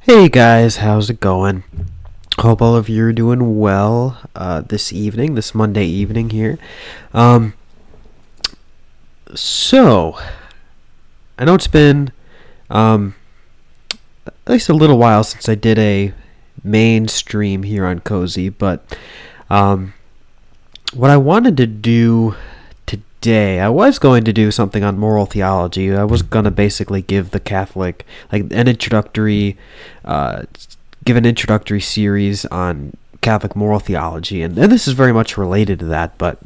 Hey guys, how's it going? Hope all of you are doing well this Monday evening here. Um, so, I know it's been um, at least a little while since I did a mainstream here on Cozy, but um, what I wanted to do today, I was going to do something on moral theology. I was going to basically give the Catholic, like, uh, give an introductory series on Catholic moral theology, and this is very much related to that. But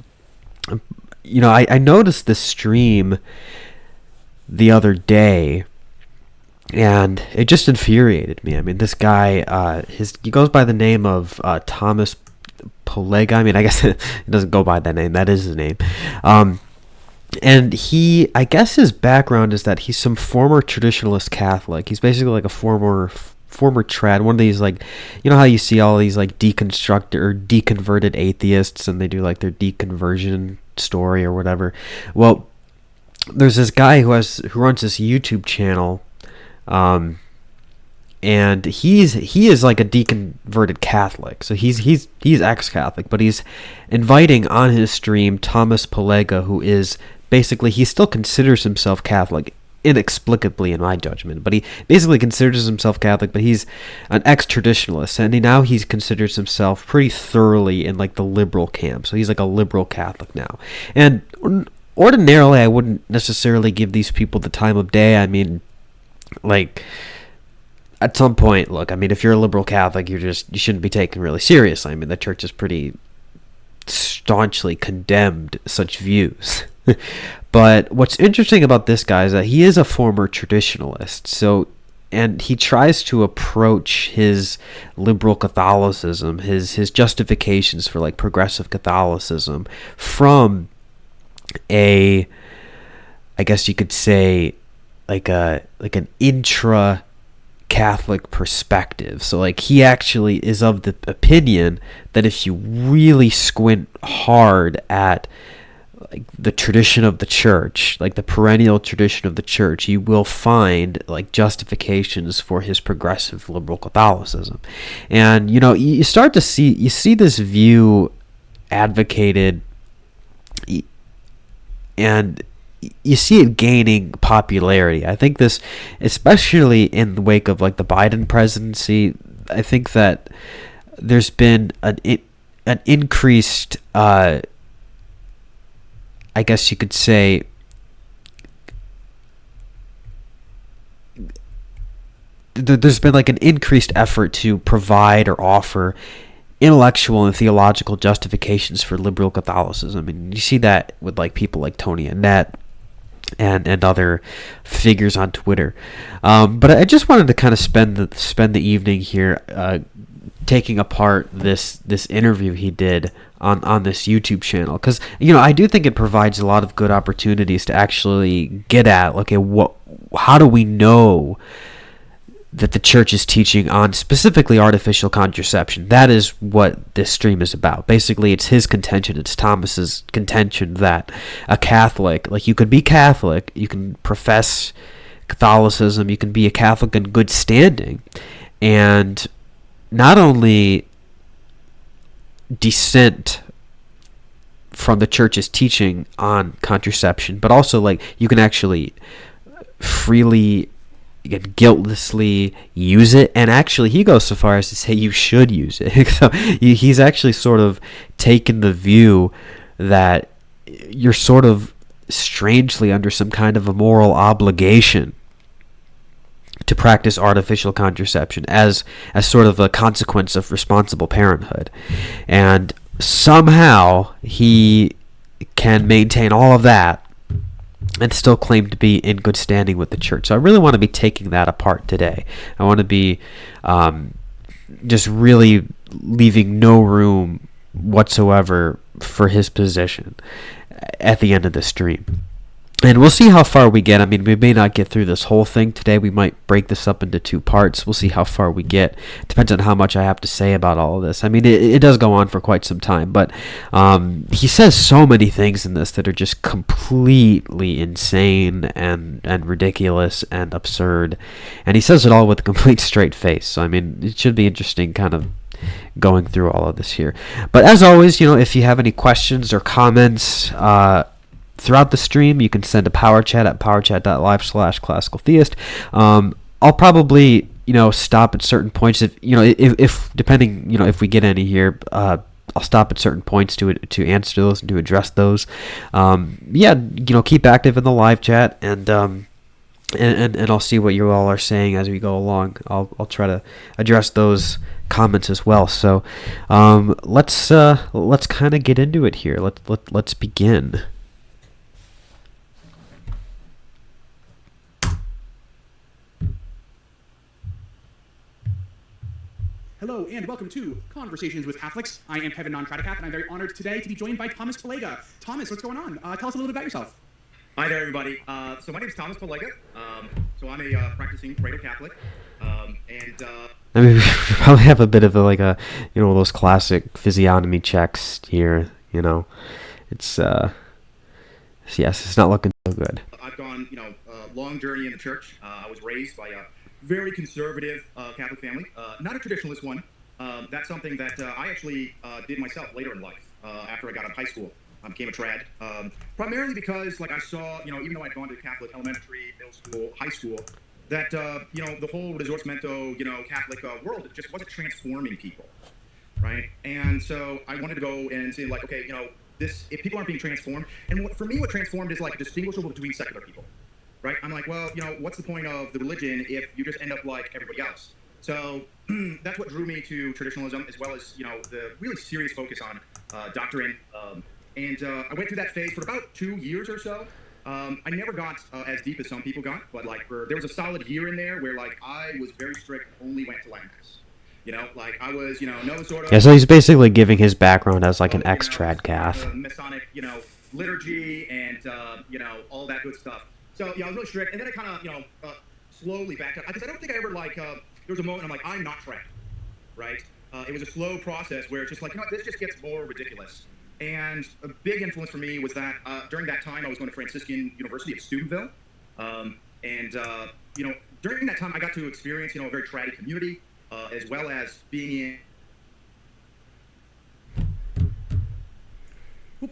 I noticed this stream the other day, and it just infuriated me. I mean, this guy, he goes by the name of Thomas PGA. I mean, I guess it doesn't go by that name. That is his name. And I guess his background is that he's some former traditionalist Catholic. He's basically like a former trad, one of these, like, how you see all these like deconstructed or deconverted atheists, and they do like their deconversion story or whatever. Well, there's this guy who runs this YouTube channel, and he is like a deconverted Catholic. So he's ex-Catholic, but he's inviting on his stream Thomas PGA, who is basically, he still considers himself Catholic, inexplicably in my judgment, but he basically considers himself Catholic, but he's an ex-traditionalist, and he considers himself pretty thoroughly in like the liberal camp. So he's like a liberal Catholic now. And ordinarily, I wouldn't necessarily give these people the time of day. I mean, like, at some point, look, I mean, if you're a liberal Catholic, you shouldn't be taken really seriously. I mean, the church has pretty staunchly condemned such views. But what's interesting about this guy is that he is a former traditionalist. So, and he tries to approach his liberal Catholicism, his justifications for like progressive Catholicism, from I guess you could say, like an intra Catholic perspective. So like, he actually is of the opinion that if you really squint hard at like the tradition of the church, like the perennial tradition of the church, you will find like justifications for his progressive liberal Catholicism. And you start to see this view advocated, and you see it gaining popularity. I think this, especially in the wake of like the Biden presidency, I think that there's been an increased, I guess you could say, there's been like an increased effort to provide or offer intellectual and theological justifications for liberal Catholicism. And you see that with like people like Tony Annette and other figures on Twitter. But I just wanted to kind of spend the evening here taking apart this interview he did on this YouTube channel, because I do think it provides a lot of good opportunities to actually get at, okay, how do we know that the church is teaching on specifically artificial contraception? That is what this stream is about. Basically, it's his contention, it's Thomas's contention, that a Catholic, like, you could be Catholic, you can profess Catholicism, you can be a Catholic in good standing, and not only dissent from the church's teaching on contraception, but also like you can actually freely, guiltlessly use it. And actually, he goes so far as to say you should use it. So he's actually sort of taken the view that you're sort of strangely under some kind of a moral obligation to practice artificial contraception as sort of a consequence of responsible parenthood. And somehow he can maintain all of that and still claim to be in good standing with the church. So I really want to be taking that apart today. I want to be just really leaving no room whatsoever for his position at the end of the stream. And we'll see how far we get. I mean, we may not get through this whole thing today. We might break this up into 2 parts. We'll see how far we get. Depends on how much I have to say about all of this. I mean, it does go on for quite some time. But he says so many things in this that are just completely insane and ridiculous and absurd. And he says it all with a complete straight face. So, I mean, it should be interesting kind of going through all of this here. But as always, if you have any questions or comments, throughout the stream, you can send a power chat at powerchat.live/classicaltheist. I'll probably, stop at certain points if depending, if we get any here, I'll stop at certain points to answer those and to address those. Keep active in the live chat and I'll see what you all are saying as we go along. I'll try to address those comments as well. So, let's kind of get into it here. Let's begin. Hello and welcome to Conversations with Catholics. I am Kevin Non-Tradicath, and I'm very honored today to be joined by Thomas PGA. Thomas, what's going on? Tell us a little bit about yourself. Hi there, everybody. So my name is Thomas PGA. So I'm a practicing cradle Catholic. I mean, we probably have a bit of those classic physiognomy checks here. It's it's not looking so good. I've gone, a long journey in the church. I was raised by a very conservative Catholic family, not a traditionalist one. That's something that I actually did myself later in life, after I got out of high school. I became a trad, primarily because I saw, even though I'd gone to Catholic elementary, middle school, high school, that, the whole risorgimento, Catholic world just wasn't transforming people, right? And so I wanted to go and say, okay, if people aren't being transformed, and for me, what transformed is distinguishable between secular people. Right? I'm like, well, what's the point of the religion if you just end up like everybody else? So that's what drew me to traditionalism, as well as, the really serious focus on doctrine. I went through that phase for about 2 years or so. I never got as deep as some people got, but there was a solid year in there where I was very strict, only went to Latin Mass. I was, no sort of... Yeah, so he's basically giving his background as an ex-trad cath. Masonic, liturgy and, all that good stuff. So, I was really strict, and then I kind of, slowly backed up. Because I don't think I ever, there was a moment I'm I'm not trad, right? It was a slow process where it's just this just gets more ridiculous. And a big influence for me was that during that time, I was going to Franciscan University of Steubenville. During that time, I got to experience, a very traddy community, as well as being in...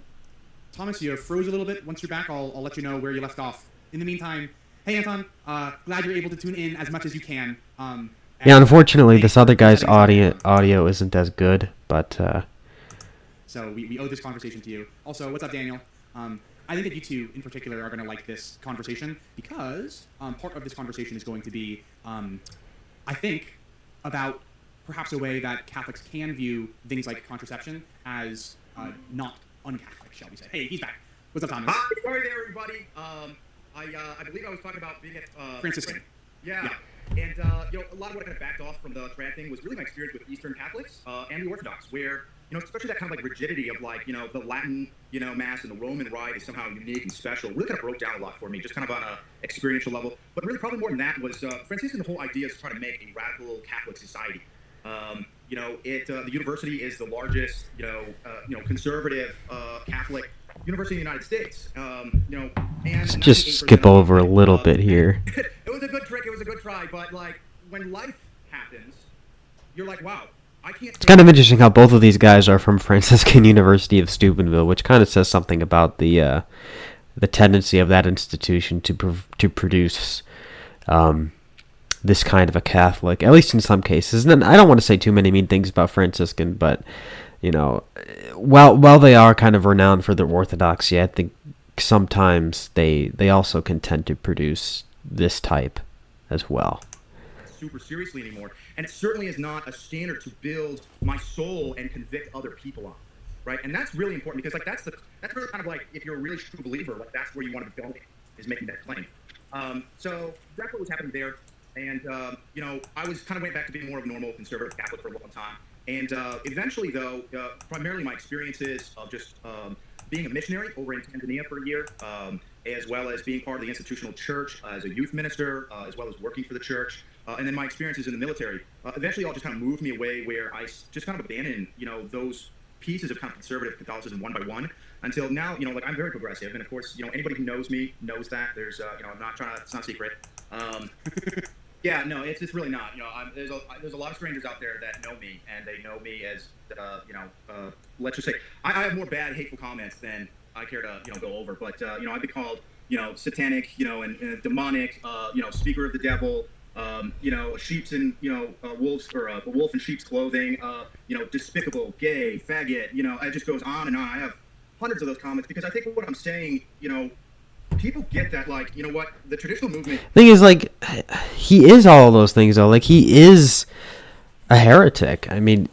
Thomas, you froze a little bit. Once you're back, I'll let you know where you left off. In the meantime, hey Anton, glad you're able to tune in as much as you can. Unfortunately, this other guy's audio isn't as good, but... So we owe this conversation to you. Also, what's up, Daniel? I think that you two, in particular, are going to like this conversation because part of this conversation is going to be, I think, about perhaps a way that Catholics can view things like contraception as not un-Catholic, shall we say. Hey, he's back. What's up, Thomas? Hi, sorry there, everybody. I believe I was talking about being at... Franciscan. Yeah. And, a lot of what I kind of backed off from the trad thing was really my experience with Eastern Catholics and the Orthodox, where, especially that kind of rigidity of the Latin, Mass and the Roman Rite is somehow unique and special, really kind of broke down a lot for me, just kind of on a experiential level. But really probably more than that was Franciscan, the whole idea is trying to make a radical Catholic society. The university is the largest, conservative Catholic university in the United States. And let's just skip over a little bit here. It was a good trick. It was a good try. But when life happens, you're wow, I can't. It's kind of interesting how both of these guys are from Franciscan University of Steubenville, which kind of says something about the tendency of that institution to produce this kind of a Catholic, at least in some cases. And I don't want to say too many mean things about Franciscan, but while they are kind of renowned for their orthodoxy, I think sometimes they also can tend to produce this type as well. Super seriously anymore, and it certainly is not a standard to build my soul and convict other people on, right? And that's really important because that's really kind of if you're a really true believer, that's where you want to be going, is making that claim. So that's what was happening there, and I was kind of went back to being more of a normal conservative Catholic for a long time. And eventually, though, primarily my experiences of just being a missionary over in Tanzania for a year, as well as being part of the institutional church as a youth minister, as well as working for the church, and then my experiences in the military, eventually all just kind of moved me away where I just kind of abandoned, those pieces of kind of conservative Catholicism one by one until now, like I'm very progressive. And of course, anybody who knows me knows that. There's, I'm not trying to, it's not secret. Yeah, no, it's really not. There's a lot of strangers out there that know me, and they know me as, let's just say, I have more bad, hateful comments than I care to, go over. But, I've been called, satanic, and demonic, speaker of the devil, sheep's and, wolves, or a wolf in sheep's clothing, despicable, gay, faggot, it just goes on and on. I have hundreds of those comments because I think what I'm saying, people get that, like, what, the traditional movement... Thing is, like, he is all of those things, though. Like, he is a heretic. I mean,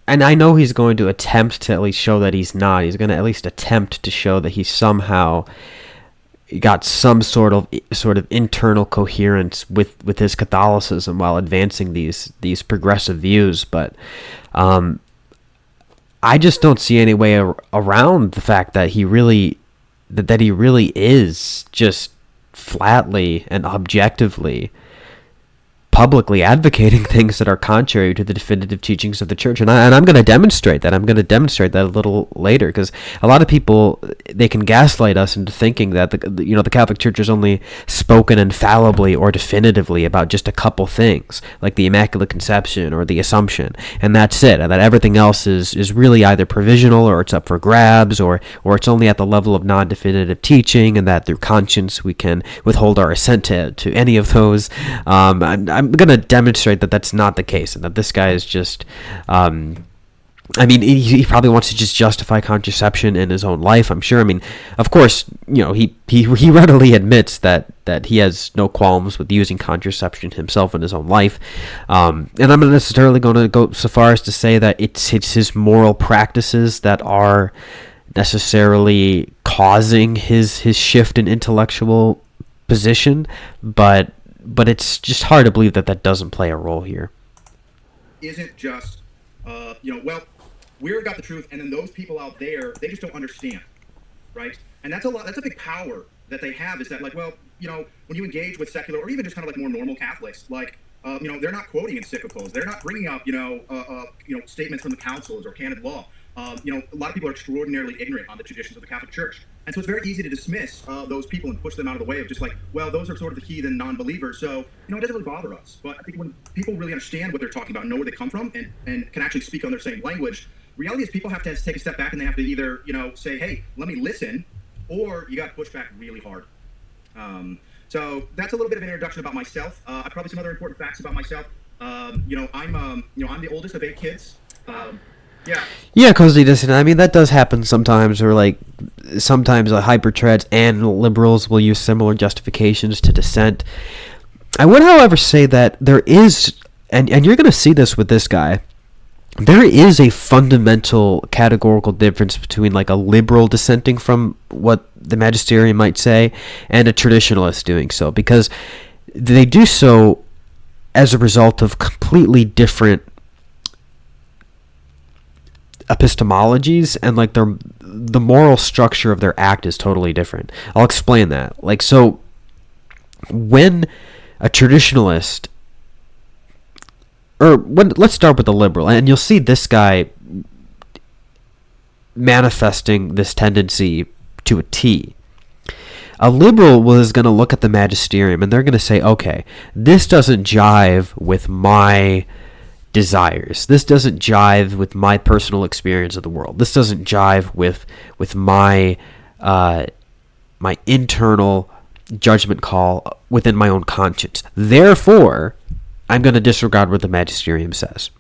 and I know he's going to attempt to at least show that he's not. He's going to at least attempt to show that he somehow got some sort of internal coherence with his Catholicism while advancing these progressive views. But I just don't see any way around the fact that he really is just flatly and objectively publicly advocating things that are contrary to the definitive teachings of the church. And I'm going to demonstrate that. I'm going to demonstrate that a little later, because a lot of people, they can gaslight us into thinking that the Catholic Church has only spoken infallibly or definitively about just a couple things, like the Immaculate Conception or the Assumption, and that's it, and that everything else is really either provisional or it's up for grabs, or it's only at the level of non-definitive teaching, and that through conscience we can withhold our assent to any of those. I'm going to demonstrate that that's not the case, and that this guy is just, he probably wants to just justify contraception in his own life, I'm sure. I mean, of course, he readily admits that he has no qualms with using contraception himself in his own life. And I'm not necessarily going to go so far as to say that it's his moral practices that are necessarily causing his shift in intellectual position, but it's just hard to believe that doesn't play a role here. Isn't just, we've got the truth, and then those people out there, they just don't understand, right? And that's a big power that they have, is that, like, well, when you engage with secular or even just kind of like more normal Catholics, like, they're not quoting encyclicals, they're not bringing up, statements from the councils or canon law. A lot of people are extraordinarily ignorant on the traditions of the Catholic Church. And so it's very easy to dismiss those people and push them out of the way of just like, well, those are sort of the heathen non-believers. So, it doesn't really bother us. But I think when people really understand what they're talking about, know where they come from, and can actually speak on their same language, reality is people have to take a step back, and they have to either, say, hey, let me listen, or you got to push back really hard. So that's a little bit of an introduction about myself. Probably some other important facts about myself. I'm the oldest of 8 kids. Yeah, cozy dissonance. I mean, that does happen sometimes, or like sometimes hypertreds and liberals will use similar justifications to dissent. I would, however, say that there is, and you're going to see this with this guy, there is a fundamental categorical difference between like a liberal dissenting from what the magisterium might say and a traditionalist doing so, because they do so as a result of completely different epistemologies, and like the moral structure of their act is totally different. I'll explain that. Like, so when a traditionalist, let's start with the liberal, and you'll see this guy manifesting this tendency to a T. A liberal is going to look at the magisterium and they're going to say, okay, this doesn't jive with my desires. This doesn't jive with my personal experience of the world. This doesn't jive with my my internal judgment call within my own conscience. Therefore, I'm going to disregard what the magisterium says.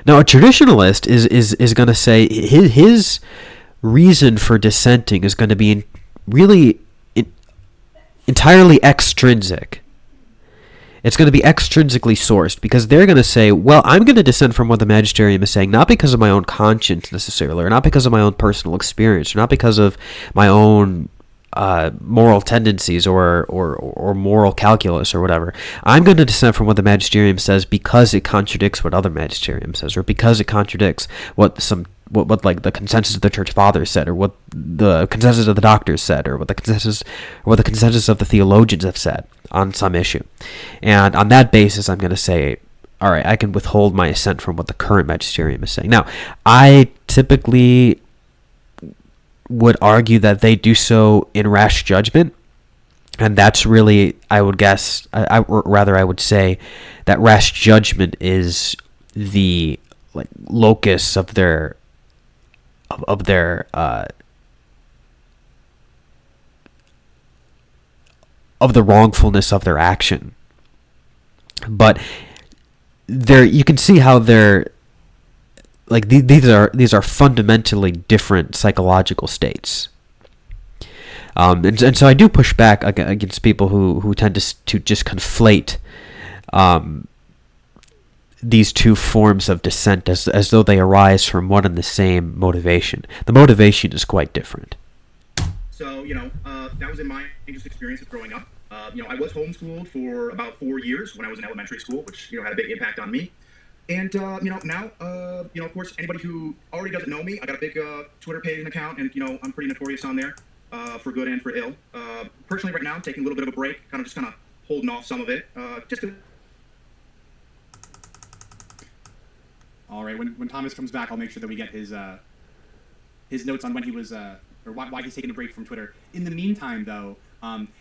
Now, a traditionalist is going to say his reason for dissenting is going to be really entirely extrinsic. It's going to be extrinsically sourced, because they're going to say, well, I'm going to dissent from what the magisterium is saying, not because of my own conscience necessarily, or not because of my own personal experience, or not because of my own moral tendencies or moral calculus or whatever. I'm going to dissent from what the magisterium says because it contradicts what other magisterium says, or because it contradicts what like the consensus of the church fathers said, or what the consensus of the doctors said, or what the consensus of the theologians have said on some issue. And on that basis, I'm going to say, all right, I can withhold my assent from what the current magisterium is saying. Now, I typically would argue that they do so in rash judgment, and that's really, I would guess, I would say that rash judgment is the like locus of their of the wrongfulness of their action. But there, you can see how they're like these are fundamentally different psychological states. And so I do push back against people who tend to just conflate these two forms of dissent as though they arise from one and the same motivation. The motivation is quite different. So, that was in my experience of growing up. I was homeschooled for about 4 years when I was in elementary school, which, had a big impact on me. And, now, of course, anybody who already doesn't know me, I got a big Twitter page and account, and, I'm pretty notorious on there, for good and for ill. Personally, right now, I'm taking a little bit of a break, kind of holding off some of it, just to... All right, when Thomas comes back, I'll make sure that we get his notes on when he was, or why he's taking a break from Twitter. In the meantime, though,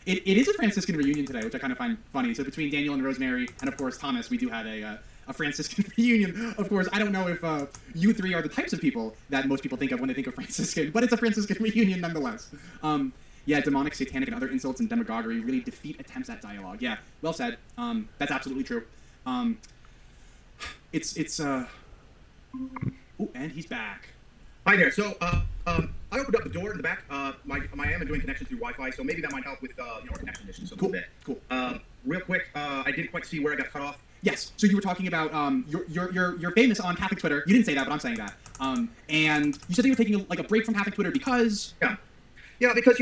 it is a Franciscan reunion today, which I kind of find funny. So between Daniel and Rosemary, and of course Thomas, we do have a Franciscan reunion. Of course, I don't know if you three are the types of people that most people think of when they think of Franciscan, but it's a Franciscan reunion nonetheless. Yeah, demonic, satanic, and other insults and demagoguery really defeat attempts at dialogue. Yeah, well said. That's absolutely true. Oh, and he's back. Hi there. So, I opened up the door in the back. I am doing connection through Wi-Fi, so maybe that might help with our connection issues a little bit. Cool. Real quick, I didn't quite see where I got cut off. Yes. So you were talking about you're famous on Catholic Twitter. You didn't say that, but I'm saying that. And you said that you were taking a break from Catholic Twitter because Yeah, because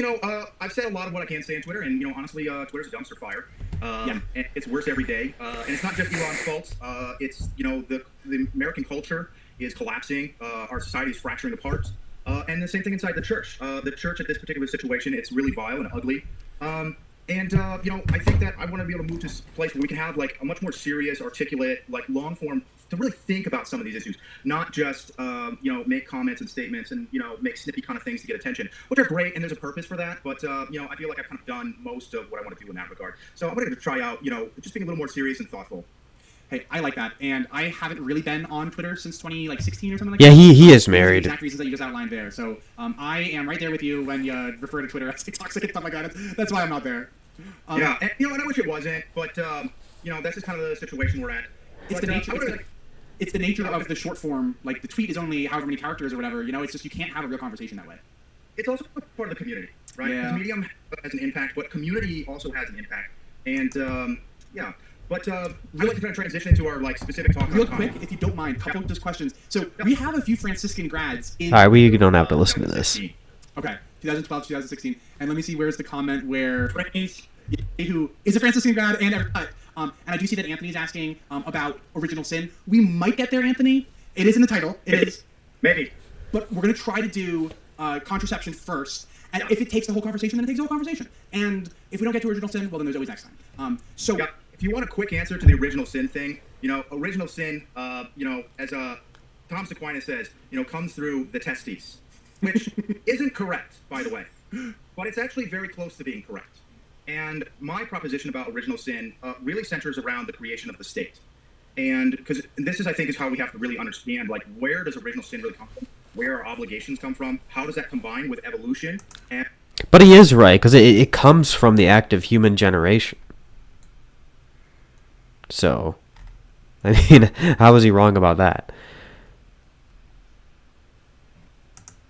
I've said a lot of what I can say on Twitter, and honestly, Twitter's a dumpster fire. And it's worse every day. And it's not just Elon's fault. It's the American culture is collapsing. Our society is fracturing apart. And the same thing inside the church. The church at this particular situation, it's really vile and ugly. I think that I want to be able to move to a place where we can have a much more serious, articulate, long form to really think about some of these issues, not just make comments and statements and make snippy kind of things to get attention, which are great and there's a purpose for that. But I feel like I've kind of done most of what I want to do in that regard. So I'm going to try out just being a little more serious and thoughtful. Hey, I like that, and I haven't really been on Twitter since 2016 or something like that. Yeah, he is married. The exact reasons that you just outlined there. So I am right there with you when you refer to Twitter as toxic and stuff like that. That's why I'm not there. Yeah, and and I wish it wasn't, but that's just kind of the situation we're at. It's the nature. It's the nature of the short form. Like the tweet is only however many characters or whatever. It's just you can't have a real conversation that way. It's also part of the community, right? Yeah. Because medium has an impact, but community also has an impact, and yeah. But I'd like to kind of transition into our specific talk. Real quick, if you don't mind, couple just questions. So we have a few Franciscan grads in. All right, we don't have to listen to this. Okay, 2012, 2016, and let me see where's the comment where who is a Franciscan grad and I do see that Anthony's asking about original sin. We might get there, Anthony. It is in the title. It is maybe, but we're gonna try to do contraception first. And if it takes the whole conversation, then it takes the whole conversation. And if we don't get to original sin, well, then there's always next time. If you want a quick answer to the original sin thing, original sin, as Thomas Aquinas says, comes through the testes, which isn't correct, by the way, but it's actually very close to being correct. And my proposition about original sin really centers around the creation of the state. And because this is, I think, is how we have to really understand, where does original sin really come from? Where our obligations come from? How does that combine with evolution? But he is right, because it comes from the act of human generation. So, I mean, how is he wrong about that?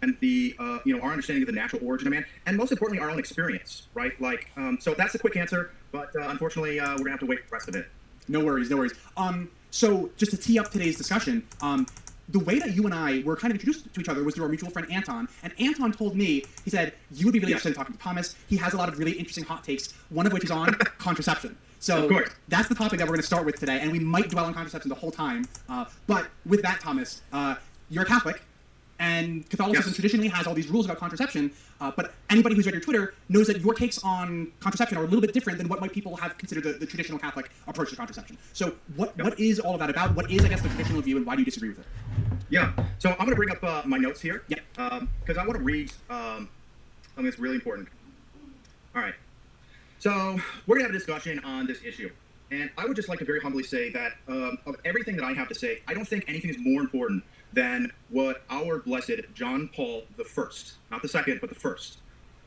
And the, our understanding of the natural origin of man, and most importantly, our own experience, right? So that's a quick answer, but unfortunately, we're gonna have to wait for the rest of it. No worries. So just to tee up today's discussion, the way that you and I were kind of introduced to each other was through our mutual friend Anton. And Anton told me, he said, you would be really interested in talking to Thomas. He has a lot of really interesting hot takes, one of which is on contraception. So that's the topic that we're going to start with today. And we might dwell on contraception the whole time. But with that, Thomas, you're a Catholic. And Catholicism traditionally has all these rules about contraception, but anybody who's read your Twitter knows that your takes on contraception are a little bit different than what might people have considered the traditional Catholic approach to contraception. So what is all of that about? What is, I guess, the traditional view, and why do you disagree with it? Yeah, so I'm going to bring up my notes here, because I want to read something that's really important. All right, so we're going to have a discussion on this issue. And I would just like to very humbly say that of everything that I have to say, I don't think anything is more important than what our blessed John Paul I, not the second, but the first,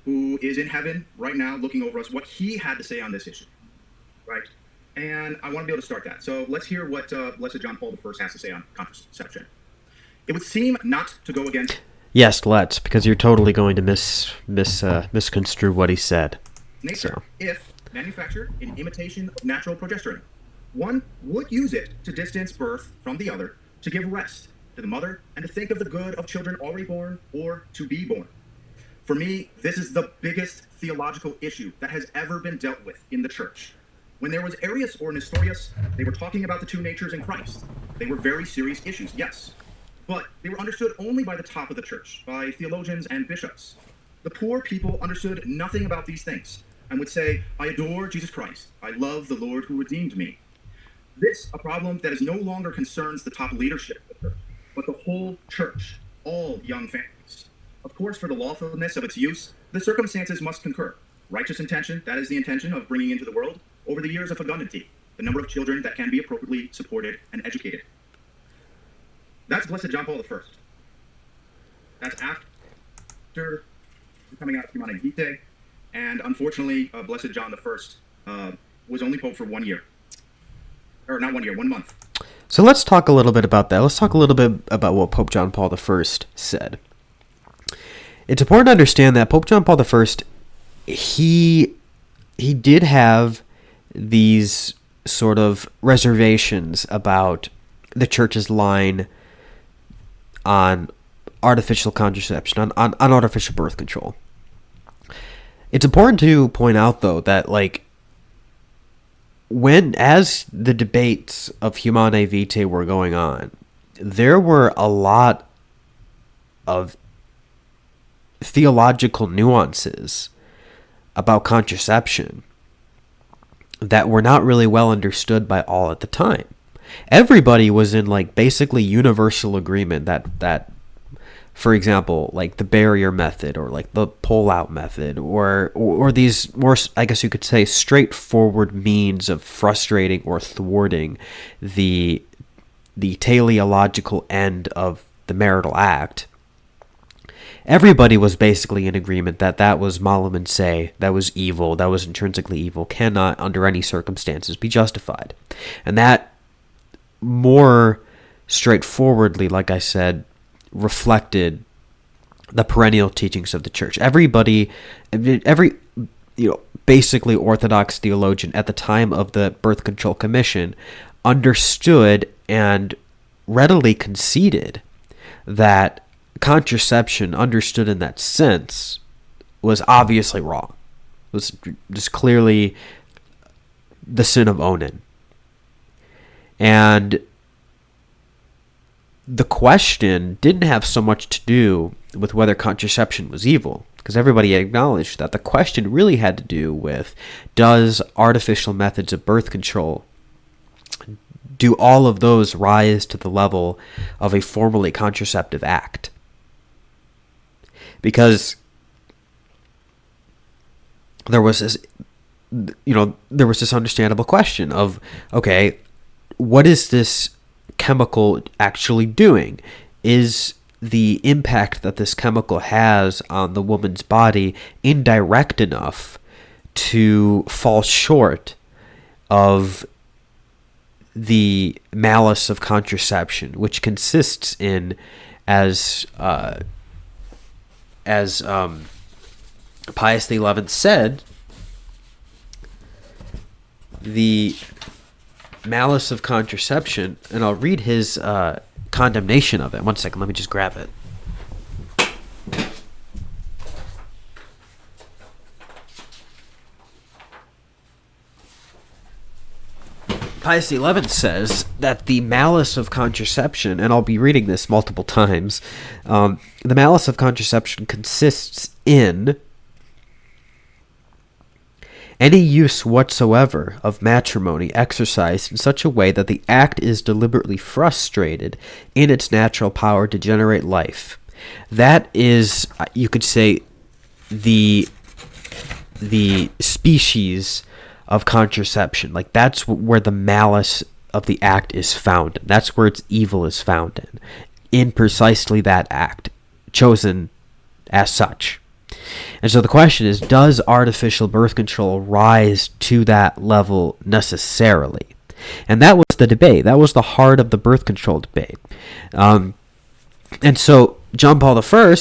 who is in heaven right now looking over us, what he had to say on this issue, right? And I want to be able to start that. So let's hear what blessed John Paul I has to say on contraception. It would seem not to go against... Yes, let's, because you're totally going to misconstrue what he said. Nature, if manufactured in imitation of natural progesterone, one would use it to distance birth from the other, to give rest to the mother, and to think of the good of children already born or to be born. For me, this is the biggest theological issue that has ever been dealt with in the church. When there was Arius or Nestorius, they were talking about the two natures in Christ. They were very serious issues, yes, but they were understood only by the top of the church, by theologians and bishops. The poor people understood nothing about these things and would say, I adore Jesus Christ. I love the Lord who redeemed me. This, a problem that is no longer concerns the top leadership of the church, but the whole church, all young families. Of course, for the lawfulness of its use, the circumstances must concur. Righteous intention, that is the intention of bringing into the world, over the years of fecundity, the number of children that can be appropriately supported and educated. That's Blessed John Paul I. That's after coming out of Humanae Vitae, and unfortunately, Blessed John I was only Pope for 1 year. Or not 1 year, 1 month. So let's talk a little bit about that. Let's talk a little bit about what Pope John Paul I said. It's important to understand that Pope John Paul I, he did have these sort of reservations about the church's line on artificial contraception, on artificial birth control. It's important to point out, though, that as the debates of Humanae Vitae were going on, there were a lot of theological nuances about contraception that were not really well understood by all at the time. Everybody was in basically universal agreement that for example, the barrier method or the pull-out method or these more, I guess you could say, straightforward means of frustrating or thwarting the teleological end of the marital act. Everybody was basically in agreement that was malum in se, that was evil, that was intrinsically evil, cannot under any circumstances be justified. And that more straightforwardly, like I said, reflected the perennial teachings of the church. Every basically Orthodox theologian at the time of the Birth Control Commission understood and readily conceded that contraception, understood in that sense, was obviously wrong. It was just clearly the sin of Onan. And the question didn't have so much to do with whether contraception was evil, because everybody acknowledged that. The question really had to do with, does artificial methods of birth control, do all of those rise to the level of a formally contraceptive act? Because there was this understandable question of, okay, what is this chemical actually doing? Is the impact that this chemical has on the woman's body indirect enough to fall short of the malice of contraception, which consists in, as Pius XI said, the malice of contraception, and I'll read his condemnation of it. One second, let me just grab it. Pius XI says that the malice of contraception, and I'll be reading this multiple times, the malice of contraception consists in any use whatsoever of matrimony exercised in such a way that the act is deliberately frustrated in its natural power to generate life. That is, you could say, the species of contraception. Like, that's where the malice of the act is found. That's where its evil is found in precisely that act, chosen as such. And so the question is, does artificial birth control rise to that level necessarily? And that was the debate. That was the heart of the birth control debate. And so John Paul I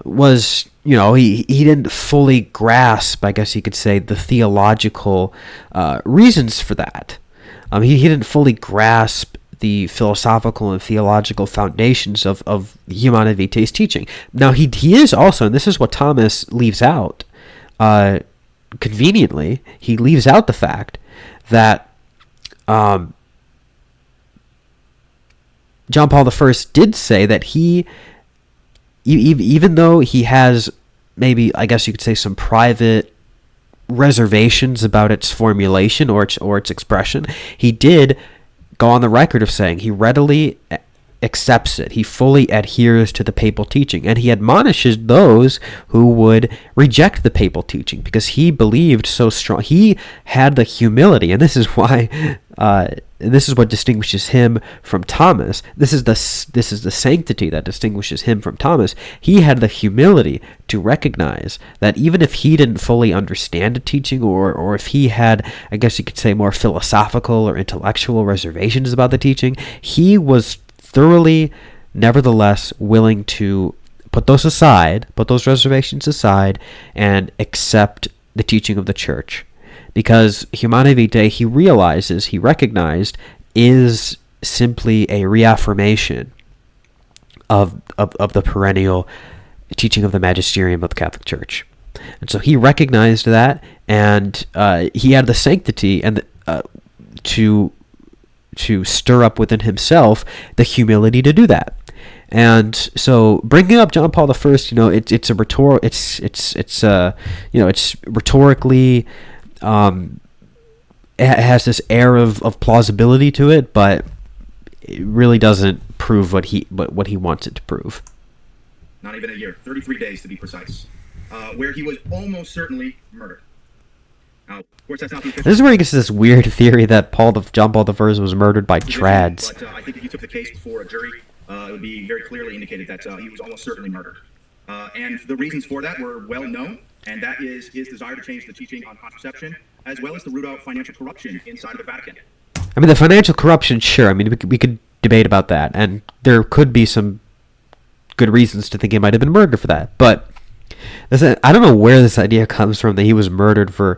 was, he didn't fully grasp, I guess you could say, the theological reasons for that. He didn't fully grasp the philosophical and theological foundations of Humanae Vitae's teaching. Now, he is also, and this is what Thomas leaves out conveniently, he leaves out the fact that John Paul I did say that he, even though he has maybe, I guess you could say, some private reservations about its formulation or its expression, he did go on the record of saying he readily accepts it. He fully adheres to the papal teaching, and he admonishes those who would reject the papal teaching because he believed so strong. He had the humility, and this is why. This is what distinguishes him from Thomas. This is the sanctity that distinguishes him from Thomas. He had the humility to recognize that even if he didn't fully understand the teaching, or if he had, I guess you could say, more philosophical or intellectual reservations about the teaching, he was thoroughly, nevertheless, willing to put those reservations aside, and accept the teaching of the Church. Because Humanae Vitae, he recognized, is simply a reaffirmation of the perennial teaching of the magisterium of the Catholic Church. And so he recognized that, and he had the sanctity and to stir up within himself the humility to do that. And so, bringing up John Paul I, it's rhetorically. It has this air of plausibility to it, but it really doesn't prove what he wants it to prove. Not even a year, 33 days to be precise, where he was almost certainly murdered. Now, of course, that's not the official. This is where he gets this weird theory that John Paul I was murdered by trads. But I think if you took the case before a jury, it would be very clearly indicated that he was almost certainly murdered. And the reasons for that were well known, and that is his desire to change the teaching on contraception, as well as to root out financial corruption inside of the Vatican. I mean, the financial corruption, sure. I mean, we could debate about that, and there could be some good reasons to think he might have been murdered for that. But I don't know where this idea comes from that he was murdered for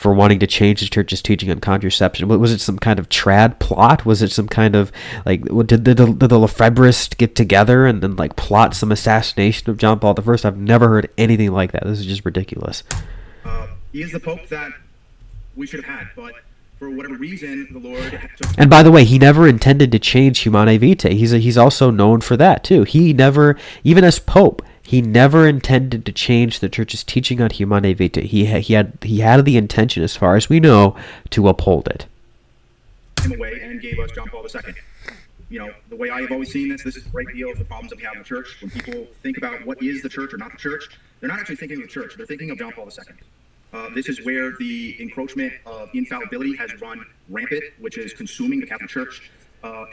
wanting to change the Church's teaching on contraception. Was it some kind of trad plot? Was it some kind of, like, did the Lefebvrists get together and then, like, plot some assassination of John Paul I? I've never heard anything like that. This is just ridiculous. He is the Pope that we should have had, but for whatever reason, the Lord took... And by the way, he never intended to change Humanae Vitae. He's also known for that, too. He never, even as Pope, he never intended to change the Church's teaching on Humanae Vitae. He had the intention, as far as we know, to uphold it. Him away and gave us John Paul II. The way I have always seen this is a great deal of the problems that we have in the Church. When people think about what is the Church or not the Church, they're not actually thinking of the Church. They're thinking of John Paul II. This is where the encroachment of infallibility has run rampant, which is consuming the Catholic Church,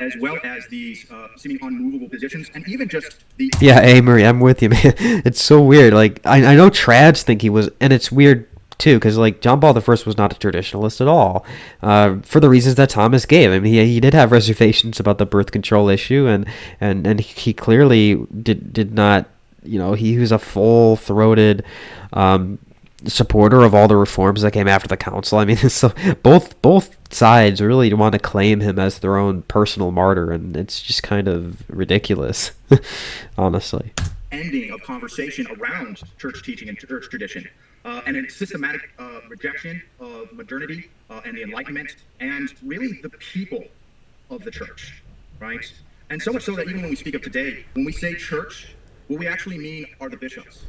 as well as these seeming unmovable positions, and even just the... Yeah, Amory, I'm with you, man. It's so weird. Like, I know trads think he was, and it's weird, too, because, like, John Paul I was not a traditionalist at all, for the reasons that Thomas gave. I mean, he did have reservations about the birth control issue, and he clearly did not, he was a full-throated... supporter of all the reforms that came after the council. I mean, so both sides really want to claim him as their own personal martyr, and it's just kind of ridiculous, honestly. Ending of conversation around church teaching and church tradition, and a systematic rejection of modernity and the Enlightenment, and really the people of the church, right? And so much so that even when we speak of today, when we say church, what we actually mean are the bishops.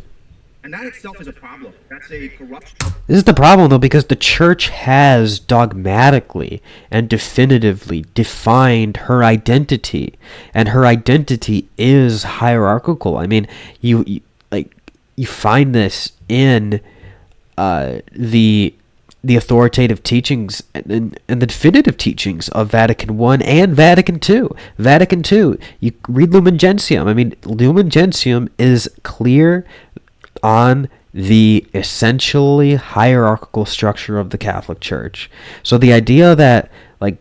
And that itself is a problem. That's a corruption. This is the problem, though, because the church has dogmatically and definitively defined her identity, and her identity is hierarchical. I mean, you find this in the authoritative teachings and the definitive teachings of Vatican I and Vatican II. Vatican II, you read Lumen Gentium. I mean, Lumen Gentium is clear on the essentially hierarchical structure of the Catholic Church. So the idea that like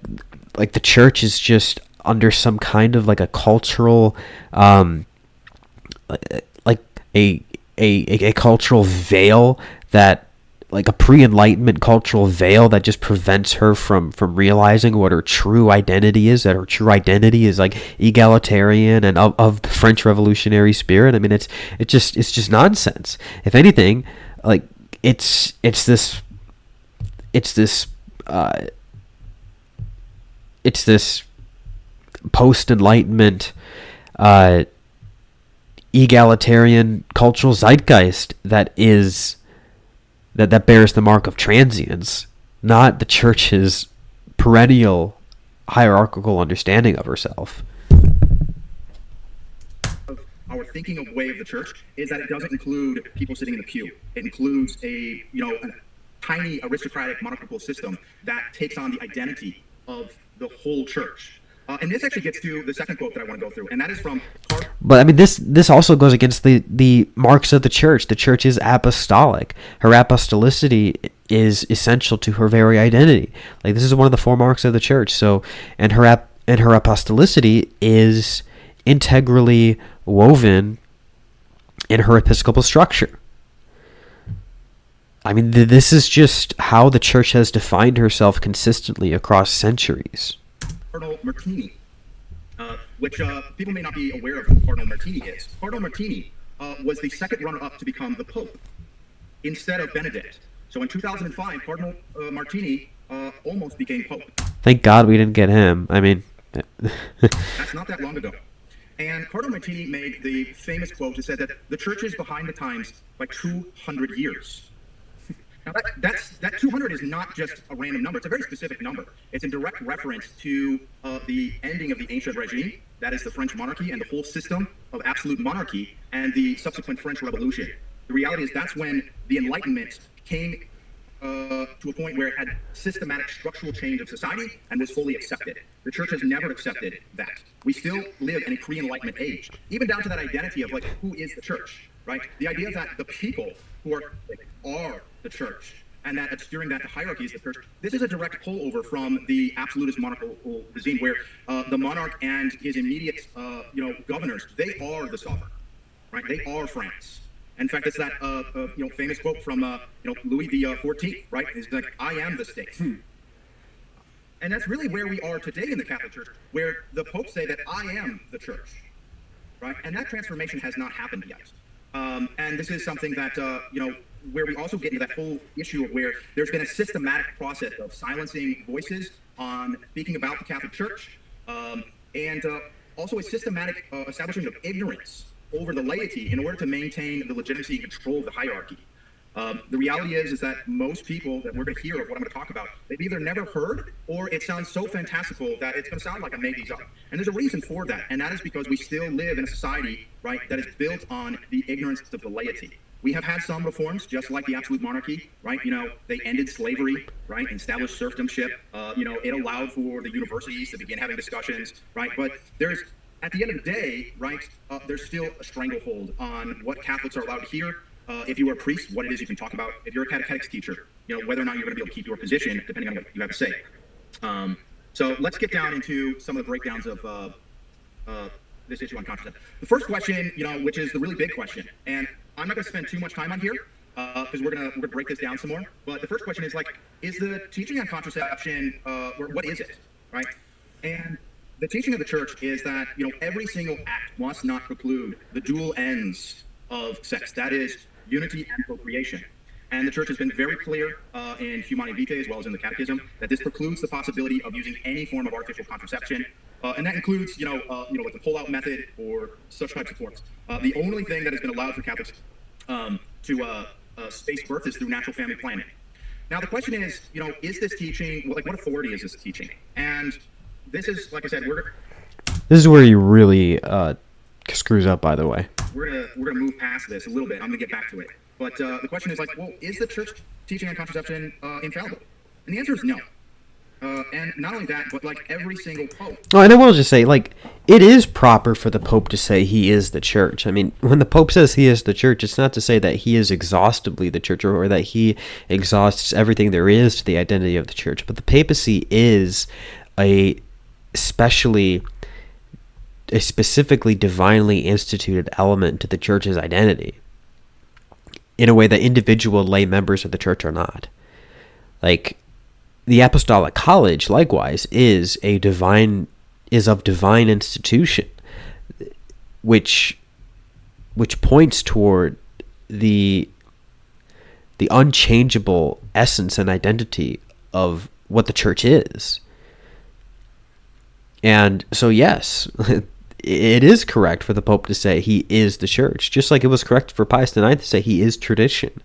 the church is just under some kind of like a cultural like a cultural veil, that like a pre-enlightenment cultural veil that just prevents her from realizing what her true identity is, that her true identity is like egalitarian and of the French revolutionary spirit. I mean, it's just nonsense. If anything, like it's this post-enlightenment egalitarian cultural zeitgeist that bears the mark of transience, not the church's perennial hierarchical understanding of herself. Our thinking of way of the church is that it doesn't include people sitting in the pew. It includes a tiny aristocratic monarchical system that takes on the identity of the whole church. And this actually gets to the second quote that I want to go through, and that is from But I mean, this also goes against the marks of the church. The church is apostolic. Her apostolicity is essential to her very identity. Like, this is one of the four marks of the church. So, and her apostolicity is integrally woven in her episcopal structure. I mean, this is just how the church has defined herself consistently across centuries. Cardinal Martini, which people may not be aware of who Cardinal Martini is. Cardinal Martini was the second runner-up to become the Pope instead of Benedict. So in 2005, Cardinal Martini almost became Pope. Thank God we didn't get him. I mean, that's not that long ago. And Cardinal Martini made the famous quote that said that the church is behind the times by 200 years. Now that 200 is not just a random number. It's a very specific number. It's in direct reference to the ending of the ancient regime, that is the French monarchy and the whole system of absolute monarchy, and the subsequent French Revolution. The reality is that's when the Enlightenment came to a point where it had systematic structural change of society and was fully accepted. The church has never accepted that. We still live in a pre-Enlightenment age, even down to that identity of like, who is the church, right? The idea that the people who are the church, and that obscuring that the hierarchy is the church. This is a direct pullover from the absolutist monarchical regime, where the monarch and his immediate, governors, they are the sovereign, right? They are France. In fact, it's that famous quote from Louis XIV, right? It's like, "I am the state." And that's really where we are today in the Catholic Church, where the popes say that I am the church, right? And that transformation has not happened yet. And this is something that where we also get into that whole issue of where there's been a systematic process of silencing voices on speaking about the Catholic Church, and also a systematic establishment of ignorance over the laity in order to maintain the legitimacy and control of the hierarchy. The reality is that most people that we're going to hear of what I'm going to talk about, they've either never heard, or it sounds so fantastical that it's going to sound like I made these up. And there's a reason for that, and that is because we still live in a society, right, that is built on the ignorance of the laity. We have had some reforms, just like the absolute monarchy, right? They ended slavery, right, and established serfdomship. It allowed for the universities to begin having discussions, right? But there's, at the end of the day, right, there's still a stranglehold on what Catholics are allowed to hear. If you are a priest, what it is you can talk about. If you're a catechetics teacher, whether or not you're going to be able to keep your position, depending on what you have to say. So let's get down into some of the breakdowns of this issue on contraception. The first question, which is the really big question, and I'm not going to spend too much time on here, because we're gonna break this down some more. But the first question is like, is the teaching on contraception, or what is it, right? And the teaching of the church is that every single act must not preclude the dual ends of sex. That is unity and procreation. And the church has been very clear in Humanae Vitae as well as in the Catechism that this precludes the possibility of using any form of artificial contraception, and that includes like the pull-out method or such types of forms. The only thing that has been allowed for Catholics to space birth is through natural family planning. Now the question is this teaching, like, what authority is this teaching? And this is, like I said, this is where you really screws up, by the way. We're gonna move past this a little bit. I'm gonna get back to it. But the question is, like, well, is the church teaching on contraception infallible? And the answer is no. And not only that, but like every single pope. Oh, and I will just say, like, it is proper for the Pope to say he is the church. I mean, when the Pope says he is the church, it's not to say that he is exhaustively the church or that he exhausts everything there is to the identity of the church. But the papacy is a specifically divinely instituted element to the church's identity in a way that individual lay members of the church are not. Like, the Apostolic College, likewise, is of divine institution, which points toward the unchangeable essence and identity of what the church is. And so, yes, it is correct for the Pope to say he is the church, just like it was correct for Pius IX to say he is tradition.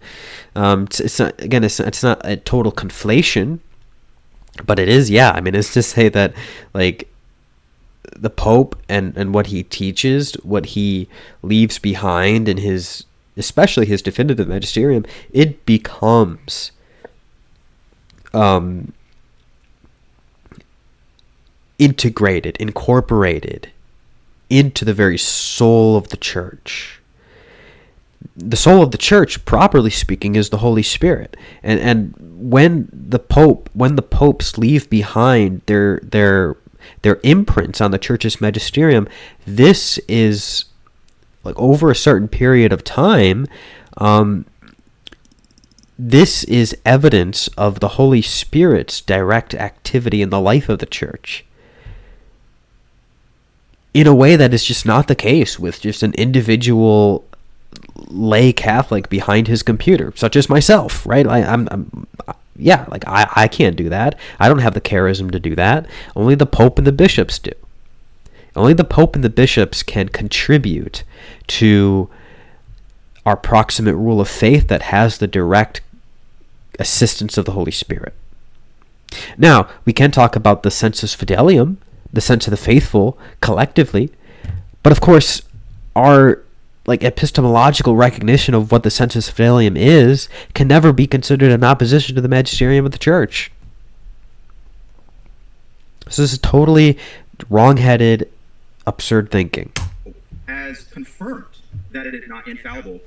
It's not a total conflation, but it is, yeah. I mean, it's to say that, like, the Pope and what he teaches, what he leaves behind in especially his definitive magisterium, it becomes integrated, incorporated into the very soul of the church. The soul of the church, properly speaking, is the Holy Spirit. And when the popes leave behind their imprints on the church's magisterium, this is, like, over a certain period of time, this is evidence of the Holy Spirit's direct activity in the life of the church, in a way that is just not the case with just an individual lay Catholic behind his computer, such as myself, right? I can't do that. I don't have the charism to do that. Only the Pope and the bishops do. Only the Pope and the bishops can contribute to our proximate rule of faith that has the direct assistance of the Holy Spirit. Now, we can talk about the sensus fidelium, the sense of the faithful collectively, but of course our epistemological recognition of what the sensus fidelium is can never be considered in opposition to the magisterium of the church. So this is totally wrong-headed, absurd thinking. Has confirmed that it is not infallible,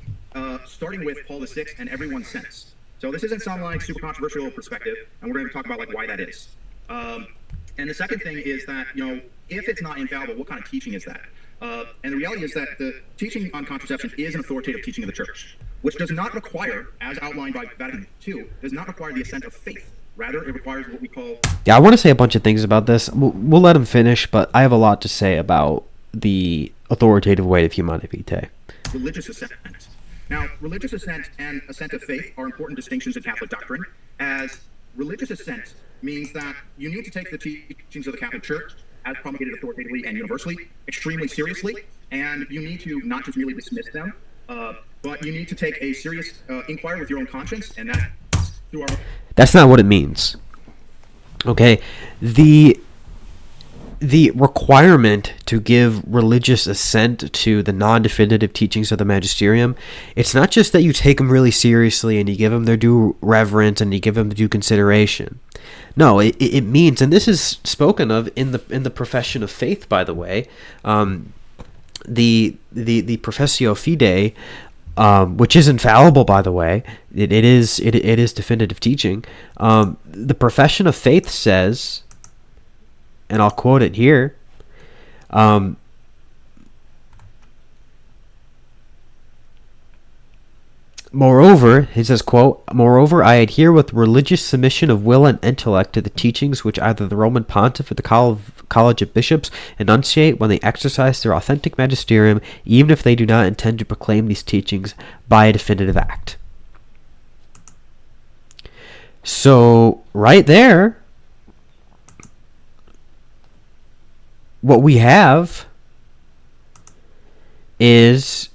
starting with Paul VI and everyone since. So this isn't some super controversial perspective, and we're going to talk about why that is. And the second thing is that, if it's not infallible, what kind of teaching is that? And the reality is that the teaching on contraception is an authoritative teaching of the church, which does not require, as outlined by Vatican II, does not require the assent of faith. Rather, it requires what we call... Yeah, I want to say a bunch of things about this. We'll let him finish, but I have a lot to say about the authoritative weight of Humanae Vitae. Religious assent. Now, religious assent and assent of faith are important distinctions in Catholic doctrine, as religious assent means that you need to take the teachings of the Catholic Church, as promulgated authoritatively and universally, extremely seriously, and you need to not just merely dismiss them, but you need to take a serious inquiry with your own conscience, and that's through our... That's not what it means. Okay? The requirement to give religious assent to the non-definitive teachings of the magisterium, it's not just that you take them really seriously and you give them their due reverence and you give them the due consideration. No, it means, and this is spoken of in the profession of faith, by the way, the Professio Fidei, which is infallible, by the way. It is definitive teaching. The profession of faith says, and I'll quote it here, Moreover, he says, quote, "Moreover, I adhere with religious submission of will and intellect to the teachings which either the Roman Pontiff or the College of Bishops enunciate when they exercise their authentic magisterium, even if they do not intend to proclaim these teachings by a definitive act." So, right there, what we have is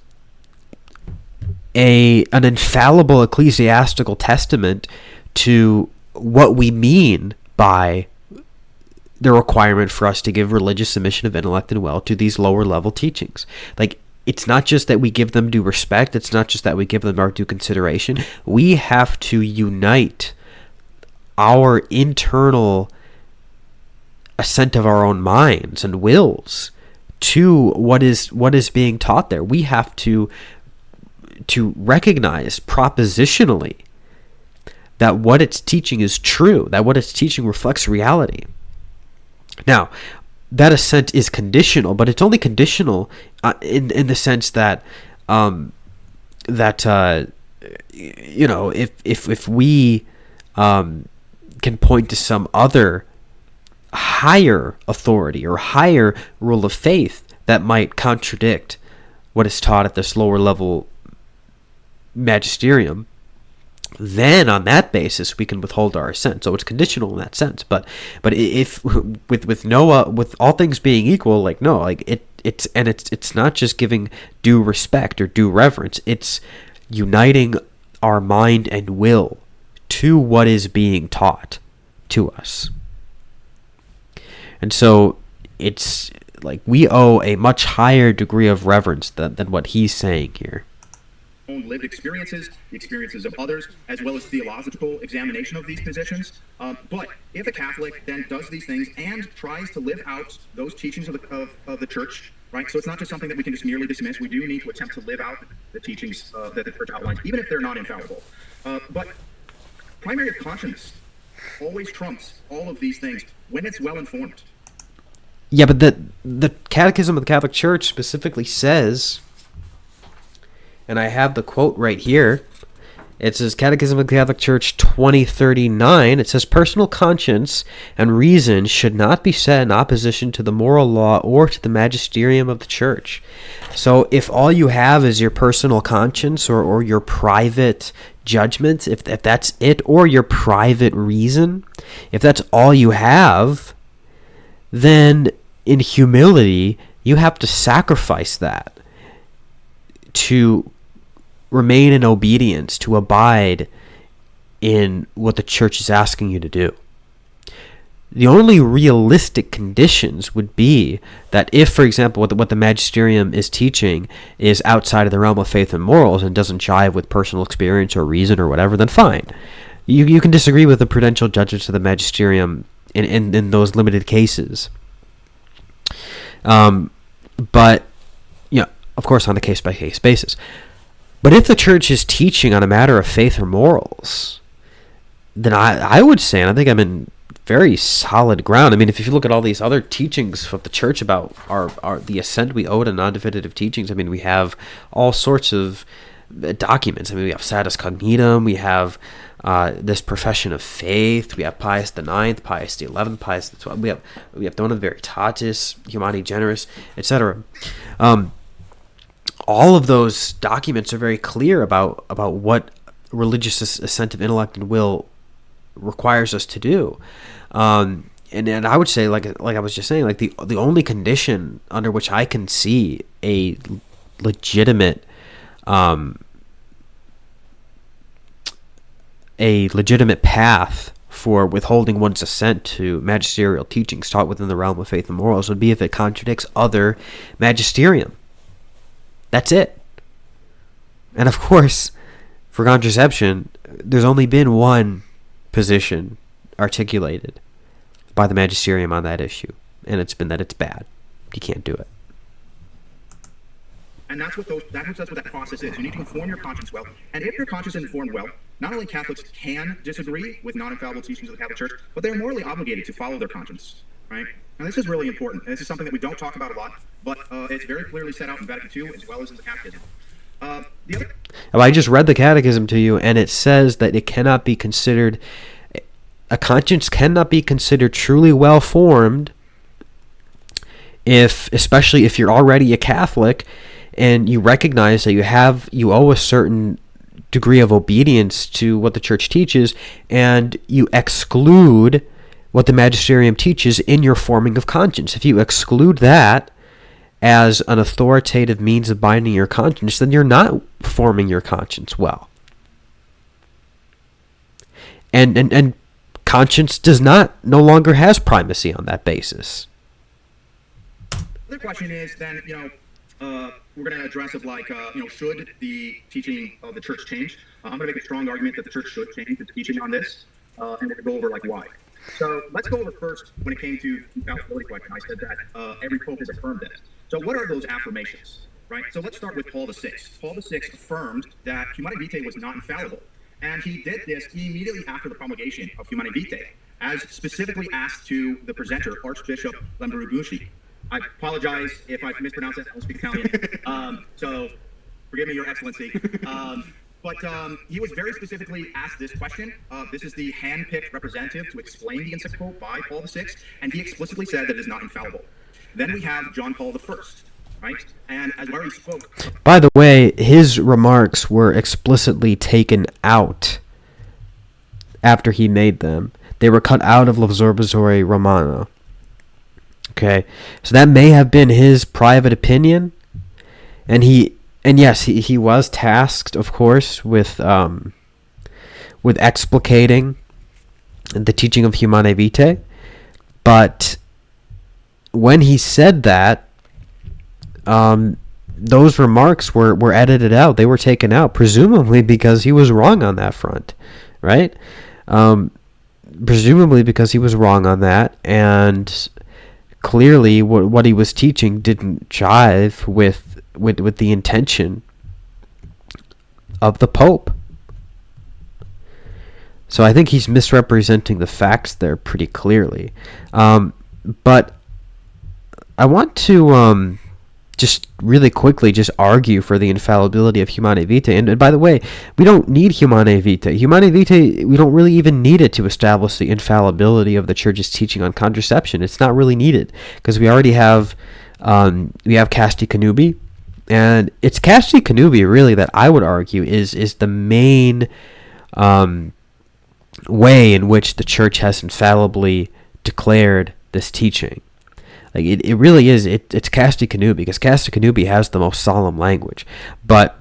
an infallible ecclesiastical testament to what we mean by the requirement for us to give religious submission of intellect and will to these lower level teachings. Like, it's not just that we give them due respect, it's not just that we give them our due consideration. We have to unite our internal assent of our own minds and wills to what is being taught there. We have to recognize propositionally that what it's teaching is true, that what it's teaching reflects reality. Now, that assent is conditional, but it's only conditional in the sense that if we can point to some other higher authority or higher rule of faith that might contradict what is taught at this lower level magisterium, then on that basis we can withhold our assent. So it's conditional in that sense. But if with all things being equal, it's not just giving due respect or due reverence. It's uniting our mind and will to what is being taught to us. And so it's like we owe a much higher degree of reverence than what he's saying here. Own lived experiences, the experiences of others, as well as theological examination of these positions. But if a Catholic then does these things and tries to live out those teachings of the church, right? So it's not just something that we can just merely dismiss. We do need to attempt to live out the teachings that the church outlines, even if they're not infallible. But primary of conscience always trumps all of these things when it's well informed. Yeah, but the Catechism of the Catholic Church specifically says, and I have the quote right here. It says, Catechism of the Catholic Church 2039. It says, "Personal conscience and reason should not be set in opposition to the moral law or to the magisterium of the Church." So if all you have is your personal conscience or your private judgment, if that's it, or your private reason, if that's all you have, then in humility, you have to sacrifice that to remain in obedience, to abide in what the church is asking you to do. The only realistic conditions would be that if, for example, what the magisterium is teaching is outside of the realm of faith and morals and doesn't jive with personal experience or reason or whatever, then fine. You can disagree with the prudential judgments of the magisterium in those limited cases. But, of course, on a case-by-case basis. But if the church is teaching on a matter of faith or morals, then I would say, and I think I'm in very solid ground. I mean, if you look at all these other teachings of the church about the assent we owe to non-definitive teachings, I mean, we have all sorts of documents. I mean, we have Satis Cognitum, we have this profession of faith, we have Pius IX, Pius XI, Pius XII, we have Dona Veritatis, Humani Generis, etc. All of those documents are very clear about what religious assent of intellect and will requires us to do. And I would say, like I was just saying, like the only condition under which I can see a legitimate path for withholding one's assent to magisterial teachings taught within the realm of faith and morals would be if it contradicts other magisterium. That's it. And of course, for contraception, there's only been one position articulated by the magisterium on that issue, and it's been that it's bad. You can't do it. And that's what that process is. You need to inform your conscience well. And if your conscience is informed well, not only Catholics can disagree with non-infallible teachings of the Catholic Church, but they're morally obligated to follow their conscience, right? And this is really important. And this is something that we don't talk about a lot, but it's very clearly set out in Vatican II as well as in the Catechism. The other Well, I just read the catechism to you, and it says that it cannot be considered, a conscience cannot be considered truly well formed especially if you're already a Catholic and you recognize that you owe a certain degree of obedience to what the church teaches, and you exclude what the magisterium teaches in your forming of conscience. If you exclude that as an authoritative means of binding your conscience, then you're not forming your conscience well. And conscience no longer has primacy on that basis. other question is then, we're going to address of like, should the teaching of the church change? I'm going to make a strong argument that the church should change its teaching on this, and we're going to go over like why. So let's go over first when it came to infallibility question. I said that every pope has affirmed this. So what are those affirmations, right? So let's start with Paul VI. Paul VI affirmed that Humanae Vitae was not infallible, and he did this immediately after the promulgation of Humanae Vitae, as specifically asked to the presenter, Archbishop Lamberugusci. I apologize if I mispronounce it. I don't speak Italian. So forgive me, Your Excellency. But he was very specifically asked this question. This is the hand-picked representative to explain the encyclical by Paul VI, and he explicitly said that it is not infallible. Then we have John Paul I, right? And as Larry spoke... By the way, his remarks were explicitly taken out after he made them. They were cut out of L'Osservatore Romano. Okay, so that may have been his private opinion, and yes, he was tasked, of course, with explicating the teaching of Humanae Vitae, but when he said that, those remarks were edited out. They were taken out, presumably because he was wrong on that front, right? Presumably because he was wrong on that, and clearly what he was teaching didn't jive with the intention of the Pope. So I think he's misrepresenting the facts there pretty clearly. But I want to just really quickly just argue for the infallibility of Humanae Vitae. And by the way, we don't need Humanae Vitae. Humanae Vitae, we don't really even need it to establish the infallibility of the Church's teaching on contraception. It's not really needed because we already have Casti Connubii, and it's Casti Connubii really that I would argue is the main way in which the Church has infallibly declared this teaching. Like it really is. It's Casti Connubii, because Casti Connubii has the most solemn language. But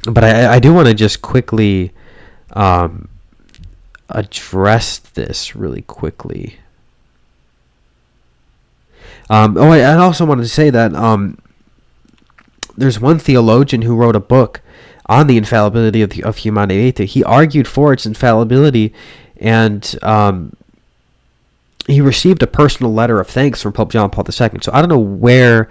I do want to just quickly address this really quickly. I also wanted to say that there's one theologian who wrote a book on the infallibility of Humanae Vitae. He argued for its infallibility, and he received a personal letter of thanks from Pope John Paul II. So I don't know where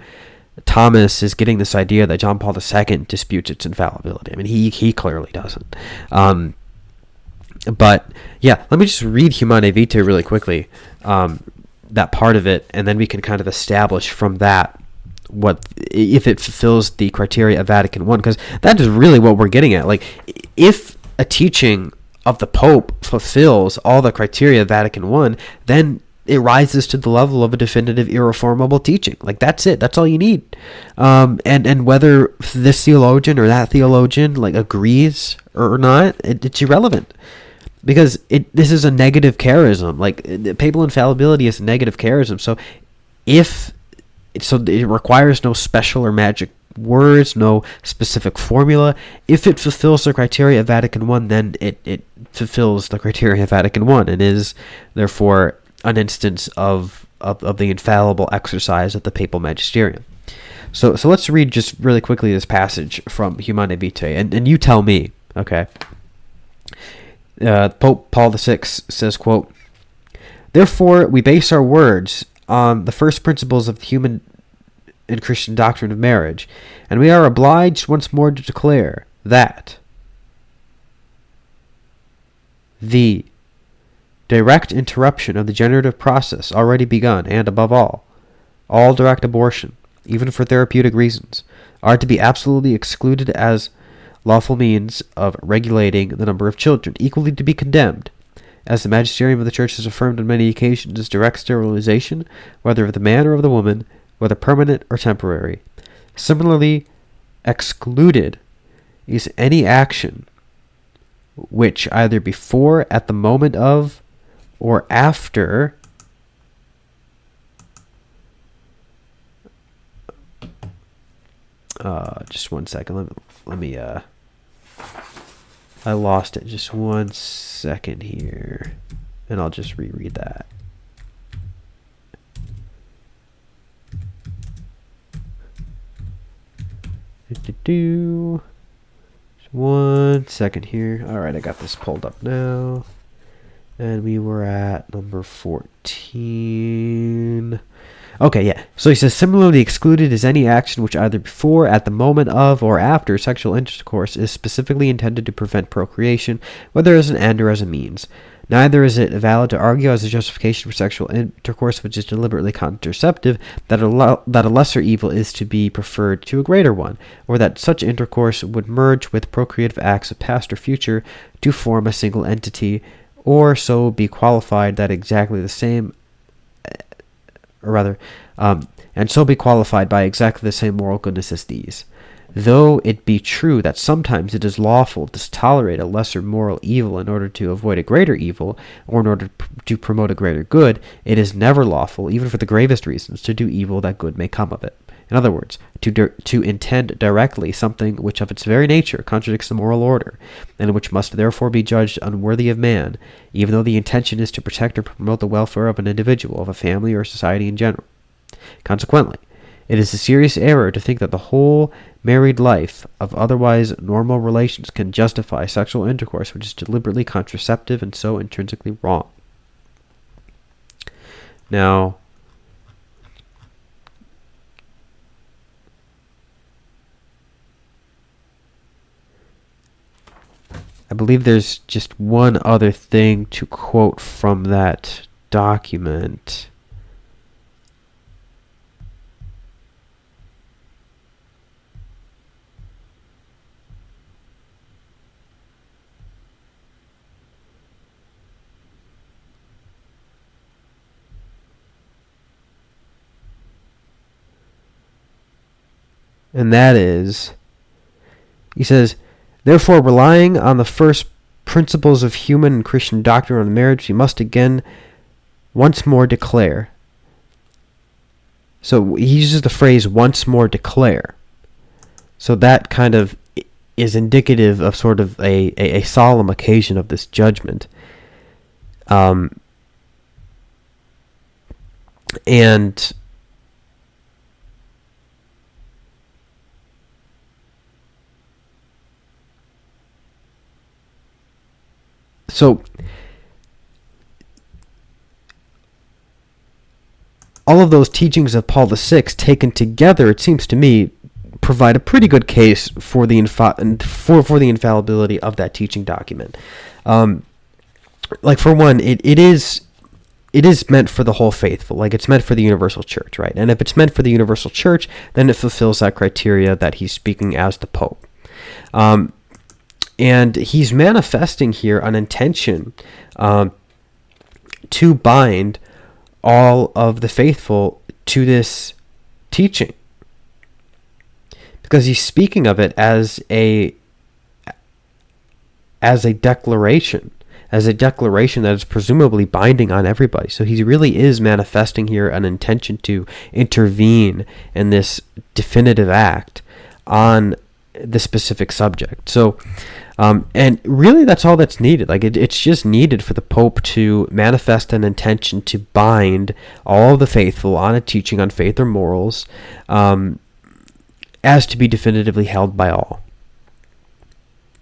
Thomas is getting this idea that John Paul II disputes its infallibility. I mean, he clearly doesn't. But yeah, let me just read Humanae Vitae really quickly, that part of it, and then we can kind of establish from that what if it fulfills the criteria of Vatican I, because that is really what we're getting at. Like, if a teaching of the Pope fulfills all the criteria of Vatican I, then it rises to the level of a definitive irreformable teaching. Like, that's it. That's all you need. And whether this theologian or that theologian like agrees or not, it's irrelevant, because this is a negative charism. Like, papal infallibility is a negative charism. So it requires no special or magic words, no specific formula. If it fulfills the criteria of Vatican I, then it fulfills the criteria of Vatican I. It is therefore an instance of the infallible exercise of the papal magisterium. So let's read just really quickly this passage from Humanae Vitae, and you tell me, okay? Pope Paul VI says, quote, "Therefore we base our words on the first principles of human and Christian doctrine of marriage, and we are obliged once more to declare that the direct interruption of the generative process already begun, and above all direct abortion, even for therapeutic reasons, are to be absolutely excluded as lawful means of regulating the number of children, equally to be condemned, as the magisterium of the Church has affirmed on many occasions, is direct sterilization, whether of the man or of the woman, whether permanent or temporary. Similarly, excluded is any action which either before, at the moment of, or after just one second. Let me I lost it. Just 1 second here, and I'll just reread that. Just 1 second here. All right, I got this pulled up now, and we were at number 14. Okay, yeah. So he says, similarly excluded is any action which either before, at the moment of, or after sexual intercourse is specifically intended to prevent procreation, whether as an end or as a means. Neither is it valid to argue as a justification for sexual intercourse which is deliberately contraceptive that a lesser evil is to be preferred to a greater one, or that such intercourse would merge with procreative acts of past or future to form a single entity, or so be qualified that exactly the same and so be qualified by exactly the same moral goodness as these. Though it be true that sometimes it is lawful to tolerate a lesser moral evil in order to avoid a greater evil, or in order to promote a greater good, it is never lawful, even for the gravest reasons, to do evil that good may come of it. In other words, to intend directly something which of its very nature contradicts the moral order, and which must therefore be judged unworthy of man, even though the intention is to protect or promote the welfare of an individual, of a family, or society in general. Consequently, it is a serious error to think that the whole married life of otherwise normal relations can justify sexual intercourse which is deliberately contraceptive and so intrinsically wrong. Now, I believe there's just one other thing to quote from that document. And that is, he says, therefore, relying on the first principles of human and Christian doctrine on marriage, we must again once more declare. So he uses the phrase once more declare. So that kind of is indicative of sort of a solemn occasion of this judgment. And so all of those teachings of Paul VI taken together, it seems to me, provide a pretty good case for the for the infallibility of that teaching document. Like, for one, it is meant for the whole faithful. Like, it's meant for the universal church, right? And if it's meant for the universal church, then it fulfills that criteria that he's speaking as the Pope. And he's manifesting here an intention to bind all of the faithful to this teaching, because he's speaking of it as a declaration, that is presumably binding on everybody. So he really is manifesting here an intention to intervene in this definitive act on the specific subject. So, and really that's all that's needed. Like, it's just needed for the Pope to manifest an intention to bind all the faithful on a teaching on faith or morals, as to be definitively held by all.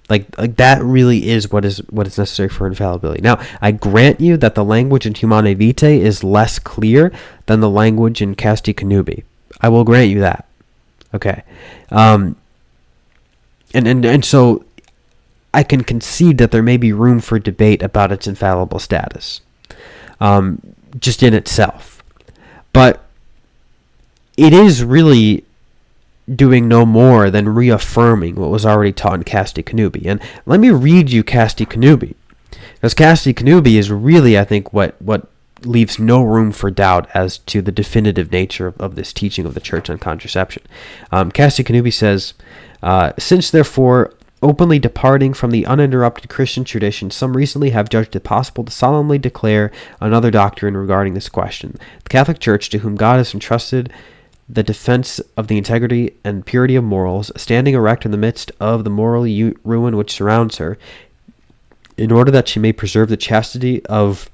Like that really is what is necessary for infallibility. Now, I grant you that the language in Humanae Vitae is less clear than the language in Casti Connubii. I will grant you that. Okay. And so I can concede that there may be room for debate about its infallible status, just in itself. But it is really doing no more than reaffirming what was already taught in Casti Connubii. And let me read you Casti Connubii, because Casti Connubii is really, I think, what leaves no room for doubt as to the definitive nature of this teaching of the Church on contraception. Casti Connubii says, since, therefore, openly departing from the uninterrupted Christian tradition, some recently have judged it possible to solemnly declare another doctrine regarding this question. The Catholic Church, to whom God has entrusted the defense of the integrity and purity of morals, standing erect in the midst of the moral ruin which surrounds her, in order that she may preserve the chastity of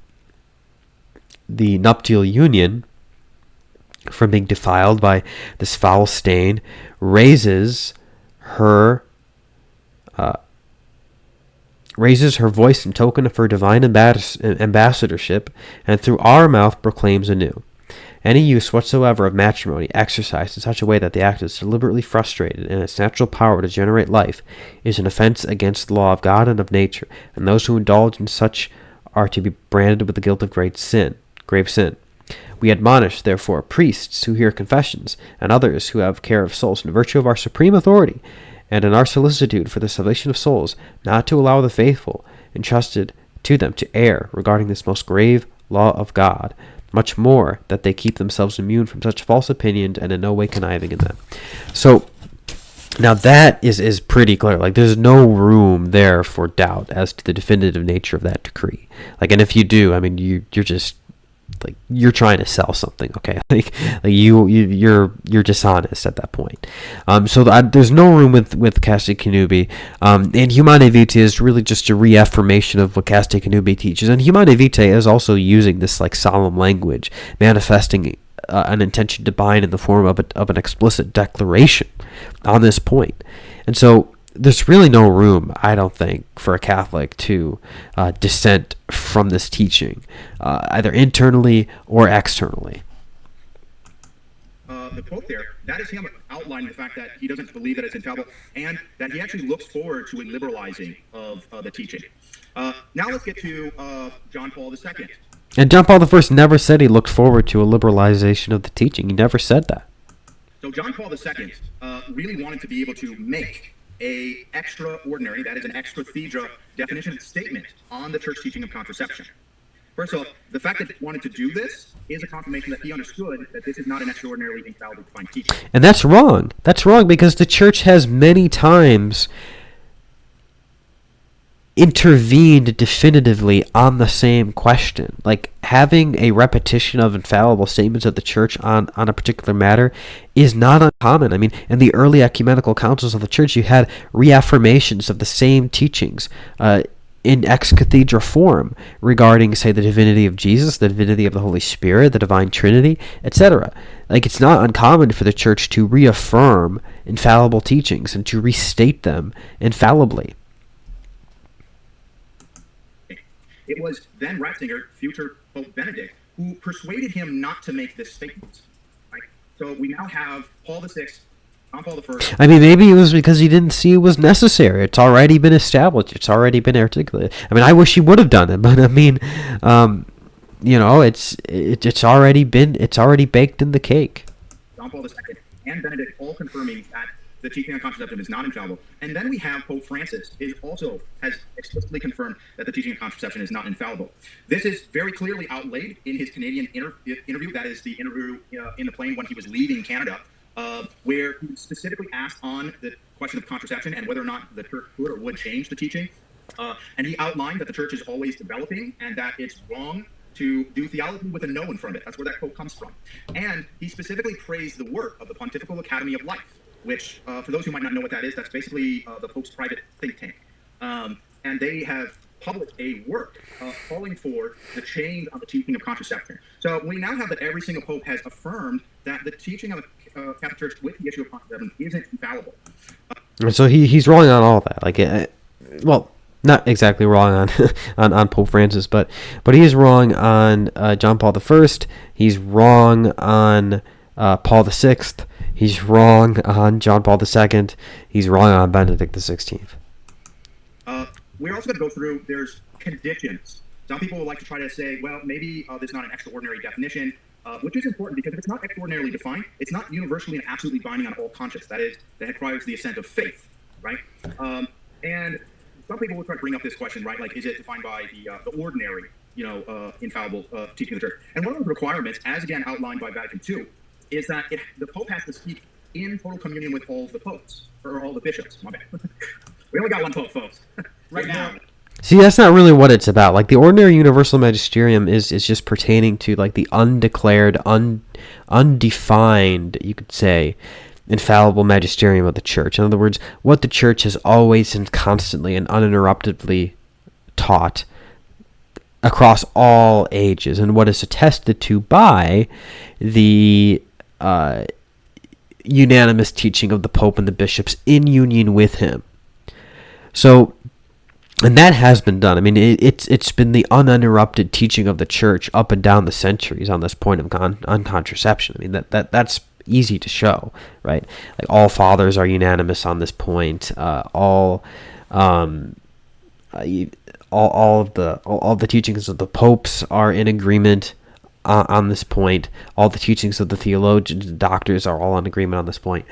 the nuptial union from being defiled by this foul stain, raises her voice in token of her divine ambassadorship, and through our mouth proclaims anew. Any use whatsoever of matrimony exercised in such a way that the act is deliberately frustrated in its natural power to generate life is an offense against the law of God and of nature, and those who indulge in such are to be branded with the guilt of grave sin. We admonish, therefore, priests who hear confessions, and others who have care of souls, in virtue of our supreme authority, and in our solicitude for the salvation of souls, not to allow the faithful entrusted to them to err regarding this most grave law of God, much more that they keep themselves immune from such false opinions and in no way conniving in them. So, now that is pretty clear. Like, there's no room there for doubt as to the definitive nature of that decree. Like, and if you do, I mean, you're just, like, you're trying to sell something, okay? Like you're dishonest at that point. So there's no room with Casti Connubii. And Humanae Vitae is really just a reaffirmation of what Casti Connubii teaches. And Humanae Vitae is also using this, like, solemn language, manifesting an intention to bind in the form of an explicit declaration on this point. And so there's really no room, I don't think, for a Catholic to dissent from this teaching, either internally or externally. The quote there, that is him outlining the fact that he doesn't believe that it's infallible, and that he actually looks forward to a liberalizing of the teaching. Now let's get to John Paul II. And John Paul I never said he looked forward to a liberalization of the teaching. He never said that. So John Paul II really wanted to be able to make a extraordinary, that is an extra-thedra definition statement on the church teaching of contraception. First off, the fact that he wanted to do this is a confirmation that he understood that this is not an extraordinarily infallibly defined teaching. And that's wrong. That's wrong, because the church has many times intervened definitively on the same question. Like, having a repetition of infallible statements of the church on a particular matter is not uncommon. I mean, in the early ecumenical councils of the church, you had reaffirmations of the same teachings in ex cathedra form regarding, say, the divinity of Jesus, the divinity of the Holy Spirit, the divine Trinity, etc. Like, it's not uncommon for the church to reaffirm infallible teachings and to restate them infallibly. It was then Ratzinger, future Pope Benedict, who persuaded him not to make this statement. Right? So we now have Paul VI, John Paul I. I mean, maybe it was because he didn't see it was necessary. It's already been established. It's already been articulated. I mean, I wish he would have done it, but I mean, it's already baked in the cake. John Paul II and Benedict all confirming that the teaching on contraception is not infallible. And then we have Pope Francis has explicitly confirmed that the teaching of contraception is not infallible. This is very clearly outlaid in his Canadian interview. That is the interview in the plane when he was leaving Canada, where he specifically asked on the question of contraception and whether or not the church could or would change the teaching. And he outlined that the church is always developing and that it's wrong to do theology with a no in front of it. That's where that quote comes from. And he specifically praised the work of the Pontifical Academy of Life, which, for those who might not know what that is, that's basically the Pope's private think tank. And they have published a work calling for the change of the teaching of contraception. So we now have that every single Pope has affirmed that the teaching of the Catholic Church with the issue of contraception isn't infallible. So he's wrong on all that. Like, well, not exactly wrong on Pope Francis, but he is wrong on John Paul I. He's wrong on Paul VI. He's wrong on John Paul II. He's wrong on Benedict XVI. We're also going to go through, there's conditions. Some people would like to try to say, well, maybe there's not an extraordinary definition. which is important because if it's not extraordinarily defined, it's not universally and absolutely binding on all conscience. That is, that requires the assent of faith, right? And some people will try to bring up this question, right? Like, is it defined by the ordinary, infallible teaching of the church? And one of the requirements, as again outlined by Vatican II, is that the Pope has to speak in total communion with all of the popes, or all the bishops. My bad. We only got one Pope, folks. Right now. See, that's not really what it's about. Like, the ordinary universal magisterium is just pertaining to, like, the undeclared, undefined, you could say, infallible magisterium of the church. In other words, what the church has always and constantly and uninterruptedly taught across all ages, and what is attested to by the unanimous teaching of the Pope and the bishops in union with him. So, and that has been done. I mean, it's been the uninterrupted teaching of the church up and down the centuries on this point of on contraception. I me's that's easy to show, right? Like, all fathers are unanimous on this point. All of the teachings of the popes are in agreement on this point. All the teachings of the theologians, the doctors, are all in agreement on this point.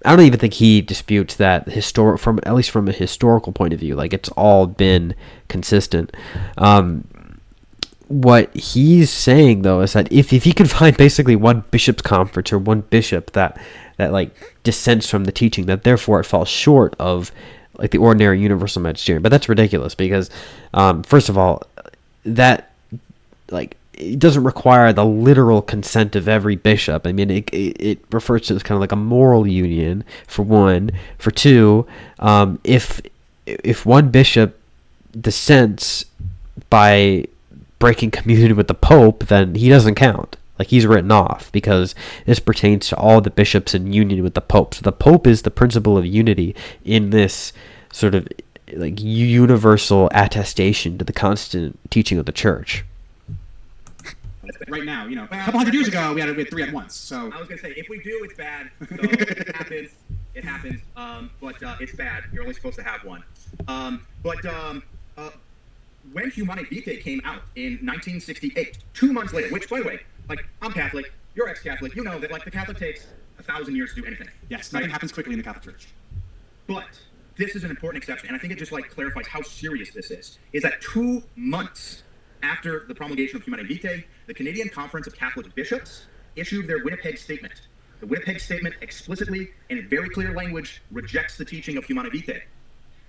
I don't even think he disputes that at least from a historical point of view. Like, it's all been consistent. What he's saying, though, is that if he can find basically one bishop's conference or one bishop that like dissents from the teaching, that therefore it falls short of like the ordinary universal magisterium. But that's ridiculous because, first of all, that like it doesn't require the literal consent of every bishop. I mean, it refers to as kind of like a moral union, for one. For two, if one bishop dissents by breaking communion with the Pope, then he doesn't count. Like, he's written off because this pertains to all the bishops in union with the Pope. So the Pope is the principle of unity in this sort of like universal attestation to the constant teaching of the church. Right now, a couple hundred years ago, we had three at once. So I was gonna say, if we do, it's bad. So it happens. It happens. But it's bad. You're only supposed to have one. When Humanae Vitae came out in 1968, 2 months later, which, by the way, like, I'm Catholic, you're ex-Catholic, you know that, like, the Catholic takes 1,000 years to do anything. Yes, nothing happens quickly in the Catholic Church. But this is an important exception, and I think it just, like, clarifies how serious this is that 2 months after the promulgation of Humanae Vitae, the Canadian Conference of Catholic Bishops issued their Winnipeg Statement. The Winnipeg Statement explicitly, in very clear language, rejects the teaching of Humanae Vitae.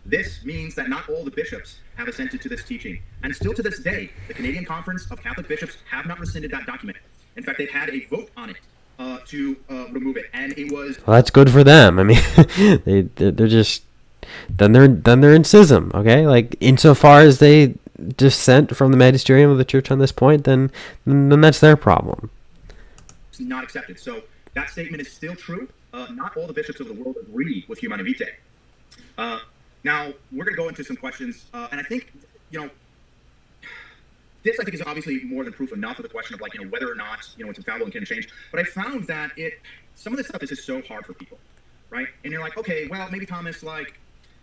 This means that not all the bishops have assented to this teaching. And still to this day, the Canadian Conference of Catholic Bishops have not rescinded that document. In fact, they've had a vote on it to remove it. And it was... Well, that's good for them. I mean, they're just... Then they're in schism, okay? Like, insofar as they dissent from the magisterium of the church on this point, then that's their problem. It's not accepted. So that statement is still true. Not all the bishops of the world agree with Humanae Vitae. Now, we're going to go into some questions, and I think, this I think is obviously more than proof enough of the question of, like, whether or not, it's infallible and can change. But I found that some of this stuff is just so hard for people, right? And you're like, okay, well, maybe Thomas, like,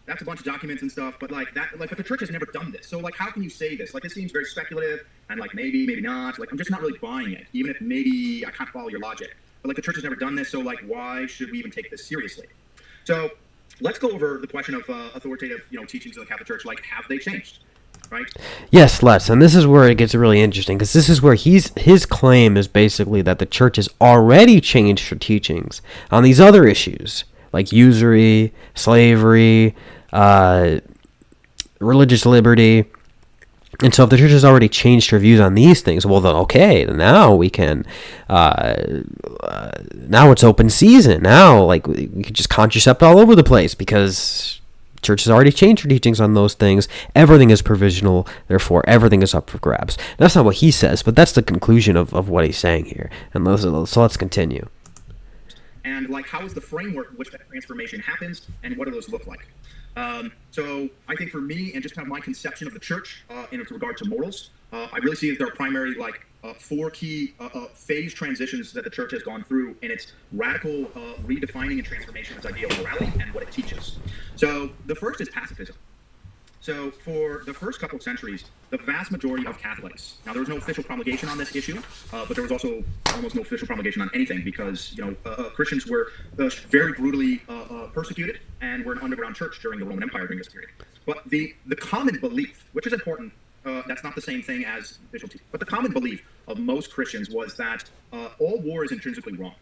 that's a bunch of documents and stuff, but but the church has never done this. So, like, how can you say this? Like, this seems very speculative, and, like, maybe not. Like, I'm just not really buying it, even if maybe I can't follow your logic. But, like, the church has never done this, so, like, why should we even take this seriously? So let's go over the question of authoritative, teachings of the Catholic Church. Like, have they changed? Right? Yes, let's. And this is where it gets really interesting, because this is where his claim is basically that the church has already changed her teachings on these other issues, like usury, slavery, religious liberty. And so if the church has already changed her views on these things, well, then okay, now we can, now it's open season. Now, like, we can just contracept all over the place because church has already changed her teachings on those things. Everything is provisional, therefore everything is up for grabs. That's not what he says, but that's the conclusion of what he's saying here. And so let's continue. And, like, how is the framework in which that transformation happens, and what do those look like? So I think for me, and just kind of my conception of the church in regard to morals, I really see that there are primary, like, 4 key phase transitions that the church has gone through in its radical redefining and transformation of its idea of morality and what it teaches. So the first is pacifism. So for the first couple of centuries, the vast majority of Catholics, now there was no official promulgation on this issue, but there was also almost no official promulgation on anything because, Christians were very brutally persecuted and were an underground church during the Roman Empire during this period. But the common belief, which is important, that's not the same thing as official teaching, but the common belief of most Christians was that all war is intrinsically wrong.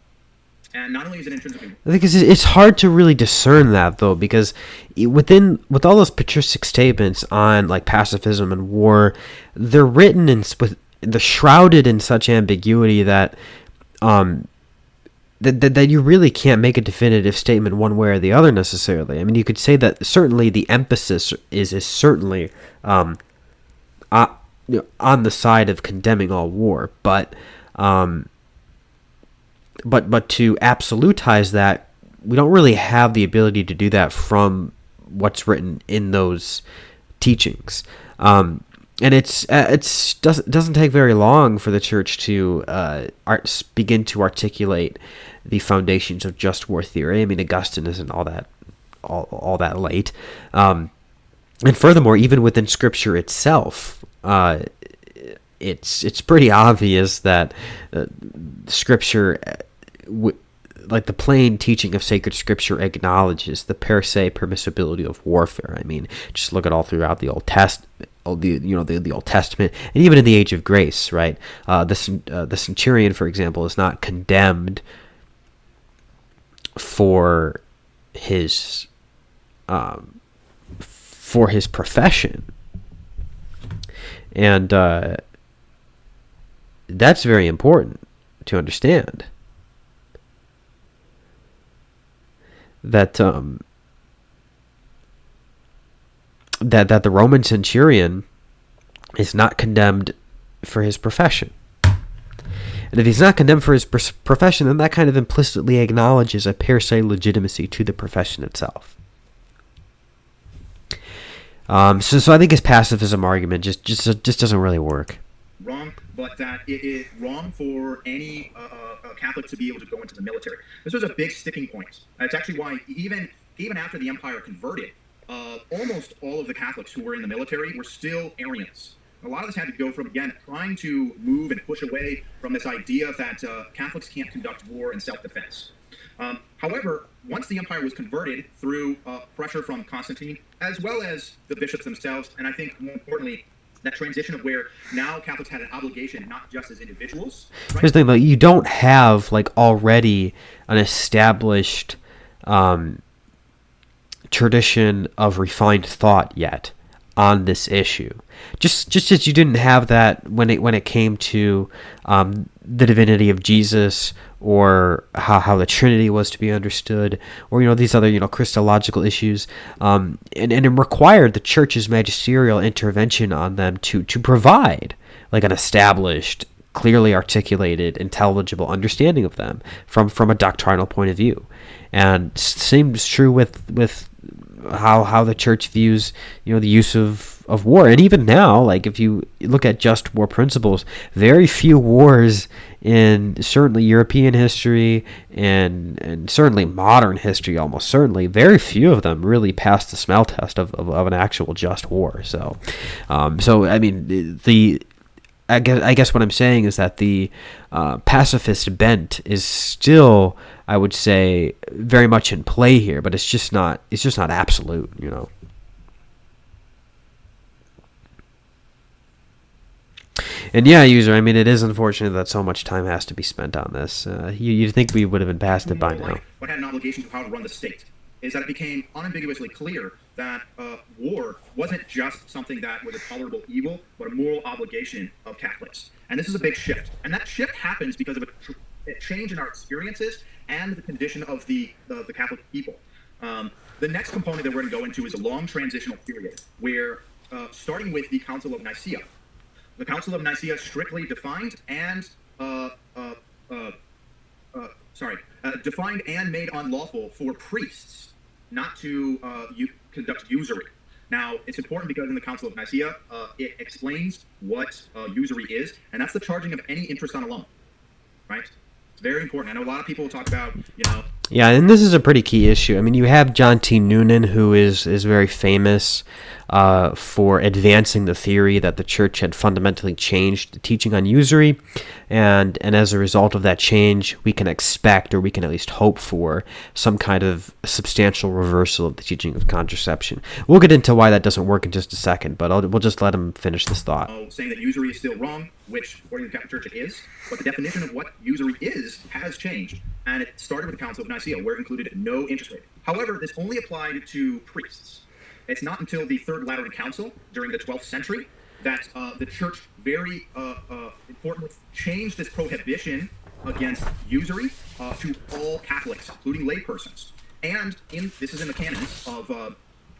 And not only is it intrinsically wrong, I think it's hard to really discern that, though, because with all those patristic statements on like pacifism and war, they're written they're shrouded in such ambiguity that that you really can't make a definitive statement one way or the other necessarily. I mean, you could say that certainly the emphasis is certainly on the side of condemning all war, but to absolutize that, we don't really have the ability to do that from what's written in those teachings. And it doesn't take very long for the church to begin to articulate the foundations of just war theory. I mean, Augustine isn't all that late. And furthermore, even within Scripture itself, it's pretty obvious that Scripture, like the plain teaching of sacred Scripture, acknowledges the per se permissibility of warfare. I mean, just look at all throughout the Old Testament. The Old Testament, and even in the Age of Grace, right? The centurion, for example, is not condemned for his profession, and that's very important to understand. That that the Roman centurion is not condemned for his profession. And if he's not condemned for his profession, then that kind of implicitly acknowledges a per se legitimacy to the profession itself. So I think his pacifism argument just doesn't really work. Wrong, but that it is wrong for any Catholic to be able to go into the military. This was a big sticking point. That's actually why even after the empire converted, almost all of the Catholics who were in the military were still Arians. A lot of this had to go from, again, trying to move and push away from this idea that Catholics can't conduct war in self-defense. However, once the empire was converted through pressure from Constantine, as well as the bishops themselves, and I think more importantly, that transition of where now Catholics had an obligation, not just as individuals. Right? Here's the thing, though, you don't have like already an established tradition of refined thought yet on this issue. Just as you didn't have that when it came to the divinity of Jesus, or how the Trinity was to be understood, or these other Christological issues, and it required the Church's magisterial intervention on them to provide like an established, clearly articulated, intelligible understanding of them from a doctrinal point of view. And same is true with how the Church views the use of war. And even now, like if you look at just war principles, very few wars in certainly European history and certainly modern history, almost certainly, very few of them really passed the smell test of an actual just war. So I mean, I guess what I'm saying is that the pacifist bent is still, I would say, very much in play here, but it's just not absolute, And yeah, user, I mean, it is unfortunate that so much time has to be spent on this. You'd think we would have been past it by now. What had an obligation to how to run the state is that it became unambiguously clear that war wasn't just something that was a tolerable evil, but a moral obligation of Catholics. And this is a big shift. And that shift happens because of a change in our experiences and the condition of the Catholic people. The next component that we're going to go into is a long transitional period where, starting with the Council of Nicaea, the Council of Nicaea strictly defined and defined and made unlawful for priests not to conduct usury. Now, it's important because in the Council of Nicaea, it explains what usury is, and that's the charging of any interest on a loan, right? It's very important. I know a lot of people talk about, Yeah, and this is a pretty key issue. I mean, you have John T. Noonan, who is very famous for advancing the theory that the church had fundamentally changed the teaching on usury, and as a result of that change, we can expect, or we can at least hope for, some kind of substantial reversal of the teaching of contraception. We'll get into why that doesn't work in just a second, but we'll just let him finish this thought. Saying that usury is still wrong, which according to the Catholic Church it is, but the definition of what usury is has changed, and it started with the Council of Nicaea, where it included no interest rate. However, this only applied to priests. It's not until the Third Lateran Council during the 12th century that the church very importantly changed this prohibition against usury to all Catholics, including laypersons. And this is in the canons of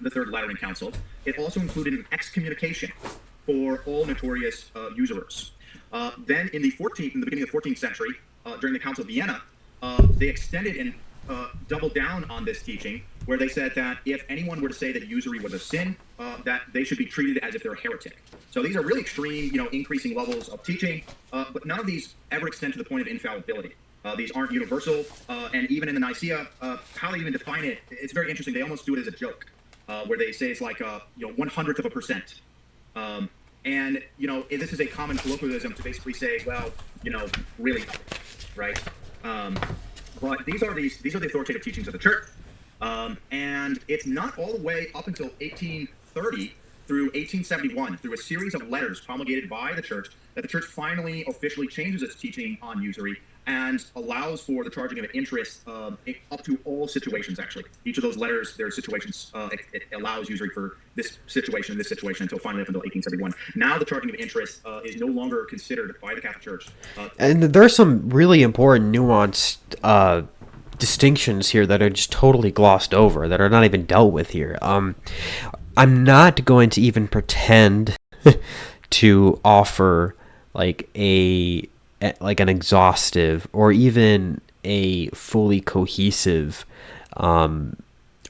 the Third Lateran Council. It also included an excommunication for all notorious usurers. Then in the beginning of the 14th century, during the Council of Vienna, they extended and doubled down on this teaching, where they said that if anyone were to say that usury was a sin, that they should be treated as if they're a heretic. So these are really extreme, increasing levels of teaching, but none of these ever extend to the point of infallibility. These aren't universal, and even in the Nicaea, how they even define it, it's very interesting. They almost do it as a joke, where they say it's like 1/100%. And this is a common colloquialism to basically say, well, really, right? But these are the authoritative teachings of the church, and it's not all the way up until 1830 through 1871, through a series of letters promulgated by the church, that the church finally officially changes its teaching on usury and allows for the charging of interest up to all situations. Actually, each of those letters, there are situations. It allows usury for this situation, until finally up until 1871. Now the charging of interest is no longer considered by the Catholic Church. And there are some really important nuanced distinctions here that are just totally glossed over, that are not even dealt with here. I'm not going to even pretend to offer like an exhaustive or even a fully cohesive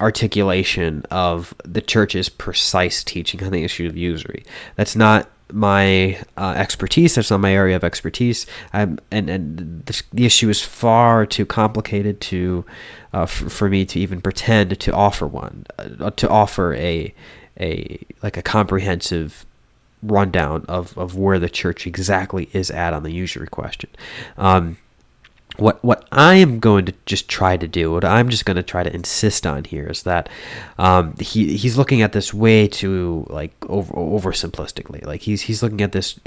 articulation of the church's precise teaching on the issue of usury. That's not my expertise. That's not my area of expertise. And the issue is far too complicated for me to even pretend to offer one, to offer a comprehensive rundown of where the church exactly is at on the usury question. What I am going to just try to do, what I'm just going to try to insist on here, is that he's looking at this way too oversimplistically. Like he's looking at this,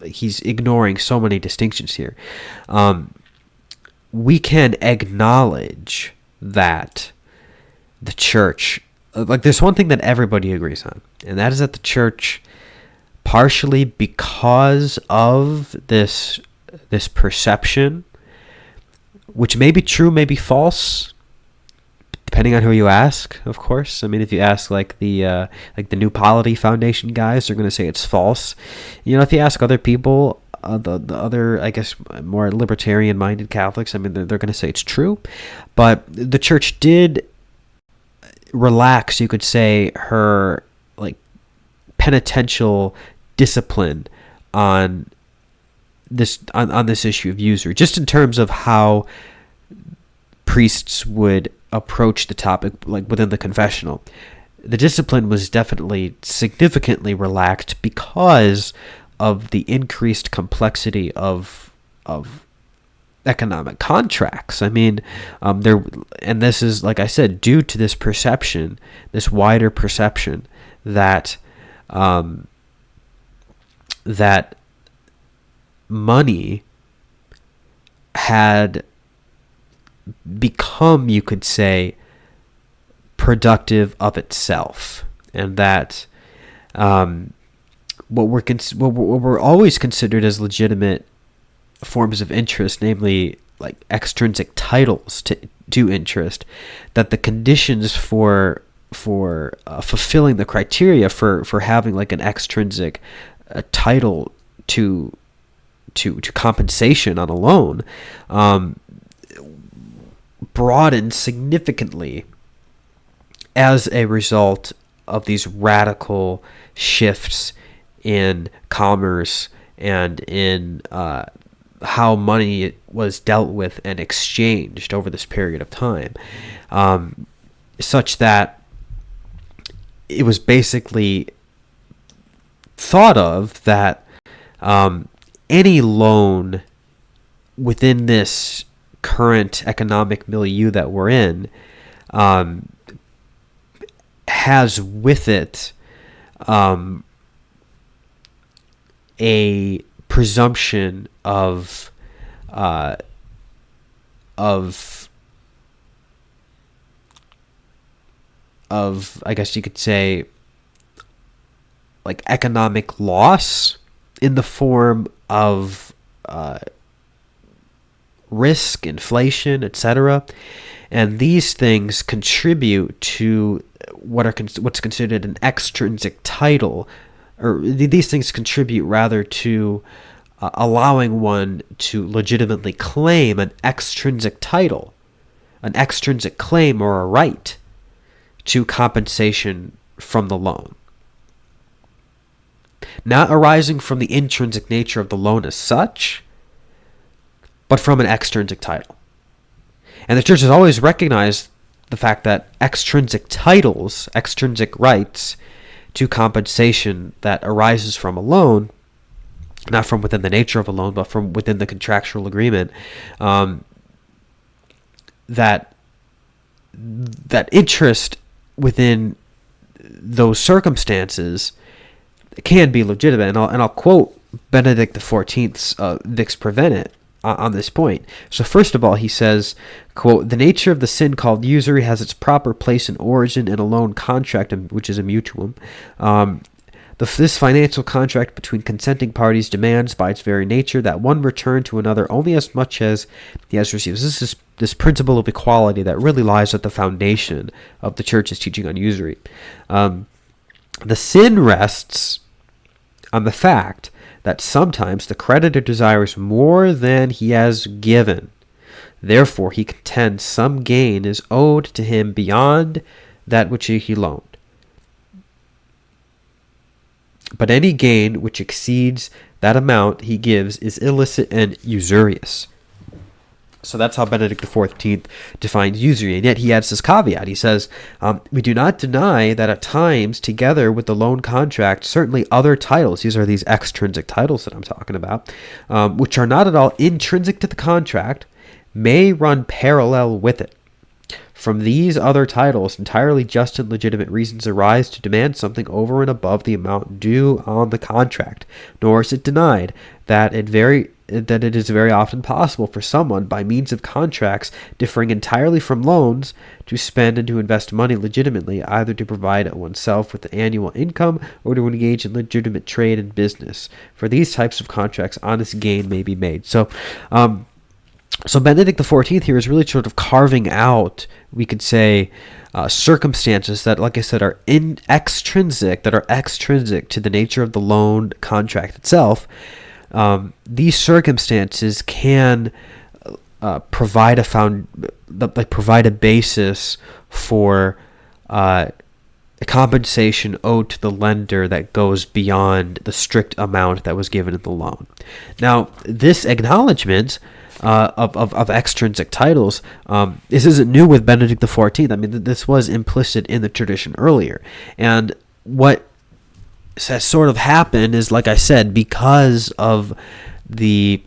he's ignoring so many distinctions here. We can acknowledge that the church, there's one thing that everybody agrees on, and that is that the church, partially because of this perception, which may be true, may be false, depending on who you ask, of course. I mean, if you ask the New Polity Foundation guys, they're going to say it's false. If you ask other people, the other, I guess, more libertarian-minded Catholics, I mean, they're going to say it's true. But the church did relax, you could say, her penitential discipline on this issue of usury, just in terms of how priests would approach the topic, within the confessional. The discipline was definitely significantly relaxed because of the increased complexity of economic contracts. I mean, and this is, like I said, due to this perception, this wider perception that that money had become, you could say, productive of itself, and that what were always considered as legitimate forms of interest, namely extrinsic titles to interest, that the conditions for fulfilling the criteria for having an extrinsic title to compensation on a loan broadened significantly as a result of these radical shifts in commerce and in how money was dealt with and exchanged over this period of time, such that it was basically thought of that any loan within this current economic milieu that we're in has with it a presumption of I guess you could say, like, economic loss in the form of risk, inflation, etc. And these things contribute to what's considered an extrinsic title, or these things contribute rather to allowing one to legitimately claim an extrinsic title, an extrinsic claim or a right to compensation from the loan, not arising from the intrinsic nature of the loan as such, but from an extrinsic title. And the church has always recognized the fact that extrinsic titles, extrinsic rights to compensation that arises from a loan, not from within the nature of a loan, but from within the contractual agreement, that interest within those circumstances can be legitimate. And I'll quote Benedict XIV's Vix Prevenit on this point. So first of all, he says, quote, "The nature of the sin called usury has its proper place and origin in a loan contract, which is a mutuum. This financial contract between consenting parties demands by its very nature that one return to another only as much as he has received." This is this principle of equality that really lies at the foundation of the church's teaching on usury. The sin rests on the fact that sometimes the creditor desires more than he has given. Therefore, he contends some gain is owed to him beyond that which he loaned. But any gain which exceeds that amount he gives is illicit and usurious. So that's how Benedict XIV defines usury. And yet he adds this caveat. He says, we do not deny that at times, together with the loan contract, certainly other titles, these are these extrinsic titles that I'm talking about, which are not at all intrinsic to the contract, may run parallel with it. From these other titles, entirely just and legitimate reasons arise to demand something over and above the amount due on the contract. Nor is it denied that it is very often possible for someone, by means of contracts differing entirely from loans, to spend and to invest money legitimately, either to provide oneself with an annual income or to engage in legitimate trade and business. For these types of contracts, honest gain may be made. So Benedict XIV here is really sort of carving out, we could say, circumstances that, like I said, are extrinsic to the nature of the loan contract itself. These circumstances can provide a basis for a compensation owed to the lender that goes beyond the strict amount that was given in the loan. Now, this acknowledgement of extrinsic titles, this isn't new with Benedict XIV. I mean, this was implicit in the tradition earlier. And what has sort of happened is, like I said, because of the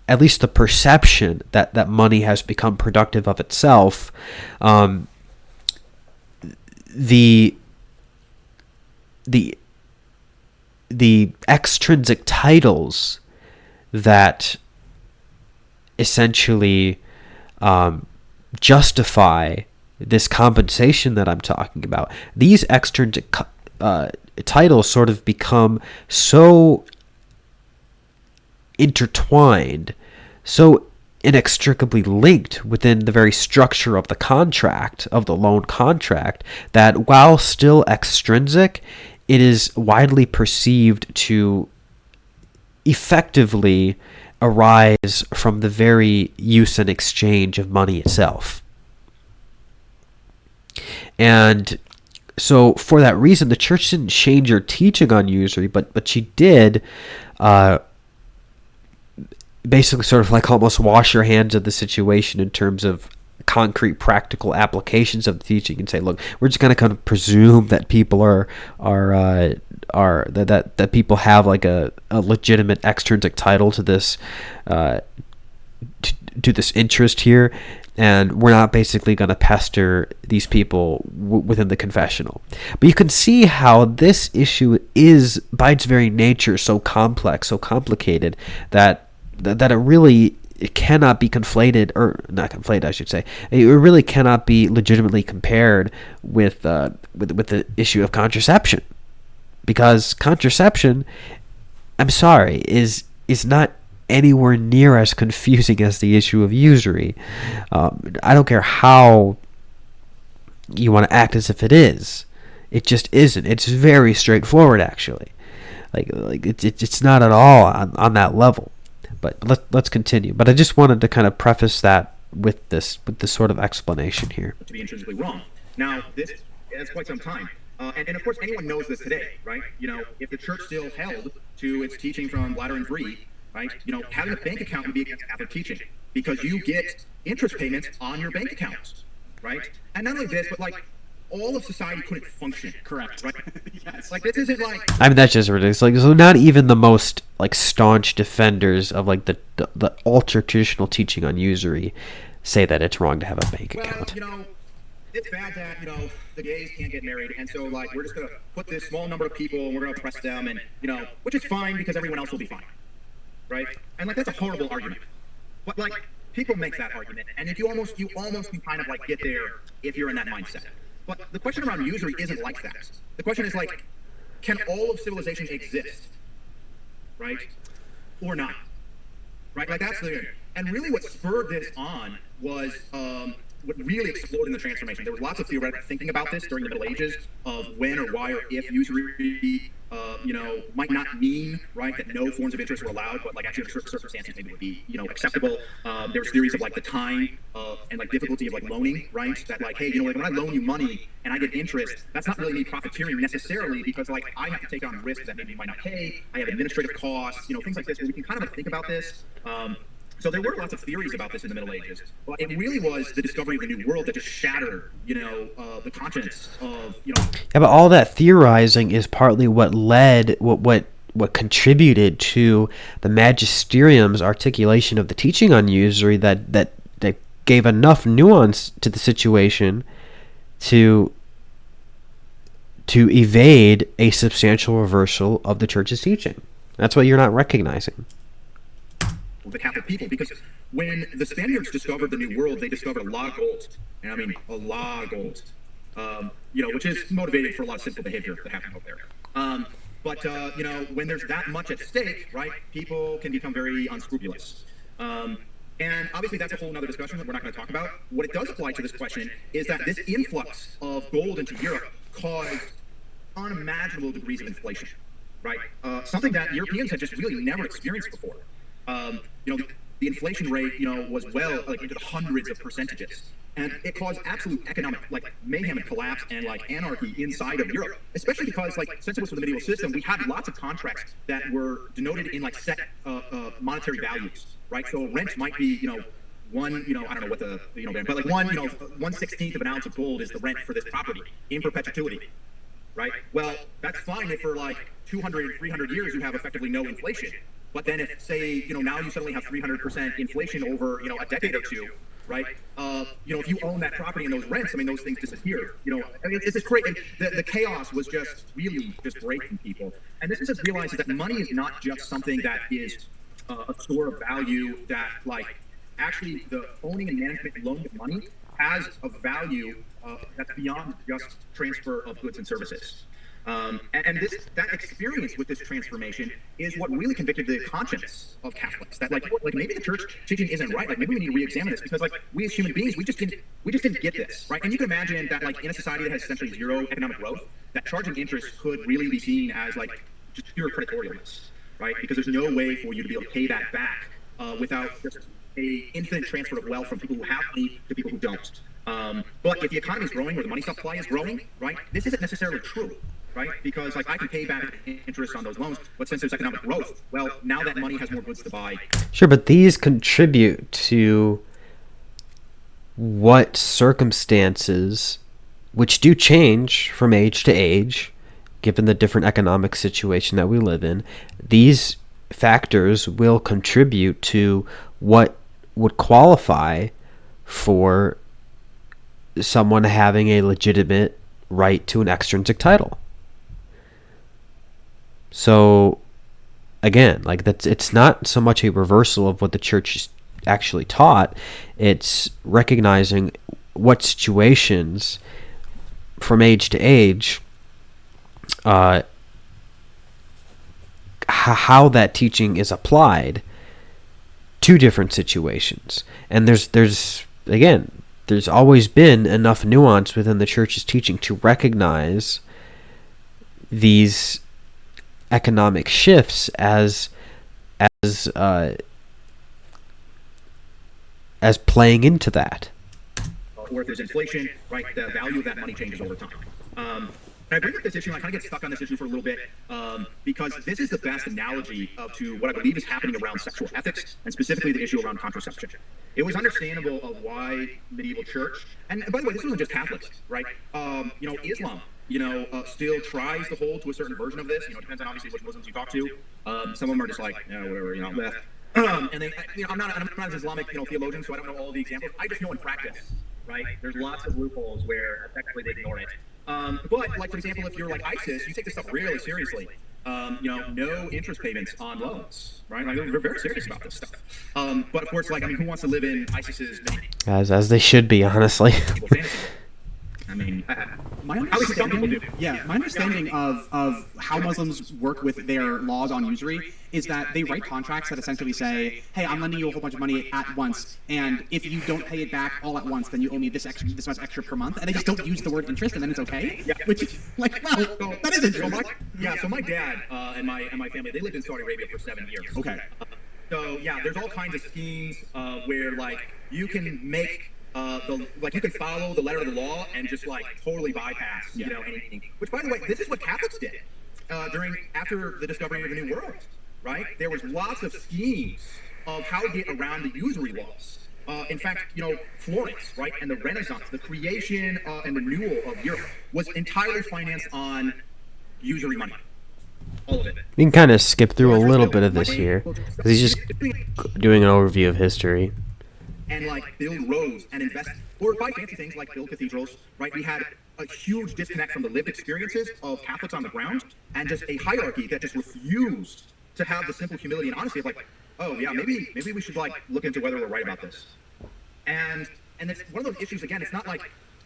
at least the perception that money has become productive of itself, the extrinsic titles that essentially justify this compensation that I'm talking about, these extrinsic titles sort of become so intertwined, so inextricably linked within the very structure of the contract, of the loan contract, that while still extrinsic, it is widely perceived to effectively arise from the very use and exchange of money itself. And so for that reason, the church didn't change her teaching on usury, but she did basically sort of like almost wash your hands of the situation in terms of concrete practical applications of the teaching and say, look, we're just going to kind of presume that people that people have like a legitimate extrinsic title to this to this interest here, and we're not basically going to pester these people within the confessional. But you can see how this issue is, by its very nature, so complex, so complicated, that it really cannot be conflated, or not conflated, I should say. It really cannot be legitimately compared with the issue of contraception, because contraception, I'm sorry, is not anywhere near as confusing as the issue of usury. I don't care how you want to act as if it is. It just isn't. It's very straightforward, actually. Like it's not at all on that level. But let's continue. But I just wanted to kind of preface that with this sort of explanation here. To be intrinsically wrong. Now, this has quite some time. And of course, anyone knows this today, right? If the church still held to its teaching from Lateran III, right? Having a bank account would be against Catholic teaching, because you get interest payments on your bank accounts, right? And not only this, but all of society couldn't function. Correct. Right? Yes. This isn't I mean, that's just ridiculous. So not even the most staunch defenders of the ultra traditional teaching on usury say that it's wrong to have a bank account. It's bad that the gays can't get married, and so we're just gonna put this small number of people and we're gonna oppress them, and which is fine because everyone else will be fine, right? And that's a horrible argument, but people make that argument, and if you almost can kind of get there if you're in that mindset. But the question around usury isn't like that. The question is can all of civilization exist, right, or not, right? That's the, and really what spurred this on was what really exploded in the transformation. There was lots of theoretical thinking about this during the Middle Ages of when or why or if usury, might not mean, right, that no forms of interest were allowed, but actually under certain circumstances maybe would be, acceptable. There's theories of the time and difficulty of loaning, right? That hey, when I loan you money and I get interest, that's not really me profiteering necessarily, because I have to take on risks that maybe you might not pay. I have administrative costs, things like this, where we can kind of think about this. So there were lots of theories about this in the Middle Ages, but it really was the discovery of the New World that just shattered, the conscience of, Yeah, but all that theorizing is partly what led, what contributed to the magisterium's articulation of the teaching on usury that gave enough nuance to the situation to evade a substantial reversal of the church's teaching. That's what you're not recognizing. The Catholic people, because when the Spaniards discovered the New World, they discovered a lot of gold, and I mean a lot of gold, which is motivating for a lot of sinful behavior that happened over there. But when there's that much at stake, right, people can become very unscrupulous. And obviously that's a whole other discussion that we're not going to talk about. What it does apply to this question is that this influx of gold into Europe caused unimaginable degrees of inflation, right? Something that Europeans had just really never experienced before. The inflation rate, was well into the hundreds of percentages, and it caused absolute economic mayhem and collapse and anarchy inside of Europe. Especially because since it was for the medieval system, we had lots of contracts that were denoted in set monetary values, right? So rent might be one, I don't know what the but 1/16 of an ounce of gold is the rent for this property in perpetuity, right? Well, that's fine if for 200, 300 years you have effectively no inflation. But then if, say, now you suddenly have 300% inflation over, a decade or two, right? If you own that property and those rents, I mean, those things disappear. It's just great. And the chaos was just really just breaking people. And this just realizes that money is not just something that is a store of value that, actually the owning and management and loan of money has a value that's beyond just transfer of goods and services. And that experience with this transformation is what really convicted the conscience of Catholics. That maybe the church teaching isn't right. Maybe we need to re-examine this, because we as human beings, we just didn't get this, right? And you can imagine that in a society that has essentially zero economic growth, that charging interest could really be seen as just pure predatorialness, right? Because there's no way for you to be able to pay that back without just a infinite transfer of wealth from people who have money to people who don't. But if the economy is growing or the money supply is growing, right, this isn't necessarily true. right? Because like I can pay back interest on those loans, but since there's economic growth, well, now that money has more goods to buy. Sure, but these contribute to what circumstances, which do change from age to age, given the different economic situation that we live in, these factors will contribute to what would qualify for someone having a legitimate right to an extrinsic title. So again, like it's not so much a reversal of what the church actually taught, it's recognizing what situations from age to age, how that teaching is applied to different situations. And there's always been enough nuance within the church's teaching to recognize these economic shifts as playing into that. Or if there's inflation, right, the value of that money changes over time. And I bring up this issue, and I kind of get stuck on this issue for a little bit, because this is the best analogy to what I believe is happening around sexual ethics, and specifically the issue around contraception. It was understandable of why medieval church, and by the way, this wasn't just Catholics, right? Islam, still tries to hold to a certain version of this. It depends on obviously which Muslims you talk to. Some of them are just like, whatever, and they, I'm not an Islamic, theologian, so I don't know all the examples. I just know in practice, right? There's lots of loopholes where effectively they ignore it. But like, for example, if you're like ISIS, you take this stuff really seriously. No interest payments on loans, right? Like, they're very serious about this stuff. But of course, who wants to live in ISIS's as they should be, honestly. My understanding of how Muslims work with their laws on usury is that they write contracts that essentially say, hey, I'm lending you a whole bunch of money at once, and if you don't pay it back all at once, then you owe me this much extra per month, and they just don't use the word interest, and then it's okay. Yeah. Which is that is interesting. So my dad and my family, they lived in Saudi Arabia for 7 years. Okay. So yeah, there's all kinds of schemes where you can make you can follow the letter of the law and just totally bypass anything. Which, by the way, this is what Catholics did after the discovery of the New World, right? There was lots of schemes of how to get around the usury laws. In fact, Florence, right, and the Renaissance, the creation and renewal of Europe was entirely financed on usury money. All of it. We can kind of skip through a little bit of this here because he's just doing an overview of history. And build roads and invest, or buy fancy things like build cathedrals, right? We had a huge disconnect from the lived experiences of Catholics on the ground, and just a hierarchy that just refused to have the simple humility and honesty of oh yeah, maybe we should look into whether we're right about this. And it's one of those issues again. It's not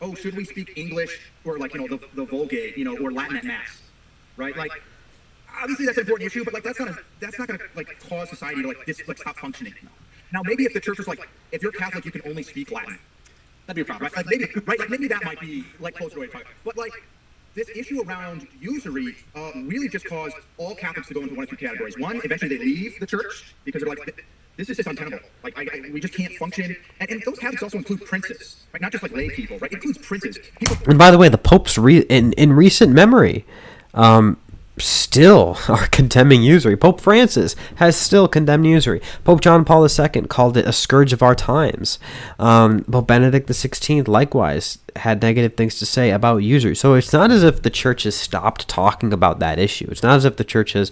oh, should we speak English or the Vulgate, or Latin at Mass, right? Obviously that's an important issue, but that's not gonna cause society to stop functioning. Now, maybe if the church was if you're Catholic, you can only speak Latin. That'd be a problem. Right? Maybe that might be close to a talk. But this issue around usury really just caused all Catholics to go into one of two categories. One, eventually they leave the church because they're this is just untenable. We just can't function. And those Catholics also include princes, right? Not just lay people, right? It includes princes. And by the way, the popes in recent memory still are condemning usury. Pope Francis has still condemned usury. Pope John Paul II called it a scourge of our times. Pope Benedict XVI likewise had negative things to say about usury. So it's not as if the church has stopped talking about that issue. It's not as if the church has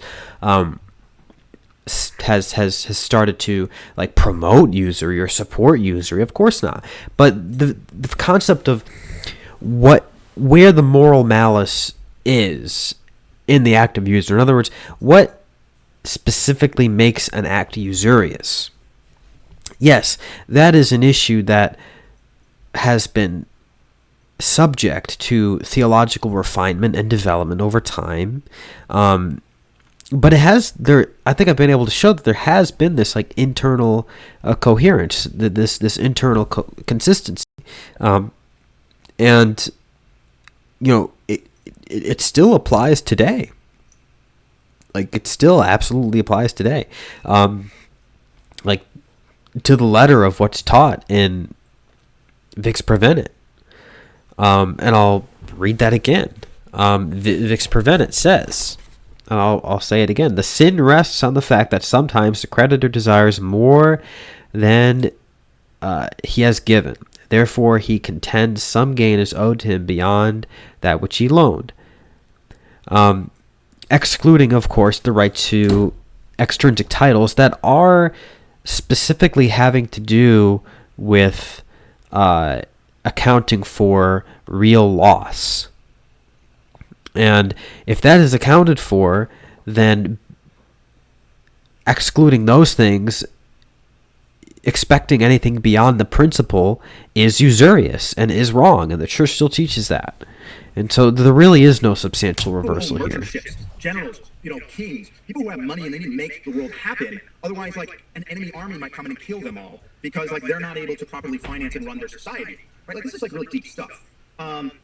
started to promote usury or support usury. Of course not. But the concept of where the moral malice is in the act of usury. In other words, what specifically makes an act usurious? Yes, that is an issue that has been subject to theological refinement and development over time. But I think I've been able to show that there has been this internal coherence, this internal consistency, and it still applies today. It still absolutely applies today. To the letter of what's taught in Vix Prevenit. And I'll read that again. Vix Prevenit says, and I'll say it again, the sin rests on the fact that sometimes the creditor desires more than he has given. Therefore, he contends some gain is owed to him beyond that which he loaned. Excluding, of course, the right to extrinsic titles that are specifically having to do with accounting for real loss. And if that is accounted for, then excluding those things, expecting anything beyond the principle is usurious and is wrong, and the church still teaches that. And so there really is no substantial reversal here. Generals, kings, people who have money and they need to make the world happen. Otherwise, an enemy army might come in and kill them all because they're not able to properly finance and run their society. Right? This is really deep stuff.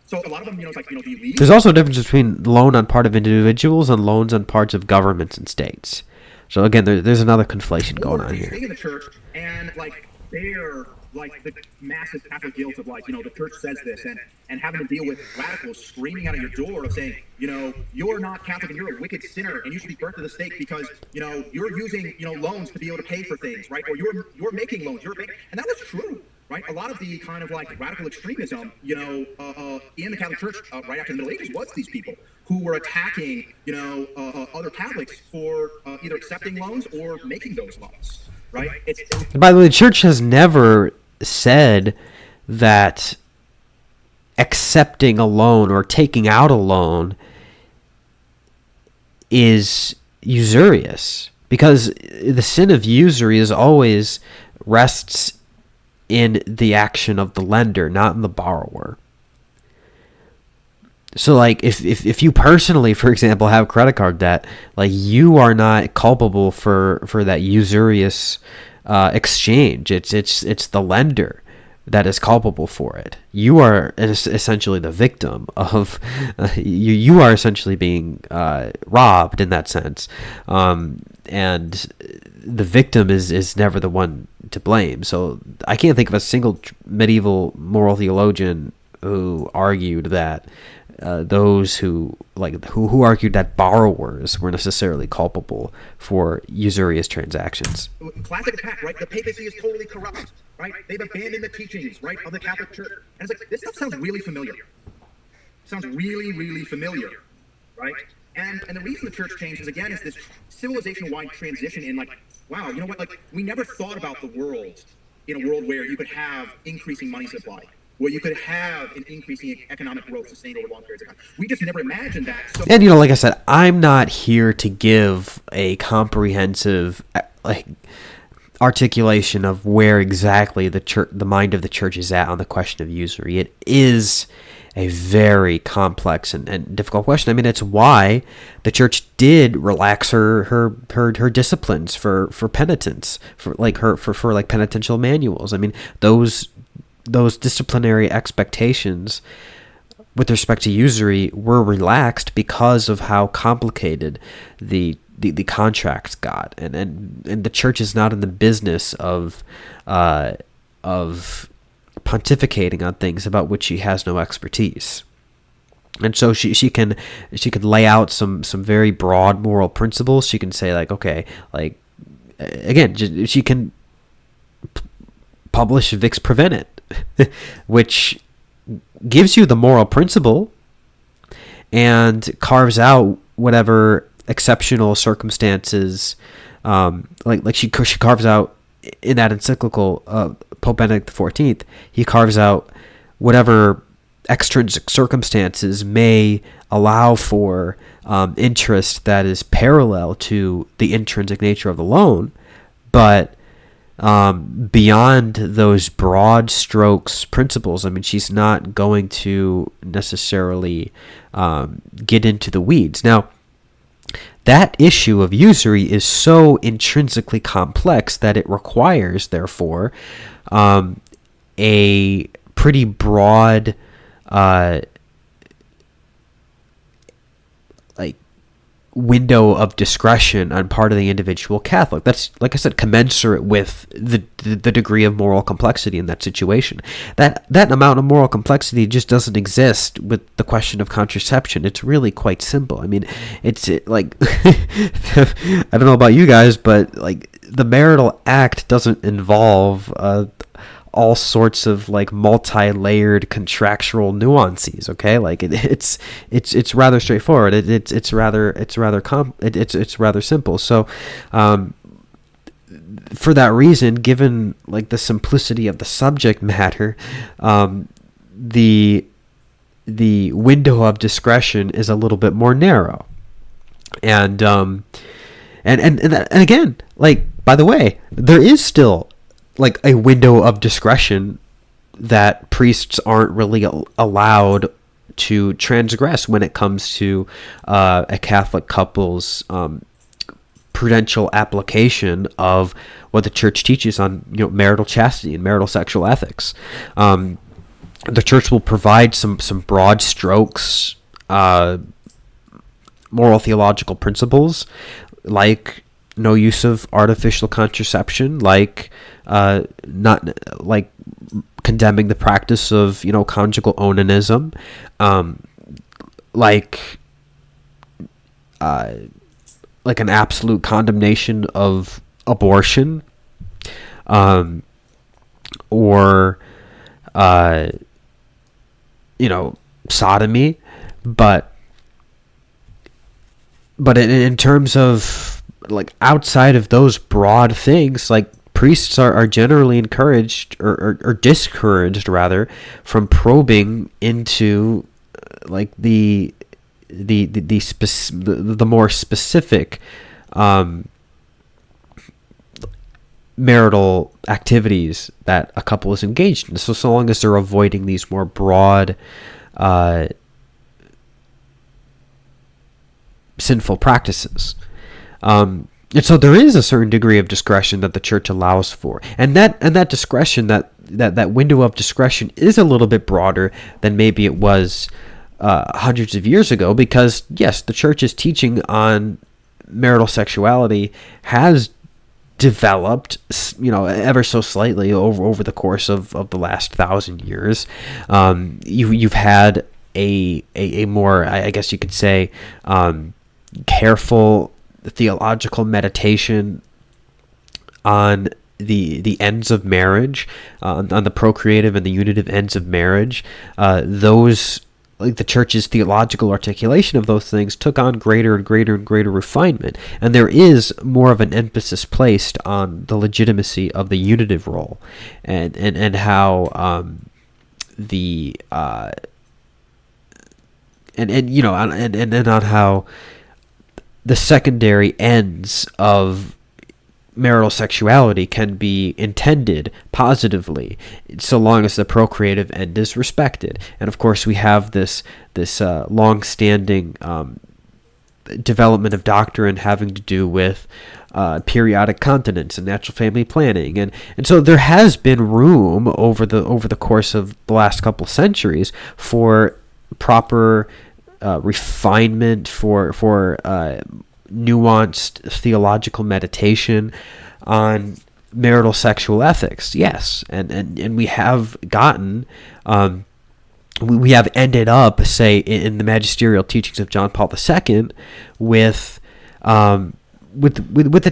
So a lot of them, it's do you leave? There's also a difference between loan on part of individuals and loans on parts of governments and states. So again, there's another conflation going on here. Stay in the church and bear the massive Catholic guilt of the church says this, and having to deal with radicals screaming out of your door of saying, you're not Catholic and you're a wicked sinner and you should be burnt to the stake because you're using loans to be able to pay for things, right? Or you're making loans, and that was true. Right, a lot of the kind of radical extremism, in the Catholic Church right after the Middle Ages was these people who were attacking, other Catholics for either accepting loans or making those loans. Right. And by the way, the church has never said that accepting a loan or taking out a loan is usurious, because the sin of usury is always rests in the action of the lender, not in the borrower. So if you personally, for example, have credit card debt, you are not culpable for that usurious exchange. It's the lender that is culpable for it. You are essentially the victim of you are essentially being robbed in that sense, and the victim is never the one to blame. So I can't think of a single medieval moral theologian who argued that those who argued that borrowers were necessarily culpable for usurious transactions. Classic attack, right? The papacy is totally corrupt, right? They've abandoned the teachings, right, of the Catholic Church. And it's this stuff sounds really familiar. Sounds really, really familiar, right? And the reason the church changed is this civilization-wide transition in wow, you know what? We never thought about the world in a world where you could have increasing money supply, where you could have an increasing economic growth sustained over long periods of time. We just never imagined that. So, and like I said, I'm not here to give a comprehensive articulation of where exactly the mind of the church is at on the question of usury. It is a very complex and difficult question. I mean, it's why the church did relax her disciplines for penitence, for penitential manuals. I mean, those disciplinary expectations with respect to usury were relaxed because of how complicated the contracts got, and the church is not in the business of pontificating on things about which she has no expertise. And so she can lay out some very broad moral principles. She can say again, she can publish Vix Prevenit, which gives you the moral principle and carves out whatever exceptional circumstances, she carves out in that encyclical Pope Benedict XIV. He carves out whatever extrinsic circumstances may allow for interest that is parallel to the intrinsic nature of the loan, but beyond those broad strokes principles, I mean, she's not going to necessarily get into the weeds. Now, that issue of usury is so intrinsically complex that it requires, therefore, a pretty broad window of discretion on part of the individual Catholic. That's, like I said, commensurate with the degree of moral complexity in that situation. That amount of moral complexity just doesn't exist with the question of contraception. It's really quite simple. I mean, it's like I don't know about you guys, but like the marital act doesn't involve all sorts of like multi-layered contractual nuances. Okay, like it's rather straightforward. It's rather simple. So for that reason, given like the simplicity of the subject matter, the window of discretion is a little bit more narrow. And again, like, by the way, there is still like a window of discretion that priests aren't really allowed to transgress when it comes to a Catholic couple's prudential application of what the church teaches on, marital chastity and marital sexual ethics. The church will provide some broad strokes, moral theological principles, like no use of artificial contraception, like not like condemning the practice of conjugal onanism, like an absolute condemnation of abortion, or sodomy, but in terms of like outside of those broad things, like priests are generally encouraged or discouraged rather from probing into like the more specific marital activities that a couple is engaged in. So long as they're avoiding these more broad sinful practices. And so there is a certain degree of discretion that the church allows for. And that discretion, that window of discretion is a little bit broader than maybe it was hundreds of years ago, because yes, the church's teaching on marital sexuality has developed, ever so slightly over the course of the last 1,000 years. You've had a more, I guess you could say, careful theological meditation on the ends of marriage, on the procreative and the unitive ends of marriage. Those, like the church's theological articulation of those things, took on greater and greater and greater refinement, and there is more of an emphasis placed on the legitimacy of the unitive role, and how on how the secondary ends of marital sexuality can be intended positively, so long as the procreative end is respected. And of course, we have this long-standing development of doctrine having to do with periodic continence and natural family planning, and so there has been room over the course of the last couple centuries for proper refinement, for nuanced theological meditation on marital sexual ethics. Yes, and we have gotten, we have ended up, say, in the magisterial teachings of John Paul II, with a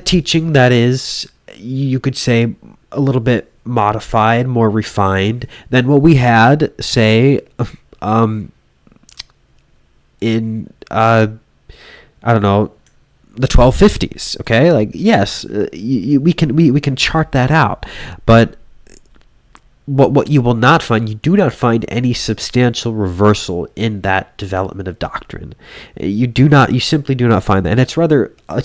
teaching that is, you could say, a little bit modified, more refined than what we had, say, in I don't know, the 1250s. Okay, like, yes, we can chart that out, but what you will not find, you do not find any substantial reversal in that development of doctrine. You simply do not find that, and it's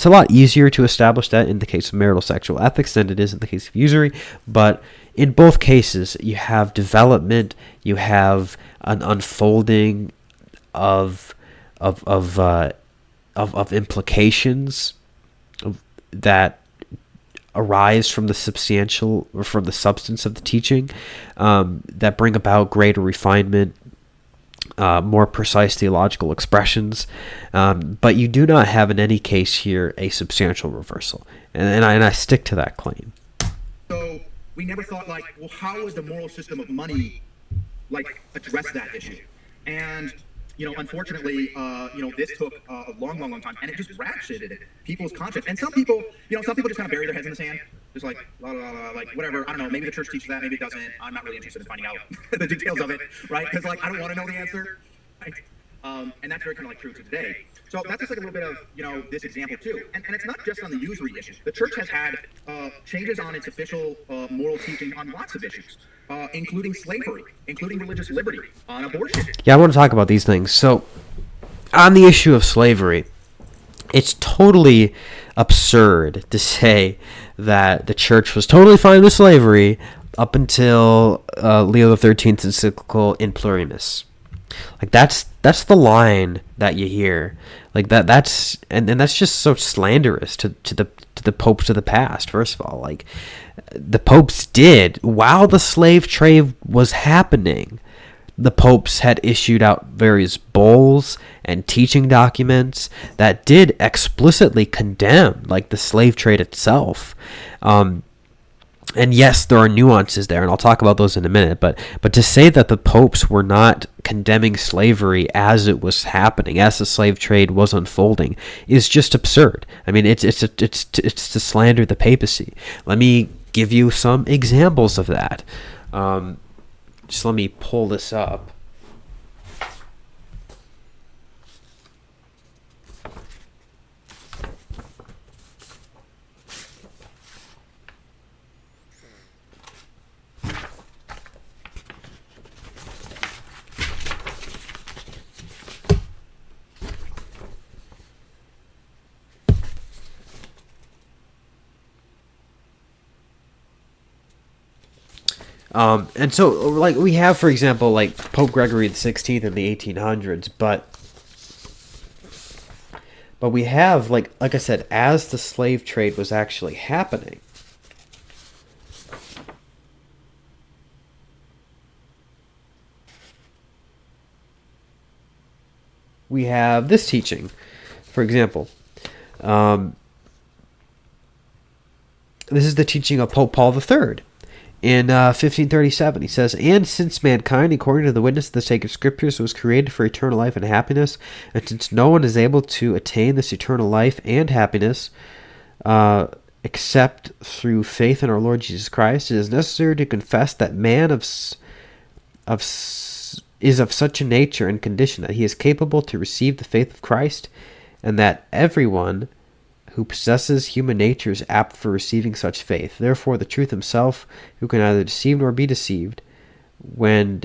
a lot easier to establish that in the case of marital sexual ethics than it is in the case of usury. But in both cases, you have development, you have an unfolding of implications that arise from the substantial, or from the substance of the teaching, that bring about greater refinement more precise theological expressions, but you do not have in any case here a substantial reversal, and I stick to that claim. So we never thought, like, well, how would the moral system of money, like, address that issue? And, unfortunately, this took a long, long, long time, and it just ratcheted people's conscience. And some people just kind of bury their heads in the sand, just like, la, la, la, like, whatever. I don't know, maybe the church teaches that, maybe it doesn't. I'm not really interested in finding out the details of it, right? Because, like, I don't want to know the answer, right? And that's very kind of like true to today. So that's just like a little bit of, this example too. And it's not just on the usury issue. The church has had changes on its official moral teaching on lots of issues, including slavery, including religious liberty, on abortion. Yeah, I want to talk about these things. So on the issue of slavery, it's totally absurd to say that the church was totally fine with slavery up until Leo XIII's encyclical In Plurimis. Like that's the line that you hear. Like that's just so slanderous to the popes of the past. First of all, like the popes did while the slave trade was happening. The popes had issued out various bulls and teaching documents that did explicitly condemn like the slave trade itself. And yes, there are nuances there, and I'll talk about those in a minute. But to say that the popes were not condemning slavery as it was happening, as the slave trade was unfolding, is just absurd. I mean, it's to slander the papacy. Let me give you some examples of that. Just let me pull this up. And so, like, we have, for example, like Pope Gregory XVI in the 1800s, but we have, like I said, as the slave trade was actually happening, we have this teaching, for example. This is the teaching of Pope Paul III. In 1537, he says, "And since mankind, according to the witness of the sacred scriptures, was created for eternal life and happiness, and since no one is able to attain this eternal life and happiness except through faith in our Lord Jesus Christ, it is necessary to confess that man is of such a nature and condition that he is capable to receive the faith of Christ, and that everyone who possesses human nature is apt for receiving such faith. Therefore, the truth himself, who can neither deceive nor be deceived, when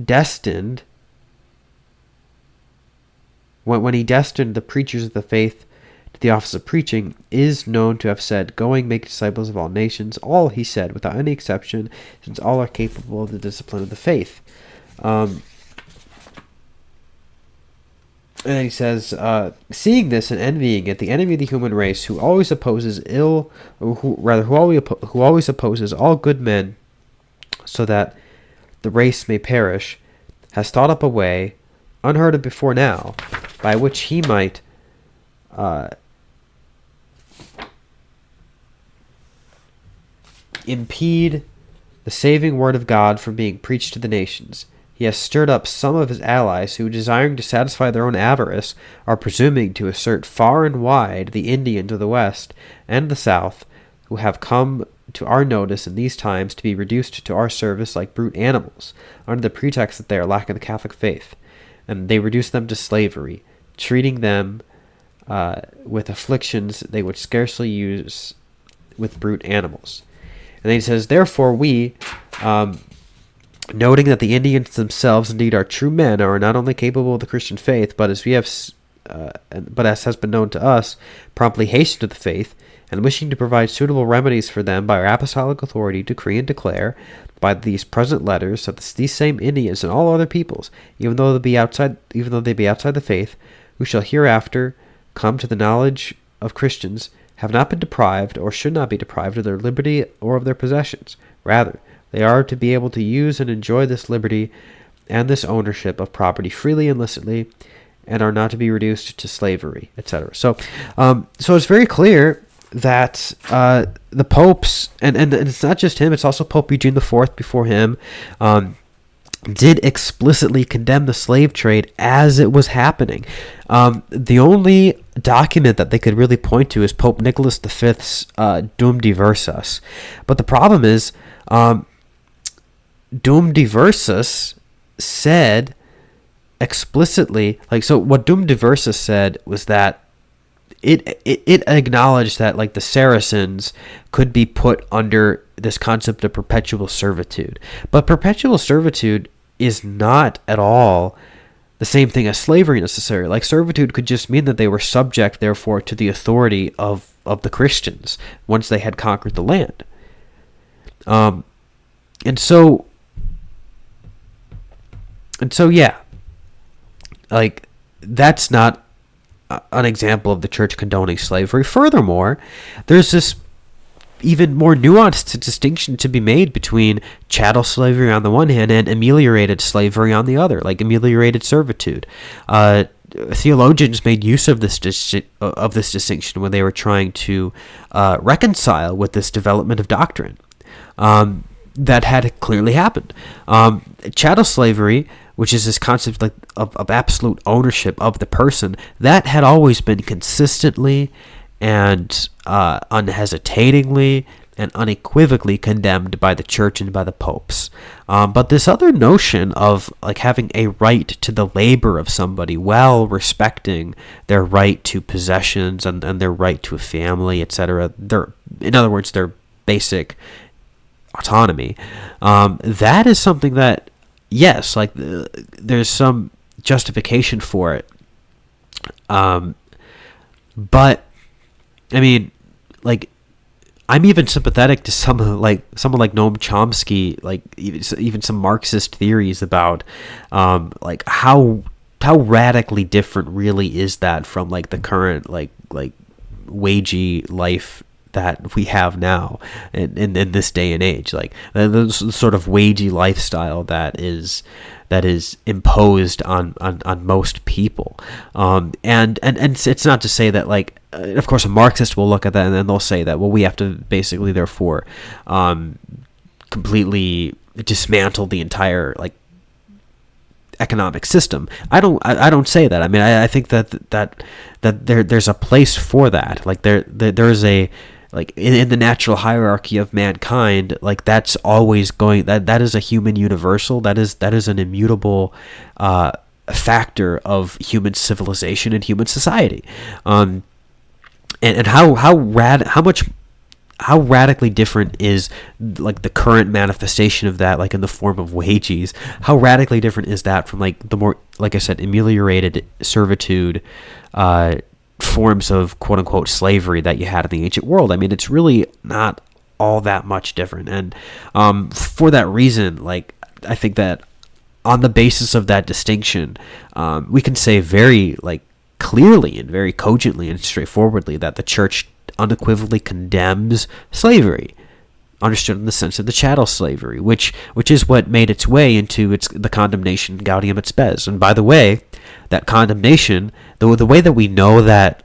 destined, when he destined the preachers of the faith to the office of preaching, is known to have said, 'Going, make disciples of all nations.' All, he said, without any exception, since all are capable of the discipline of the faith." And then he says, "Seeing this and envying it, the enemy of the human race, who always opposes who always opposes all good men, so that the race may perish, has thought up a way, unheard of before now, by which he might impede the saving word of God from being preached to the nations. He has stirred up some of his allies who, desiring to satisfy their own avarice, are presuming to assert far and wide the Indians of the West and the South, who have come to our notice in these times to be reduced to our service like brute animals, under the pretext that they are lacking the Catholic faith. And they reduce them to slavery, treating them with afflictions they would scarcely use with brute animals." And then he says, "Therefore we... noting that the Indians themselves indeed are true men, are not only capable of the Christian faith, but as has been known to us, promptly hasten to the faith, and wishing to provide suitable remedies for them by our apostolic authority, decree and declare by these present letters that these same Indians and all other peoples, even though they be outside the faith, who shall hereafter come to the knowledge of Christians, have not been deprived, or should not be deprived, of their liberty or of their possessions. Rather, they are to be able to use and enjoy this liberty and this ownership of property freely and illicitly, and are not to be reduced to slavery, etc. So it's very clear that the popes, and it's not just him, it's also Pope Eugene IV before him, did explicitly condemn the slave trade as it was happening. The only document that they could really point to is Pope Nicholas V's Dum Diversas. But the problem is, Dum Diversas said explicitly, so what Dum Diversas said was that it acknowledged that the Saracens could be put under this concept of perpetual servitude. But perpetual servitude is not at all the same thing as slavery necessarily. Servitude could just mean that they were subject, therefore, to the authority of the Christians once they had conquered the land. And so yeah, that's not an example of the church condoning slavery. Furthermore, there's this even more nuanced distinction to be made between chattel slavery on the one hand and ameliorated slavery on the other, ameliorated servitude. Theologians made use of this distinction when they were trying to reconcile with this development of doctrine that had clearly happened. Chattel slavery, which is this concept of absolute ownership of the person, that had always been consistently and unhesitatingly and unequivocally condemned by the church and by the popes. But this other notion of having a right to the labor of somebody while respecting their right to possessions and their right to a family, etc., in other words, their basic autonomy, that is something that, yes, there's some justification for it. But I mean, I'm even sympathetic to someone like Noam Chomsky, even some Marxist theories about how radically different really is that from the current wagey life that we have now in this day and age, the sort of wagey lifestyle that is imposed on most people, and it's not to say that of course a Marxist will look at that and then they'll say that, well, we have to basically therefore completely dismantle the entire economic system. I don't say that. I mean, I think that there's a place for that. There's a in the natural hierarchy of mankind, that's always going, that is a human universal, that is an immutable factor of human civilization and human society. And how radically different is the current manifestation of that, in the form of wages? How radically different is that from the more, I said, ameliorated servitude forms of quote unquote slavery that you had in the ancient world? I mean, it's really not all that much different. And for that reason, I think that on the basis of that distinction, we can say very clearly and very cogently and straightforwardly that the church unequivocally condemns slavery, understood in the sense of the chattel slavery, which is what made its way into the condemnation Gaudium et Spes. And by the way, that condemnation, the way that we know that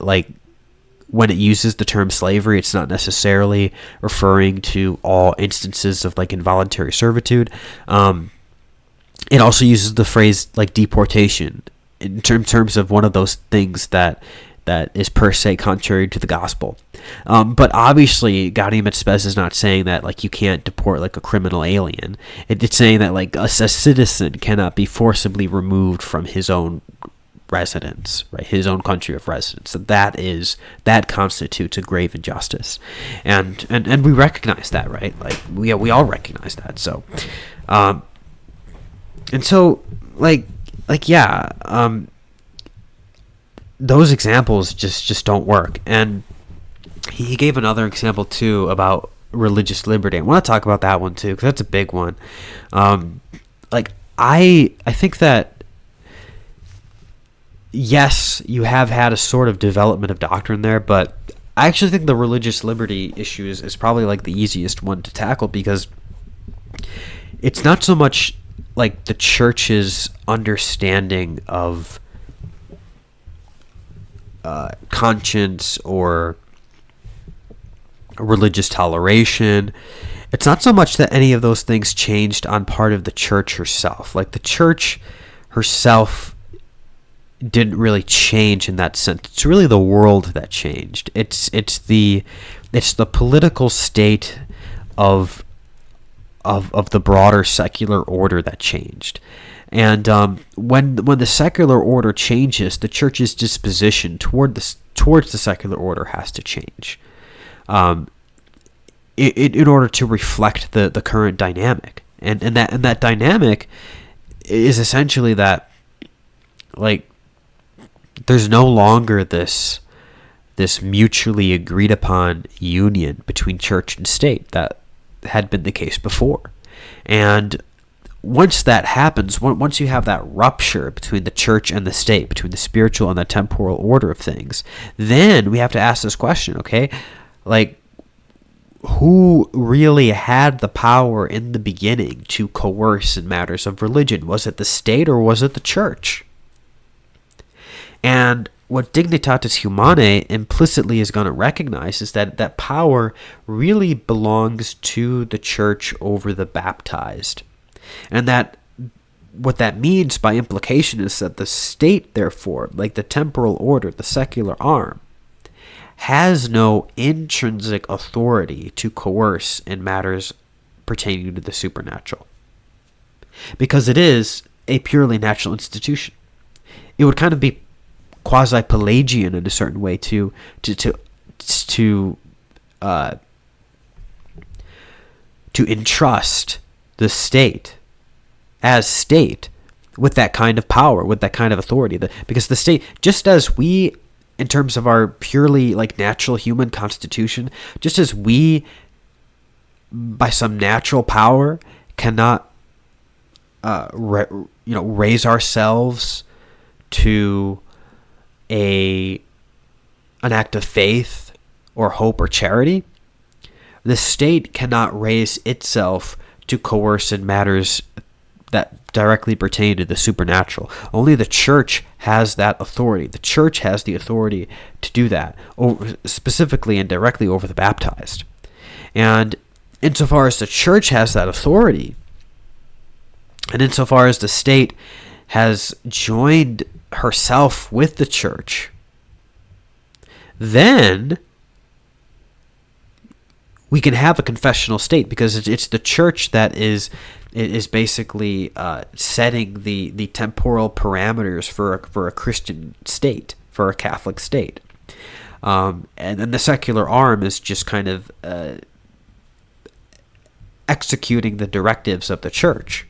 when it uses the term slavery, it's not necessarily referring to all instances of involuntary servitude. It also uses the phrase deportation in terms of one of those things that is per se contrary to the gospel. But obviously, Gaudium et Spes is not saying that you can't deport a criminal alien. It's saying that a citizen cannot be forcibly removed from his own residence, right? His own country of residence. So that constitutes a grave injustice, and we recognize that, right? We all recognize that. So, and so those examples just don't work. And he gave another example too about religious liberty. I want to talk about that one too, because that's a big one. I think that, yes, you have had a sort of development of doctrine there, but I actually think the religious liberty issue is probably the easiest one to tackle, because it's not so much like the church's understanding of conscience or religious toleration. It's not so much that any of those things changed on part of the church herself. Like the church herself didn't really change in that sense. It's really the world that changed. It's the political state of the broader secular order that changed. And when the secular order changes, the church's disposition towards the secular order has to change, in order to reflect the current dynamic. And that dynamic is essentially that, like, there's no longer this mutually agreed upon union between church and state that had been the case before. And once that happens, once you have that rupture between the church and the state, between the spiritual and the temporal order of things, then we have to ask this question, okay? Like, who really had the power in the beginning to coerce in matters of religion? Was it the state or was it the church? And what Dignitatis Humanae implicitly is going to recognize is that power really belongs to the church over the baptized. And that what that means by implication is that the state, therefore, like the temporal order, the secular arm, has no intrinsic authority to coerce in matters pertaining to the supernatural, because it is a purely natural institution. It would kind of be quasi-Pelagian in a certain way to entrust the state as state with that kind of power, with that kind of authority. Because the state, just as we, in terms of our purely like natural human constitution, just as we, by some natural power, cannot raise ourselves to an act of faith or hope or charity, the state cannot raise itself to coerce in matters that directly pertain to the supernatural. Only the church has that authority. The church has the authority to do that, specifically and directly over the baptized. And insofar as the church has that authority, and insofar as the state has joined herself with the church, then we can have a confessional state, because it's the church that is basically setting the temporal parameters for a Christian state, for a Catholic state. And then the secular arm is just kind of executing the directives of the church.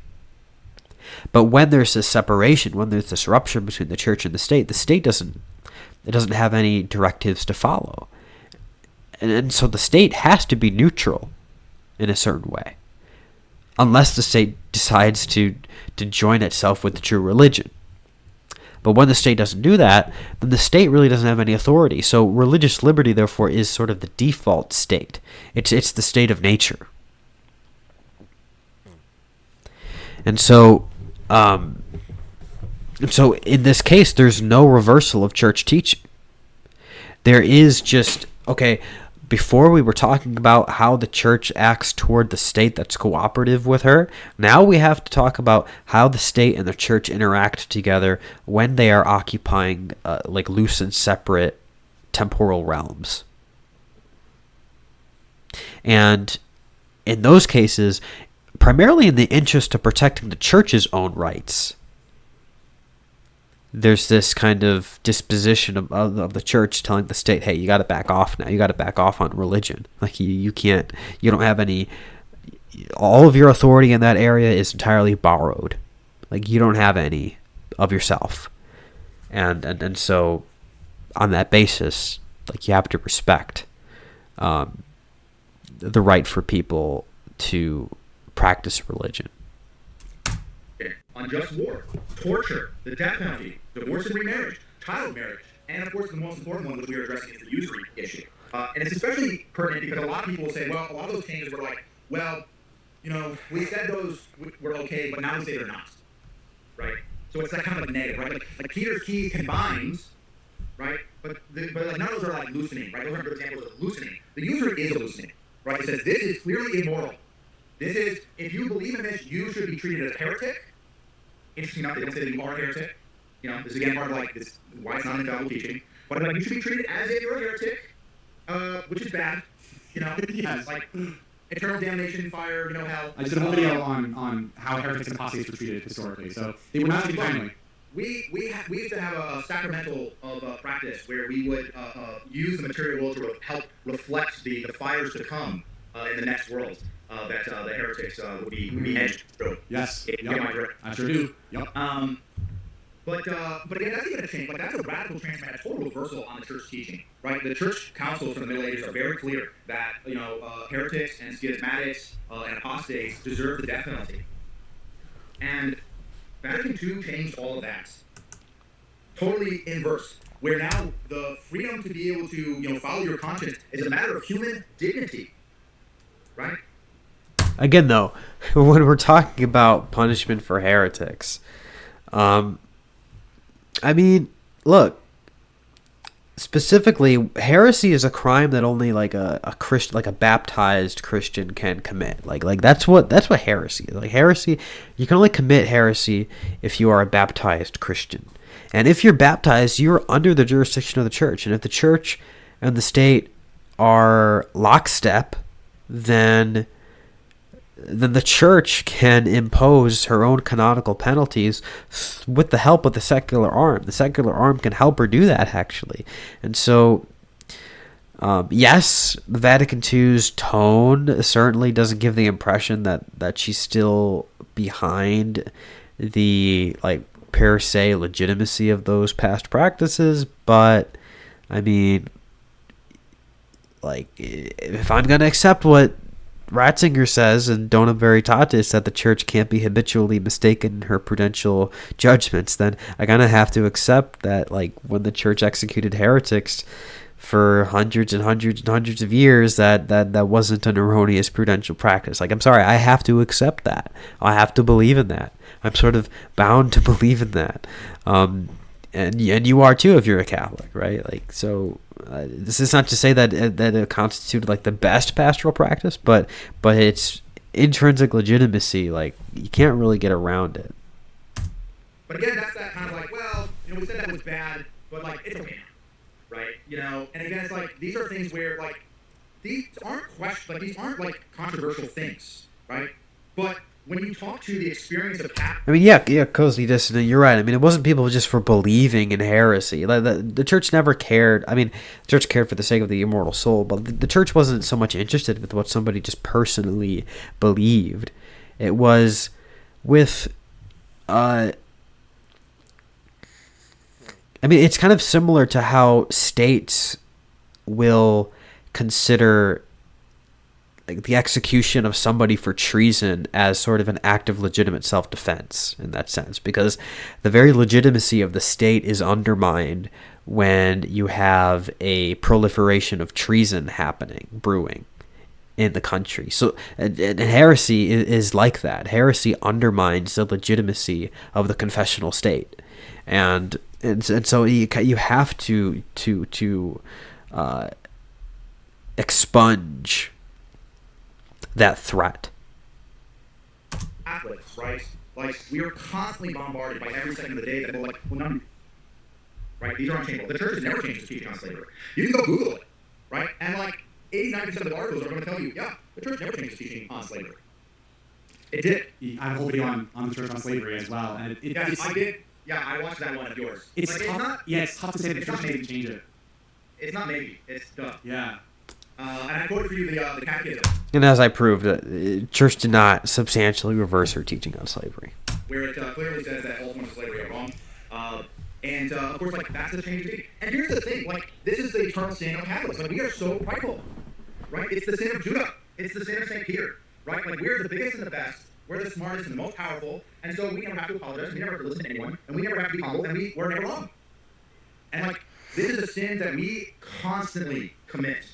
But when there's this separation, when there's this rupture between the church and the state doesn't have any directives to follow. And so the state has to be neutral in a certain way, unless the state decides to join itself with the true religion. But when the state doesn't do that, then the state really doesn't have any authority. So religious liberty, therefore, is sort of the default state. It's the state of nature. And so in this case, there's no reversal of church teaching. There is just, okay, before we were talking about how the church acts toward the state that's cooperative with her. Now we have to talk about how the state and the church interact together when they are occupying like loose and separate temporal realms. And in those cases, primarily in the interest of protecting the church's own rights, there's this kind of disposition of the church telling the state, hey, you got to back off now. You got to back off on religion. Like you don't have any, all of your authority in that area is entirely borrowed. Like you don't have any of yourself. And so on that basis, like you have to respect the right for people to practice religion. Unjust war, torture, the death penalty, divorce and remarriage, child marriage, and of course the most important one that we are addressing is the usury issue. And it's especially pertinent because a lot of people will say, well, a lot of those changes were like, well, we said those were okay, but now we say they're not, right? So it's that kind of like negative, right? Like Peter's keys combines, right? But like none of those are like loosening, right? Those aren't good examples of loosening. The user is a loosening, right? It says this is clearly immoral. This is, if you believe in this, you should be treated as a heretic. Interesting enough, they don't say that you are a heretic. This is again part of like this why it's not infallible teaching. But like you should be treated as if you're a heretic, which is bad. Yes. Like eternal damnation, fire, hell. I just did a whole video on how heretics and apostates were treated historically, so they were not treated kindly. We used to have a sacramental of practice where we would use the material world to help reflect the fires to come in the next world that the heretics would be edged through. Yes. Yep. I sure do. Yep. But again, that's even a change. Like that's a radical transformation, a total reversal on the church teaching, right? The church councils from the Middle Ages are very clear that heretics and schismatics and apostates deserve the death penalty. And Vatican II changed all of that, totally inverse. Where now the freedom to be able to follow your conscience is a matter of human dignity, right? Again, though, when we're talking about punishment for heretics, I mean, look, specifically, heresy is a crime that only like a Christian, like a baptized Christian, can commit. Like that's what heresy is. Like heresy, you can only commit heresy if you are a baptized Christian, and if you're baptized, you're under the jurisdiction of the church. And if the church and the state are lockstep, then the church can impose her own canonical penalties with the help of the secular arm. The secular arm can help her do that, actually. And so, yes, the Vatican II's tone certainly doesn't give the impression that she's still behind the, like, per se legitimacy of those past practices. But, I mean, like, if I'm going to accept what Ratzinger says in Dona Veritatis, that the church can't be habitually mistaken in her prudential judgments, then I kind of have to accept that, like, when the church executed heretics for hundreds and hundreds and hundreds of years, that wasn't an erroneous prudential practice. Like, I'm sorry, I have to accept that. I have to believe in that. I'm sort of bound to believe in that. And you are too if you're a Catholic, right? Like, so this is not to say that it constituted like the best pastoral practice, but it's intrinsic legitimacy. Like, you can't really get around it. But again, that's that kind of like, well, we said that was bad, but like it's okay now, right? And again, it's like these are things where like these aren't like controversial things, right? But when you talk to the experience of I mean, yeah, Cozy Dissonant, you're right. I mean, it wasn't people just for believing in heresy. The church never cared. I mean, the church cared for the sake of the immortal soul, but the church wasn't so much interested with what somebody just personally believed. It was with, I mean, it's kind of similar to how states will consider like the execution of somebody for treason as sort of an act of legitimate self-defense in that sense, because the very legitimacy of the state is undermined when you have a proliferation of treason brewing in the country. So and heresy is like that. Heresy undermines the legitimacy of the confessional state, and so you have to expunge that threat. Catholics, right? Like, we are constantly bombarded by every second of the day that we're like, well, none, right? These are unchangeable. The church has never changed its teaching on slavery. You can go Google it, right? And like 89% of the articles are going to tell you, yeah, the church never changed its teaching on slavery. It did. I have a whole video on the church on slavery as well, and I did. Yeah, I watched that one of yours. It's like, tough. It's tough to say the church didn't change it. It's not maybe. It's duh. Yeah. And I quoted for you the catechism. And as I proved, the church did not substantially reverse her teaching on slavery. Where it clearly says that all forms of slavery are wrong. And of course, like, that's the change of teaching. And here's the thing, like, this is the eternal sin of Catholics. Like, we are so prideful, right? It's the sin of Judah. It's the sin of St. Peter, right? Like, we're the biggest and the best. We're the smartest and the most powerful. And so we never have to apologize. We never have to listen to anyone. And we never have to be humble. And we're never wrong. And, like, this is a sin that we constantly commit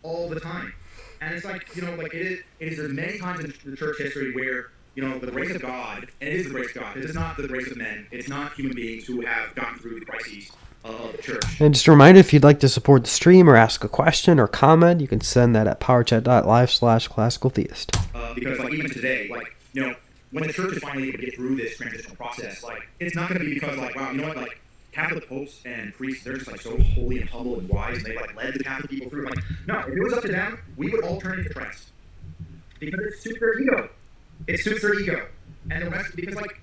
all the time. And it's like, like it is there's many times in the church history where, the grace of God, and it is the grace of God, it is not the grace of men, it's not human beings who have gotten through the crises of the church. And just a reminder, if you'd like to support the stream or ask a question or comment, you can send that at powerchat.live/classicaltheist. Because, like, even today, like, when the church is finally able to get through this transitional process, like, it's not going to be because, like, wow, like, Catholic popes and priests, they're just, like, so holy and humble and wise, and they, like, led the Catholic people through. Like, no, if it was up to them, we would all turn into Christ. Because it suits their ego. It suits their ego. And the rest, because, like,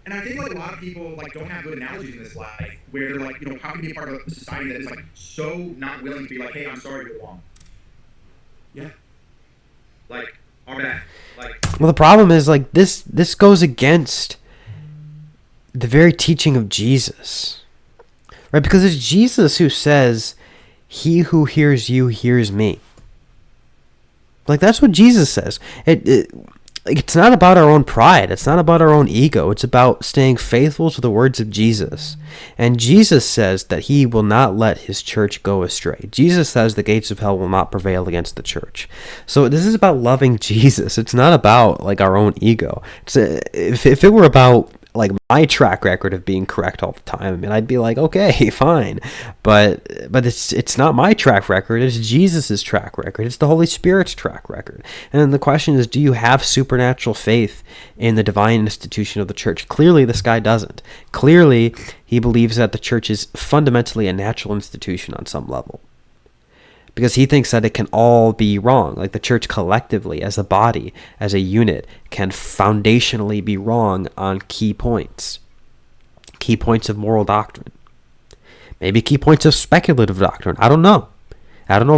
and I think, like, a lot of people, like, don't have good analogies in this life, where they're like, how can you be a part of a society that is, like, so not willing to be like, hey, I'm sorry, you're wrong. Yeah. Like, our bad. Like, well, the problem is, like, this goes against the very teaching of Jesus, right? Because it's Jesus who says, he who hears you hears me. Like, that's what Jesus says. It's not about our own pride. It's not about our own ego. It's about staying faithful to the words of Jesus. And Jesus says that he will not let his church go astray. Jesus says the gates of hell will not prevail against the church. So this is about loving Jesus. It's not about, like, our own ego. If it were about, like, my track record of being correct all the time, I mean, I'd be like, okay, fine, but it's not my track record. It's Jesus's track record. It's the Holy Spirit's track record. And then the question is, do you have supernatural faith in the divine institution of the church? Clearly, this guy doesn't. Clearly, he believes that the church is fundamentally a natural institution on some level, because he thinks that it can all be wrong. Like, the church collectively, as a body, as a unit, can foundationally be wrong on key points of moral doctrine, maybe key points of speculative doctrine. I don't know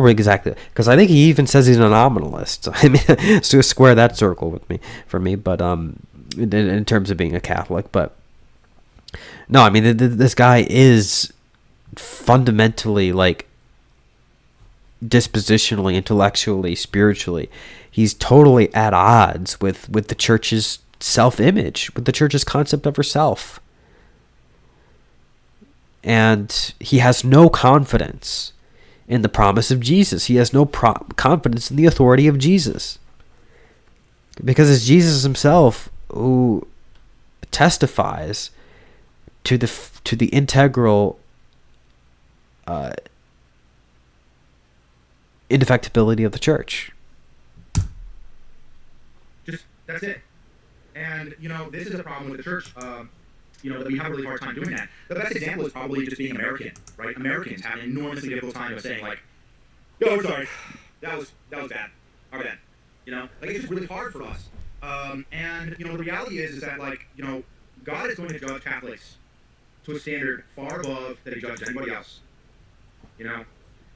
exactly, because I think he even says he's a nominalist. I mean, to square that circle for me. But in terms of being a Catholic, but no, I mean, this guy is fundamentally, like, dispositionally, intellectually, spiritually, he's totally at odds with the church's self-image, with the church's concept of herself. And he has no confidence in the promise of Jesus. He has no confidence in the authority of Jesus. Because it's Jesus himself who testifies to the integral indefectibility of the church. Just, that's it. And, this is a problem with the church, that we have a really hard time doing that. The best example is probably just being American, right? Americans have an enormously difficult time of saying, like, yo, we're sorry. That was bad. Our bad. Like, it's just really hard for us. And, the reality is that, like, God is going to judge Catholics to a standard far above that he judges anybody else.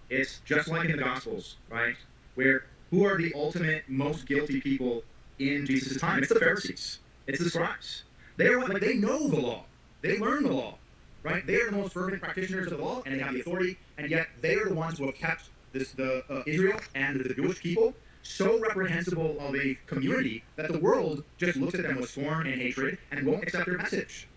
It's just like in the Gospels, right? Where, who are the ultimate, most guilty people in Jesus' time? It's the Pharisees. It's the scribes. They know the law. They learn the law, right? They are the most fervent practitioners of the law, and they have the authority, and yet they are the ones who have kept Israel and the Jewish people so reprehensible of a community that the world just looks at them with scorn and hatred and won't accept their message,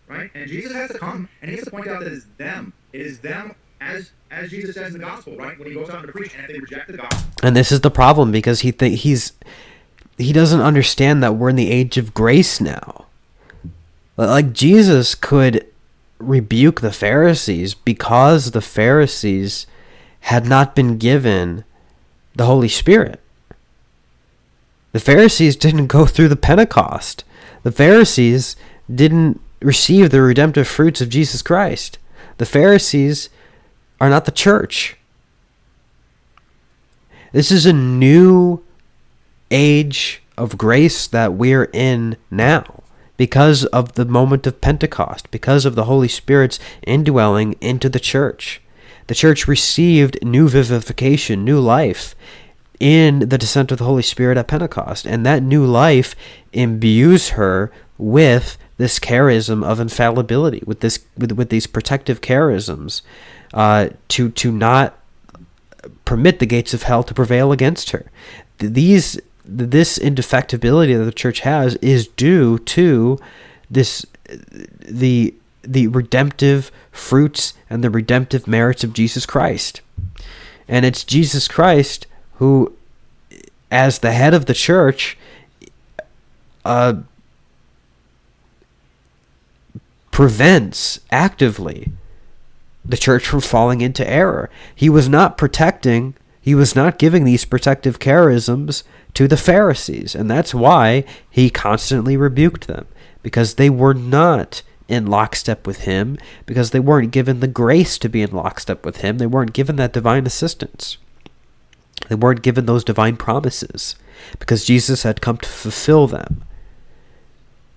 right? And Jesus has to come, and he has to point out that it is them. It is them, as Jesus says in the gospel, right? When he goes out to preach, and if they reject the gospel. And this is the problem, because he doesn't understand that we're in the age of grace now. Like, Jesus could rebuke the Pharisees because the Pharisees had not been given the Holy Spirit. The Pharisees didn't go through the Pentecost. The Pharisees didn't receive the redemptive fruits of Jesus Christ. The Pharisees are not the church. This is a new age of grace that we're in now, because of the moment of Pentecost, because of the Holy Spirit's indwelling into the church. The church received new vivification, new life in the descent of the Holy Spirit at Pentecost, and that new life imbues her with this charism of infallibility, with these protective charisms, to not permit the gates of hell to prevail against her. This indefectibility that the church has is due to the redemptive fruits and the redemptive merits of Jesus Christ. And it's Jesus Christ who, as the head of the church, prevents actively the church from falling into error. He was not giving these protective charisms to the Pharisees, and that's why he constantly rebuked them, because they were not in lockstep with him, because they weren't given the grace to be in lockstep with him. They weren't given that divine assistance. They weren't given those divine promises, because Jesus had come to fulfill them.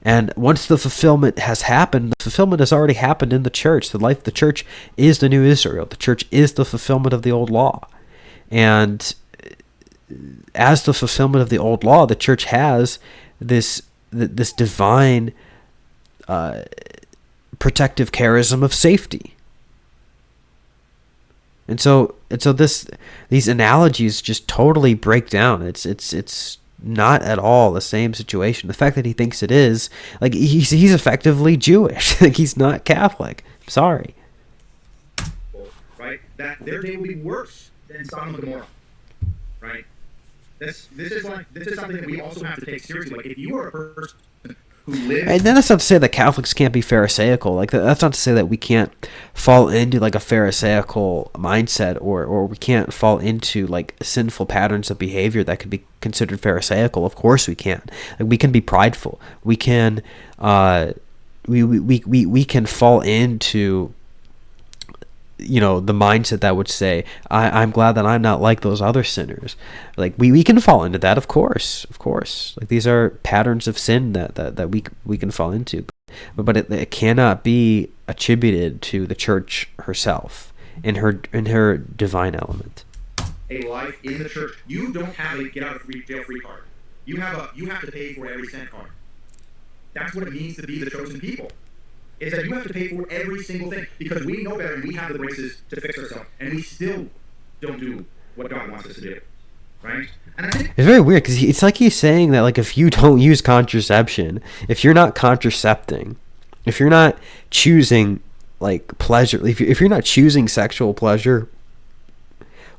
And once the fulfillment has happened, the fulfillment has already happened in the church. The church is the new Israel. The church is the fulfillment of the old law. And as the fulfillment of the old law, the church has this divine protective charism of safety. And so these analogies just totally break down. It's not at all the same situation. The fact that he thinks it is, like, he's effectively Jewish. Like, he's not Catholic. Sorry. Right? That their day will be worse than Sodom and Gomorrah. Right? This is something that we also have to take seriously. Like, if you are a person who lives, and then that's not to say that Catholics can't be Pharisaical. Like, that's not to say that we can't fall into like a Pharisaical mindset, or we can't fall into like sinful patterns of behavior that could be considered Pharisaical. Of course we can. Like, we can be prideful. We can we can fall into, you know, the mindset that would say, I'm glad that I'm not like those other sinners. Like, we can fall into that, of course. Like, these are patterns of sin that we can fall into, but it cannot be attributed to the church herself in her divine element. a life in the church. You don't have a get out of jail free card. You have to pay for every cent card. That's what it means to be the chosen people. Is that you have to pay for every single thing, because we know better and we have the graces to fix ourselves, and we still don't do what God wants us to do, right? And I think It's very weird, because it's like he's saying that, like, if you don't use contraception, if you're not contracepting, if you're not choosing like pleasure, if you're not choosing sexual pleasure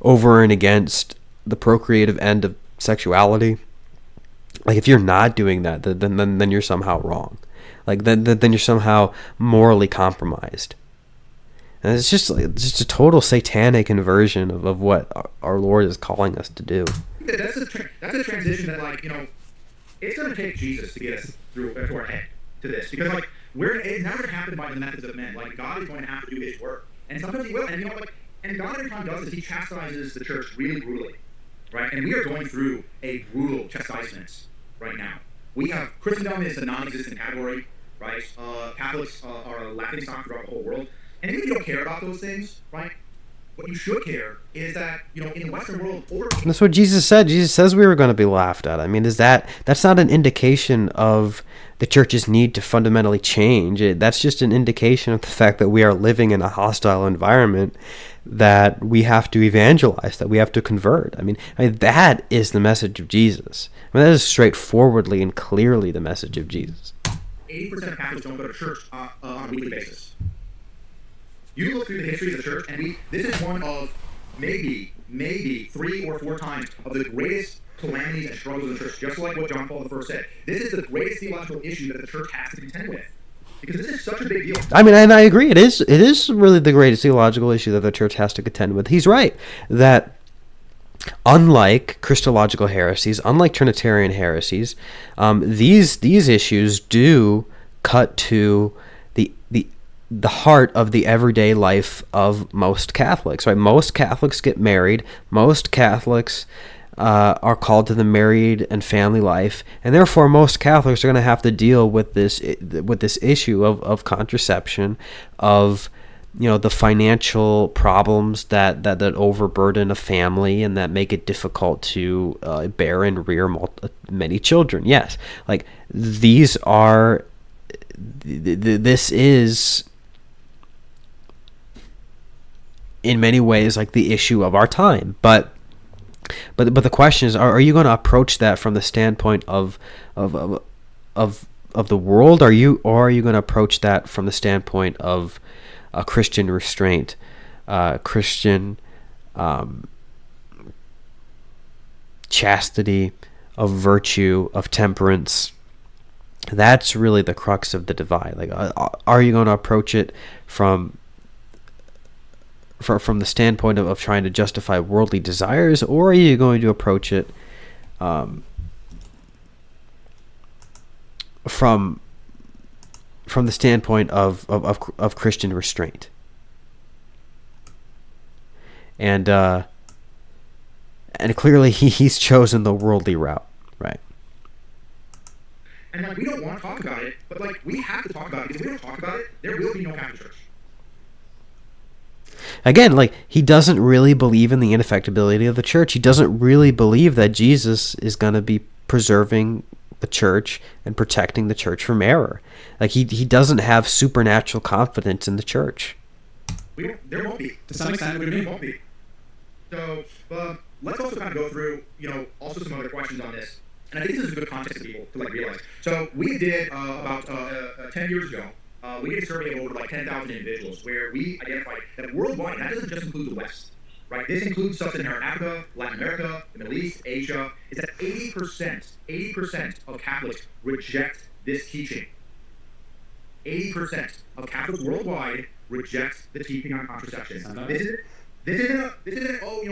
over and against the procreative end of sexuality, like, if you're not doing that, then you're somehow wrong. Like, then you're somehow morally compromised. And it's just a total satanic inversion of what our Lord is calling us to do. that's a transition that, like, it's going to take Jesus to get us through to our head to this, because, like, it's not going to happen by the methods of men. Like, God is going to have to do His work, and sometimes He will. And and God every time does this, He chastises the church really brutally, right? And we are going through a brutal chastisement right now. We have Christendom is a non-existent category, right? Catholics are a laughingstock throughout the whole world. And even if you don't care about those things, right? What you should care is that, in the Western world, That's what Jesus said. Jesus says we were going to be laughed at. I mean, that's not an indication of the church's need to fundamentally change. That's just an indication of the fact that we are living in a hostile environment that we have to evangelize, that we have to convert. I mean, that is the message of Jesus. I mean, that is straightforwardly and clearly the message of Jesus. 80% of Catholics don't go to church on a weekly basis. You look through the history of the church, and this is one of maybe 3 or 4 times of the greatest calamities and struggles of the church, just like what John Paul I said. This is the greatest theological issue that the church has to contend with, because this is such a big deal. I mean, and I agree. It is really the greatest theological issue that the church has to contend with. He's right that unlike Christological heresies, unlike Trinitarian heresies, these issues do cut to the heart of the everyday life of most Catholics, right? Most Catholics get married. Most Catholics are called to the married and family life, and therefore most Catholics are going to have to deal with this issue of contraception, of the financial problems that overburden a family and that make it difficult to bear and rear many children. Yes, like these are. This is, in many ways, like the issue of our time, but the question is, are you going to approach that from the standpoint of the world? Or are you going to approach that from the standpoint of Christian restraint, Christian chastity, of virtue, of temperance. That's really the crux of the divide. Like, are you going to approach it from the standpoint of trying to justify worldly desires, or are you going to approach it from the standpoint of Christian restraint? And clearly he's chosen the worldly route, right? And like, we don't want to talk about it, but like, we have to talk about it, because if we don't talk about it, there will be no Catholic Church. Again, like, he doesn't really believe in the ineffectibility of the church. He doesn't really believe that Jesus is going to be preserving the church and protecting the church from error. Like, he doesn't have supernatural confidence in the church. There won't be. To some extent, there won't be. So, let's also kind of go through, also some other questions on this. And I think this is a good context for people to like realize. So we did about 10 years ago, we did a survey of over like 10,000 individuals where we identified that worldwide, that doesn't just include the West, right? This includes Sub-Saharan Africa, Latin America, the Middle East, Asia. It's that 80% of Catholics reject this teaching. 80% of Catholics worldwide reject the teaching on contraception. This isn't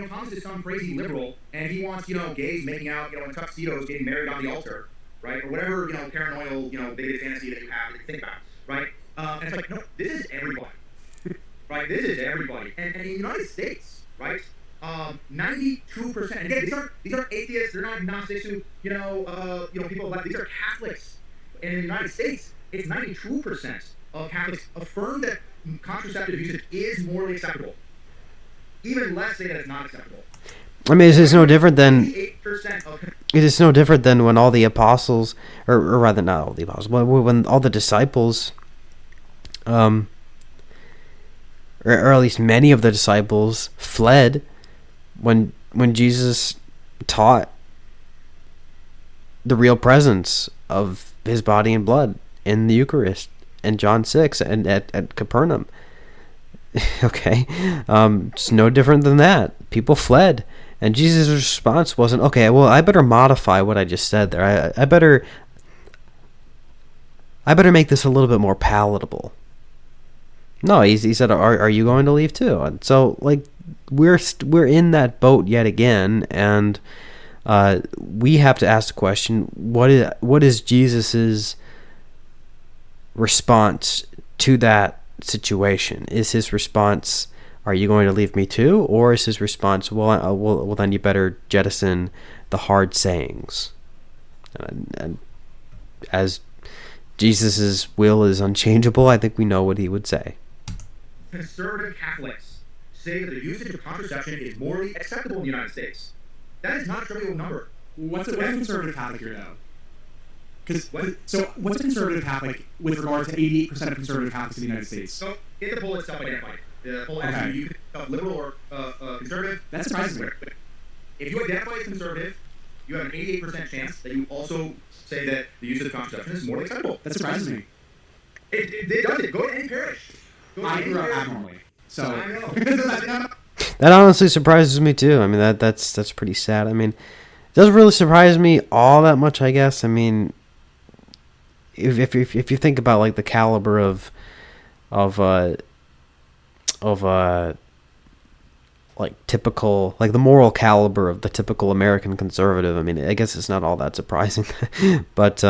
Thomas is some crazy liberal and he wants, gays making out, in tuxedos getting married on the altar, right? Or whatever, paranoidal, bigoted fantasy that you have to think about, right? And it's like, no, this is everybody, right? This is everybody. And in the United States, right, 92%, and again, these aren't atheists, they're not agnostics who, people like, these are Catholics. And in the United States, it's 92% of Catholics affirm that contraceptive usage is morally acceptable. Even less say that it's not acceptable. I mean, it's no different than when all the apostles, or rather not all the apostles, but when all the disciples, or at least many of the disciples, fled when Jesus taught the real presence of his body and blood in the Eucharist in John 6 and at Capernaum. Okay, it's no different than that. People fled, and Jesus' response wasn't, okay, well, I better modify what I just said there. I better make this a little bit more palatable. No, he said, are you going to leave too? And so, like, we're in that boat yet again, and we have to ask the question: what is Jesus's response to that situation? Is his response, are you going to leave me too? Or is his response, well then you better jettison the hard sayings? And as Jesus's will is unchangeable, I think we know what he would say. Conservative Catholics say that the usage of contraception is morally acceptable in the United States. That is not a trivial number. What's a conservative Catholic here, though? So what's a conservative Catholic with regard to 88% of conservative Catholics in the United States? So get the poll is self-identified. The poll asks you can liberal or conservative. That surprises me. If you identify as conservative, you have an 88% chance that you also say that the use of contraception is morally acceptable. That surprises me. It does it. Go to any parish. I grew up abnormally, so I know. That honestly surprises me too. I mean, that's pretty sad. I mean, it doesn't really surprise me all that much, I guess. I mean, if you think about like the caliber of like typical, like the moral caliber of the typical American conservative, I mean, I guess it's not all that surprising. But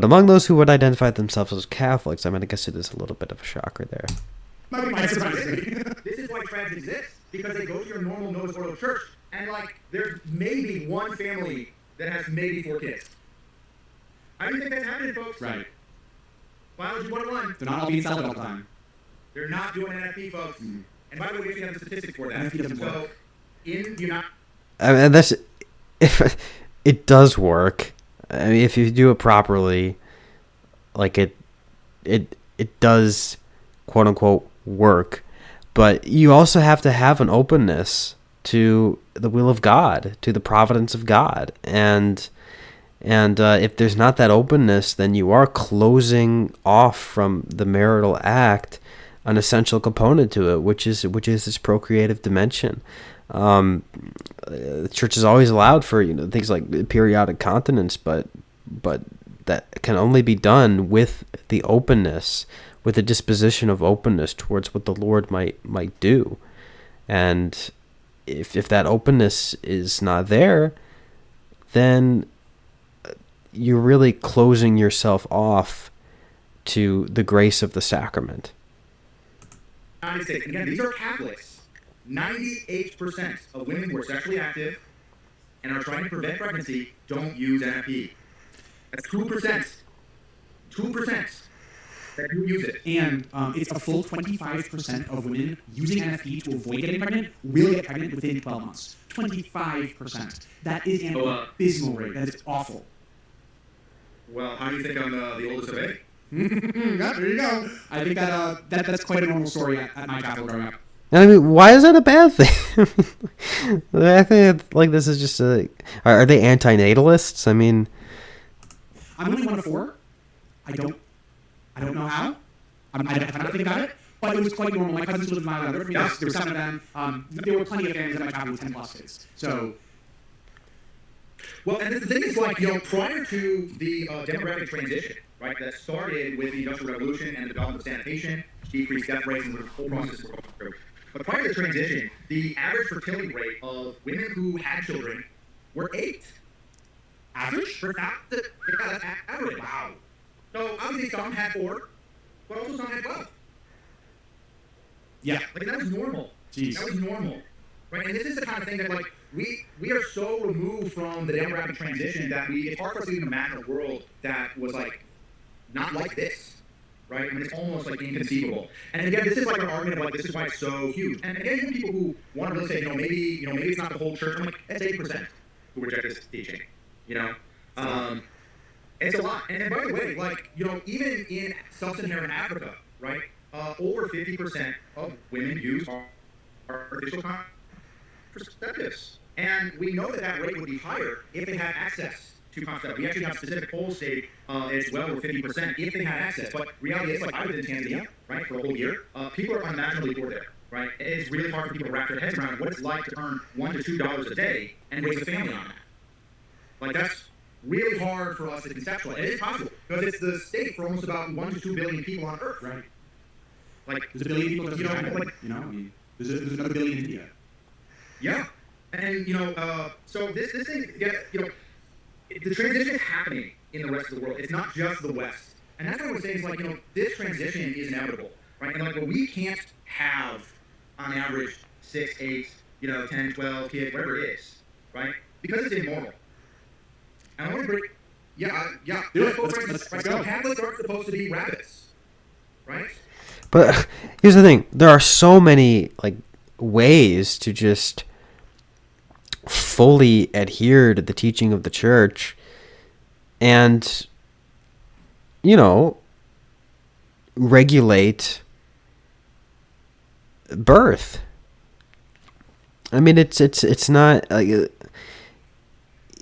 among those who would identify themselves as Catholics, I mean, I guess it is a little bit of a shocker there. This is why trans exists, because they go to your normal Novus Ordo church, and like there's maybe one family that has maybe 4 kids. I don't think that's happening, folks. Right. Biology 101. They're not all being celibate all the time. They're not doing NFP, folks. And by the way, we actually have the statistics for that. NFP doesn't so, work. in the United... I mean, it does work. I mean, if you do it properly, like it does, quote unquote, work. But you also have to have an openness to the will of God, to the providence of God, and if there's not that openness, then you are closing off from the marital act an essential component to it, which is this procreative dimension. The church has always allowed for things like periodic continence, but that can only be done with the openness, with a disposition of openness towards what the Lord might do. And if that openness is not there, then you're really closing yourself off to the grace of the sacrament. United States, and again, these are Catholics. 98% of women who are sexually active and are trying to prevent pregnancy don't use NFP. That's 2%. 2% that do use it. And it's a full 25% of women using NFP to avoid getting pregnant will get pregnant within 12 months. 25%. That is an abysmal rate. That is awful. Well, how do you think I'm the oldest of eight? Yeah, there you go. I think that's quite a normal story at my chapel growing up. I mean, why is that a bad thing? I think this is just are they antinatalists? I mean, I'm only one of four. I don't know how. I'm not thinking about it, but it was quite normal. My cousins lived in my other. There were 7 of them. There were plenty of families at my chapel with 10 plus kids. So. Well, and the thing is, prior to the demographic transition, right, that started with the Industrial Revolution and the development of sanitation, decreased death rates, and the whole process we're going through. But prior to the transition, the average fertility rate of women who had children were 8. Average? Yeah, that's average. Wow. So obviously some had 4, but also some had 12. Yeah. That was normal. Jeez. That was normal. Right? And this is the kind of thing that we are so removed from the demographic transition that it's hard for us to even imagine a world that was not like this. Right? I mean, it's almost inconceivable. And again, this is an argument of this is why it's so huge. And again, even people who want to really say, maybe it's not the whole church. I'm that's 8% who reject this teaching. It's a lot. And by the way, even in sub-Saharan Africa, right, over 50% of women use artificial contraceptives. And we know that rate would be higher if they had access to contraceptives. We actually have specific polls state it's well over 50% if they had access. But reality is, I was in Tanzania, right, for a whole year. People are unimaginably poor there, right? It's really hard for people to wrap their heads around what it's like to earn $1 to $2 a day and raise a family on that. That's really hard for us to conceptualize. It is possible because it's the state for almost about 1 to 2 billion people on Earth, right? There's a billion people. There's another billion in India. Yeah, and so this thing, the transition is happening in the rest of the world. It's not just the West, and that's what we're saying is this transition is inevitable, right? And we can't have on average 6, 8, 10, 12 kids, whatever it is, right? Because it's immoral. And I want to bring, let's go. Catholics aren't supposed to be rabbits, right? But here's the thing: there are so many ways to just fully adhere to the teaching of the church, and regulate birth. I mean, it's not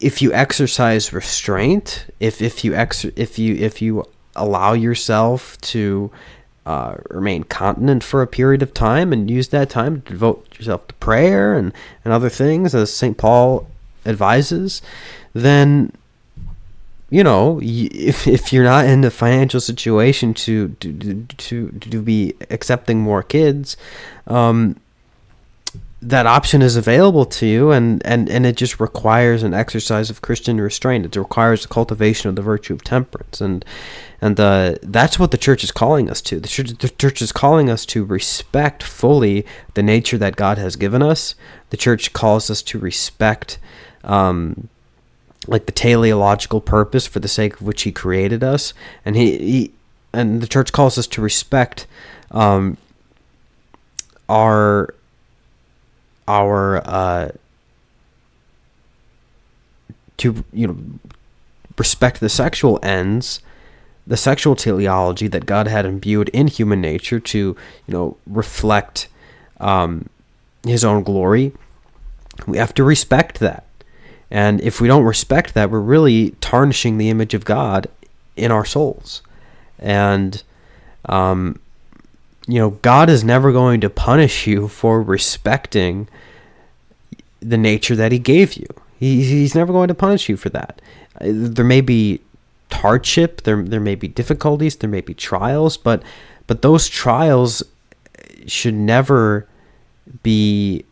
if you exercise restraint, if you allow yourself to remain continent for a period of time and use that time to devote yourself to prayer and other things, as St. Paul advises, then if you're not in a financial situation to be accepting more kids, that option is available to you, and it just requires an exercise of Christian restraint. It requires the cultivation of the virtue of temperance, and that's what the church is calling us to. The church is calling us to respect fully the nature that God has given us. The church calls us to respect the teleological purpose for the sake of which He created us, and and the church calls us to respect respect the sexual ends, the sexual teleology that God had imbued in human nature to reflect His own glory. We have to respect that, and if we don't respect that, we're really tarnishing the image of God in our souls. And God is never going to punish you for respecting the nature that he gave you. He's never going to punish you for that. There may be hardship, there may be difficulties, there may be trials, but those trials should never be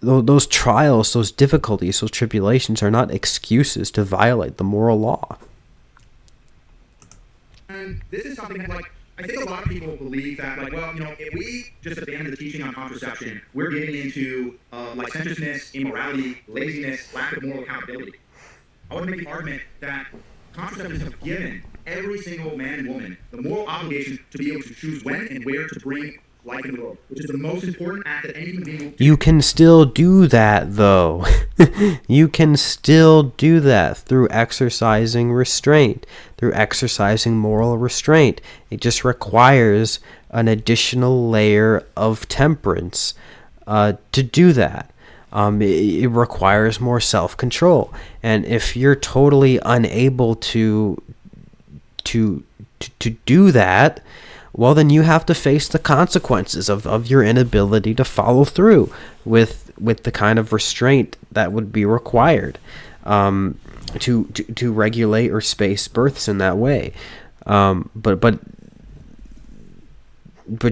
those trials, those difficulties, those tribulations are not excuses to violate the moral law. And this is something that, like, I think a lot of people believe that, like, well, if we just abandon the teaching on contraception, we're getting into licentiousness, immorality, laziness, lack of moral accountability. I want to make the argument that contraceptives have given every single man and woman the moral obligation to be able to choose when and where to bring life in the world, which is the most important act that any human being will do. You can still do that, though. You can still do that through exercising restraint, through exercising moral restraint. It just requires an additional layer of temperance to do that. It requires more self-control. And if you're totally unable to do that, well, then you have to face the consequences of your inability to follow through with the kind of restraint that would be required to regulate or space births in that way. But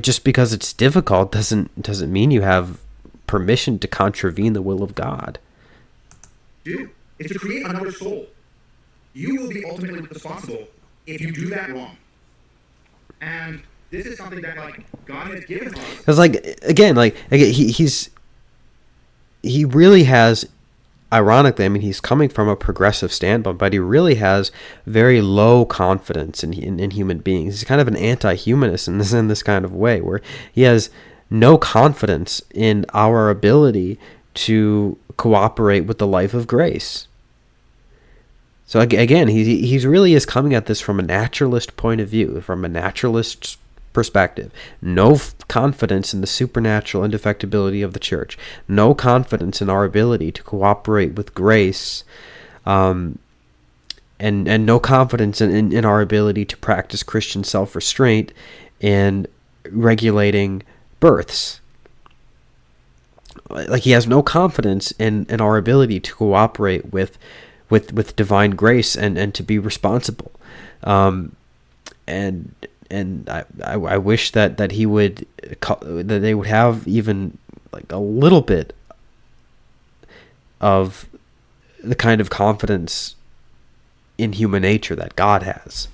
just because it's difficult doesn't mean you have permission to contravene the will of God. Do is to create another soul. You will be ultimately responsible if you do that wrong. And this is something that, like, God has given us. Because, he really has, ironically, I mean, he's coming from a progressive standpoint, but he really has very low confidence in human beings. He's kind of an anti-humanist in this kind of way, where he has no confidence in our ability to cooperate with the life of grace. So again, he really is coming at this from a naturalist point of view, from a naturalist perspective. No confidence in the supernatural indefectibility of the church. No confidence in our ability to cooperate with grace, and no confidence in our ability to practice Christian self-restraint and regulating births. Like, he has no confidence in our ability to cooperate with divine grace and to be responsible. And I wish that he would, that they would have even like a little bit of the kind of confidence in human nature that God has.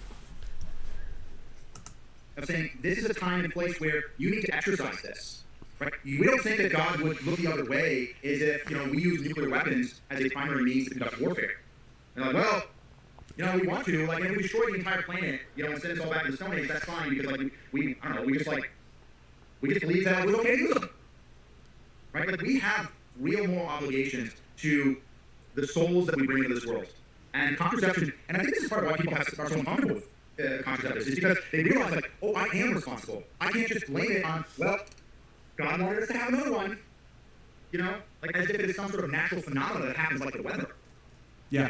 I'm saying this is a time and place where you need to exercise this. Right? We don't think that God would look the other way as if, we use nuclear weapons as a primary means to conduct warfare. And like, well, we want to, like, if we destroy the entire planet, and send us all back to the Stone Age, that's fine, because, like, we just believe that we're okay to use them. Right? Like, we have real moral obligations to the souls that we bring into this world. And contraception, and I think this is part of why people are so uncomfortable with contraceptives, is because they realize, like, oh, I am responsible. I can't just blame it on, well, God wanted us to have another one. Like, as if it is some sort of natural phenomenon that happens like the weather. Yeah.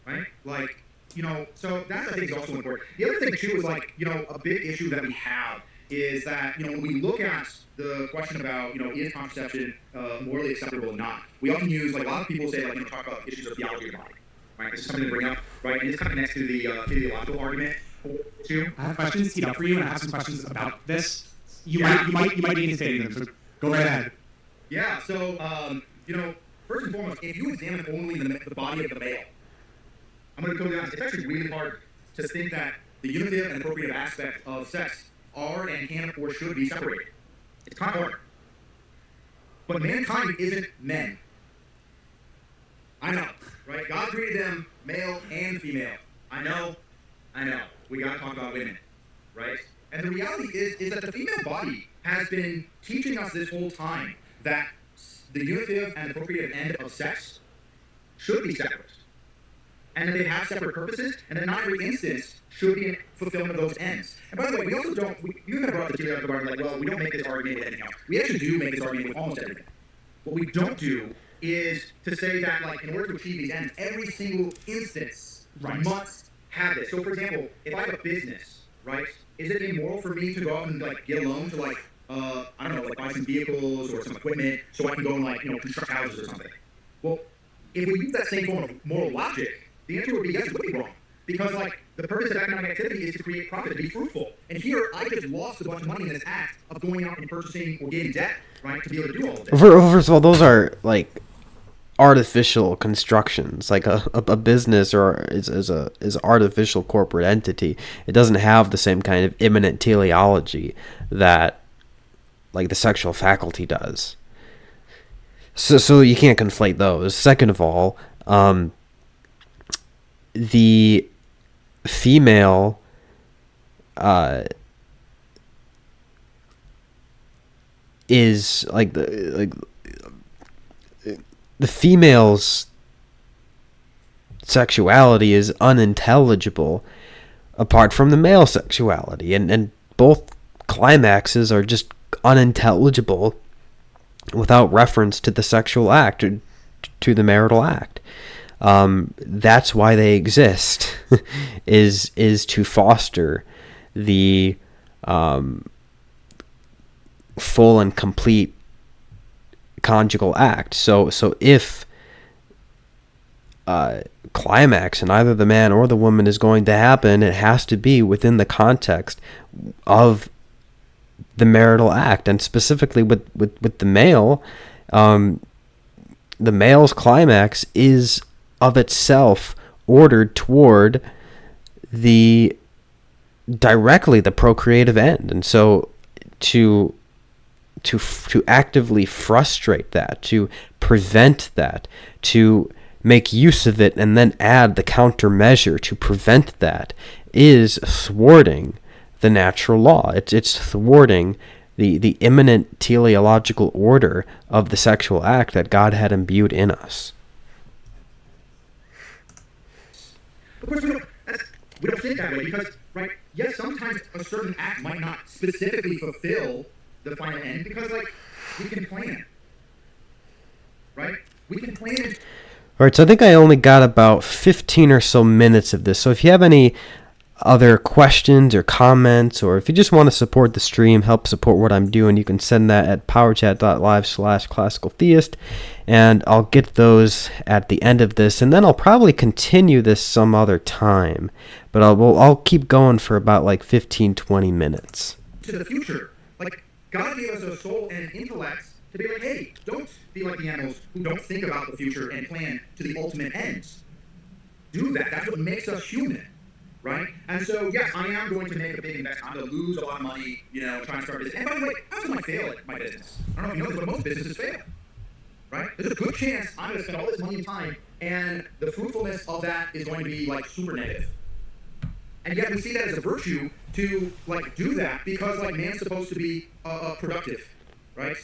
Right? Like, so that, I think, is also important. The other thing, too, is, like, a big issue that we have is that, when we look at the question about, is contraception morally acceptable or not, we often use, like, a lot of people say, like, talk about issues of theology of the body. Right? This is something to bring up, right? And this kind of connects to the theological argument, too. I have questions teed up for you, and I have some questions about this. You might be anticipating them, so go right ahead. Yeah, so, first and foremost, if you examine only the body of the male, I'm going to be totally honest, it's actually really hard to think that the unitive and appropriate aspect of sex are and can or should be separated. It's kind of hard. But mankind isn't men. I know, right? God created them male and female. I know. We got to talk about women, right? And the reality is that the female body has been teaching us this whole time that the unitive and appropriate end of sex should be separate. And that they have separate purposes, and that not every instance should be in fulfillment of those ends. And by the way, we also don't, you kind of brought the theological argument, like, well, we don't make this argument with anything else. We actually do make this argument with almost everything. What we don't do is to say that, like, in order to achieve these ends, every single instance must have this. So, for example, if I have a business, right, is it immoral for me to go out and, like, get a loan to, like, I don't know, like buy some vehicles or some equipment so I can go and like, construct houses or something. Well, if we use that same form of moral logic, the answer would be yes, it would be wrong. Because like the purpose of economic activity is to create profit, to be fruitful. And here I just lost a bunch of money in this act of going out and purchasing or getting debt, right, to be able to do all of this. First of all, those are like artificial constructions. Like a business or is an artificial corporate entity. It doesn't have the same kind of immanent teleology that like the sexual faculty does. So you can't conflate those. Second of all, the female is like the female's sexuality is unintelligible apart from the male sexuality, and both climaxes are just unintelligible without reference to the sexual act or to the marital act. That's why they exist, is to foster the full and complete conjugal act. So if climax in either the man or the woman is going to happen, it has to be within the context of the marital act, and specifically with the male, the male's climax is of itself ordered toward directly the procreative end, and so to actively frustrate that, to prevent that, to make use of it and then add the countermeasure to prevent that is thwarting the natural law. It's thwarting the immanent teleological order of the sexual act that God had imbued in us. Of course, we don't think that way because, right, yes, sometimes a certain act might not specifically fulfill the final end because, like, we can plan, right? We can plan. All right, so I think I only got about 15 or so minutes of this. So if you have any other questions or comments, or if you just want to support the stream, help support what I'm doing, you can send that at powerchat.live/classicaltheist, and I'll get those at the end of this, and then I'll probably continue this some other time, but I'll keep going for about like 15-20 minutes. To the future, like God gave us a soul and an intellect to be like, hey, don't be like the animals who don't think about the future and plan to the ultimate ends. Do that. That's what makes us human. Right? And so, yes, I am going to make a big investment. I'm going to lose a lot of money, trying to start a business. And by the way, I also might fail at my business. I don't know if you know this, but most businesses fail. Right? There's a good chance I'm going to spend all this money and time, and the fruitfulness of that is going to be, like, super negative. And yet we see that as a virtue to, like, do that because, like, man's supposed to be productive. Right?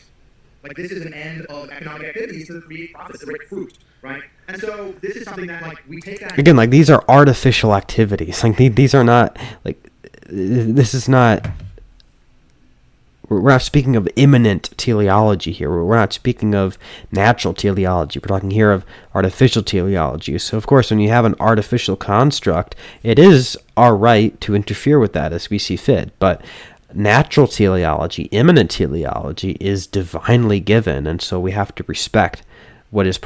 Like, this is an end of economic activities to create profits, to create fruit. Right? And so this is something that, like, we take that... Again, like, these are artificial activities. Like, these are not, like, this is not... We're not speaking of immanent teleology here. We're not speaking of natural teleology. We're talking here of artificial teleology. So, of course, when you have an artificial construct, it is our right to interfere with that as we see fit. But natural teleology, immanent teleology, is divinely given, and so we have to respect what is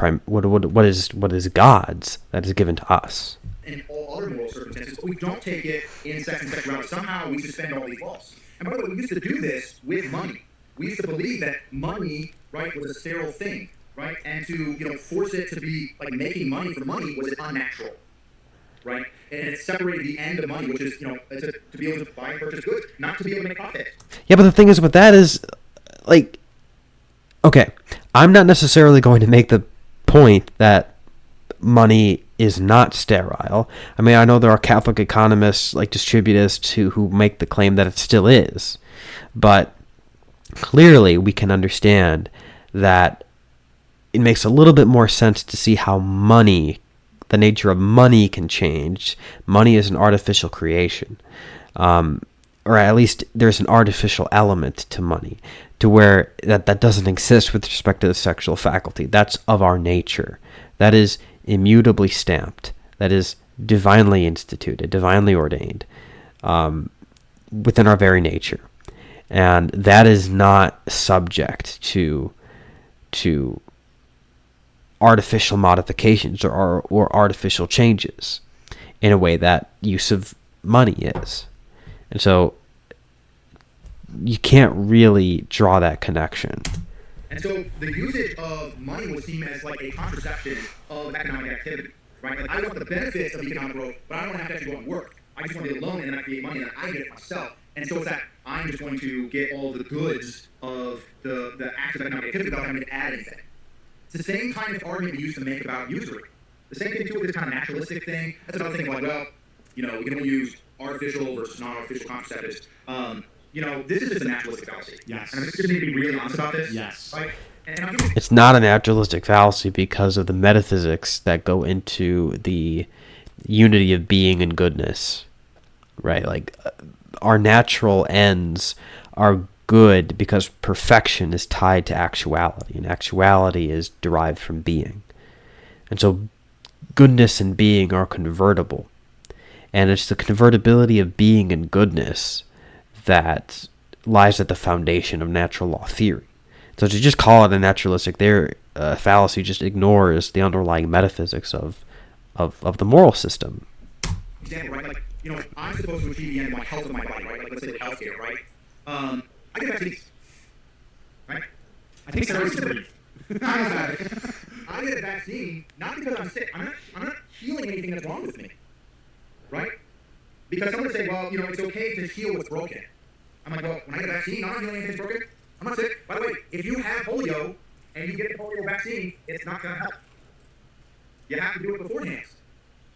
God's that is given to us. In all other moral circumstances, but we don't take it in sex and sexuality. Somehow we suspend all these laws. And by the way, we used to do this with money. We used to believe that money, right, was a sterile thing, right, and to force it to be like making money for money was unnatural, right, and it separated the end of money, which is to be able to buy and purchase goods, not to be able to make profit. Yeah, but the thing is with that is, like, okay, I'm not necessarily going to make the point that money is not sterile. I mean, I know there are Catholic economists like distributists who make the claim that it still is. But clearly we can understand that it makes a little bit more sense to see how the nature of money can change. Money is an artificial creation. Or at least there's an artificial element to money, to where that doesn't exist with respect to the sexual faculty. That's of our nature. That is immutably stamped. That is divinely instituted, divinely ordained, within our very nature. and that is not subject to artificial modifications or artificial changes in a way that use of money is. And so you can't really draw that connection. And so the usage of money would seem as like a contraception of economic activity, right? Like I want the benefits of economic growth, but I don't want to have to actually go and work. I just want to be alone and then I create money and I get it myself. And so it's that I'm just going to get all of the goods of the active economic activity without having to add anything. It's the same kind of argument we used to make about usury. The same thing too with this kind of naturalistic thing. That's another thing like, well, we can only use artificial versus non-artificial contraceptives. This is just a naturalistic fallacy. Yes. And I just need to be really honest about this. Yes. Right? It's not a naturalistic fallacy because of the metaphysics that go into the unity of being and goodness, right? Like our natural ends are good because perfection is tied to actuality, and actuality is derived from being. And so goodness and being are convertible. And it's the convertibility of being and goodness that lies at the foundation of natural law theory. So to just call it a naturalistic fallacy just ignores the underlying metaphysics of the moral system. Example, right? Like, I'm supposed to achieve the end of my health of my body, right? Like, let's say with healthcare, right? I get vaccines, right? I think steroids are free. I get a vaccine not because I'm sick. I'm not healing anything that's wrong with me, right? Because someone would say, well, it's okay to heal what's broken. I'm like, well, when I get a vaccine, I'm not healing anything that's broken. I'm not sick. By the way, if you have polio and you get the polio vaccine, it's not going to help. You have to do it beforehand,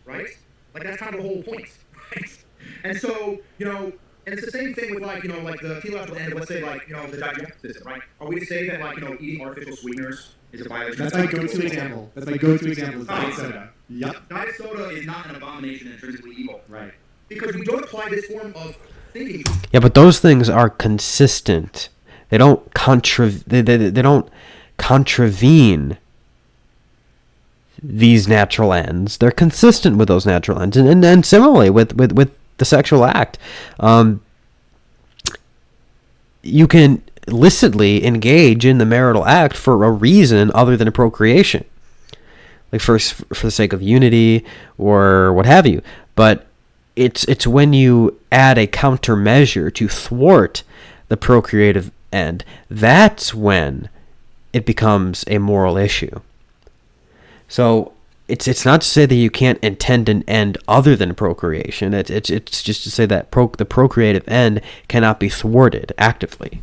right? Like that's kind of the whole point, right? And so, and it's the same thing with like the theological end of, let's say, the digestive system, right? Are we to say that eating artificial sweeteners is a violation? That's my go-to example. That's my go-to example is diet soda. Yep. Diet soda is not an abomination and intrinsically evil. Right. Because we don't apply this form of thinking. Yeah, but those things are consistent. They don't they don't contravene these natural ends. They're consistent with those natural ends, and similarly with the sexual act. You can illicitly engage in the marital act for a reason other than a procreation, like for the sake of unity or what have you. But it's when you add a countermeasure to thwart the procreative end, that's when it becomes a moral issue. So it's not to say that you can't intend an end other than procreation. It's just to say that the procreative end cannot be thwarted actively.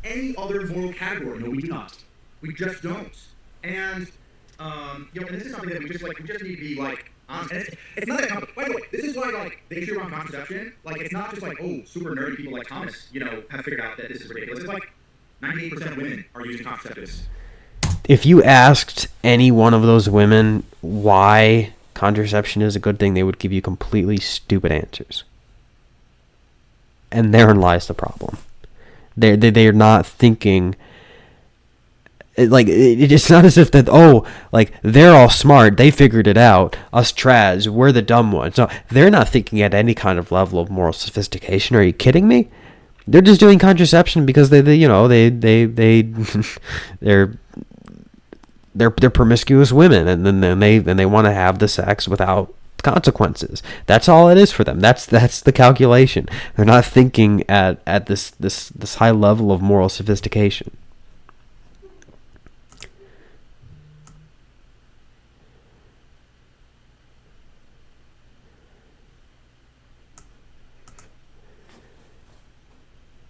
Any other moral category? No, we do not. We just don't. And and this is something that we just need to be like honest. And it's not that complicated. By the way, this is why the issue around contraception, it's not just super nerdy people like Thomas, have figured out that this is ridiculous. It's like 98% of women are using contraceptives. If you asked any one of those women why contraception is a good thing, they would give you completely stupid answers. And therein lies the problem. They're not thinking. It's not as if that they're all smart, they figured it out. Us trads, we're the dumb ones. No, they're not thinking at any kind of level of moral sophistication. Are you kidding me? They're just doing contraception because they're promiscuous women, and then they want to have the sex without consequences. That's all it is for them. That's the calculation. They're not thinking at this high level of moral sophistication.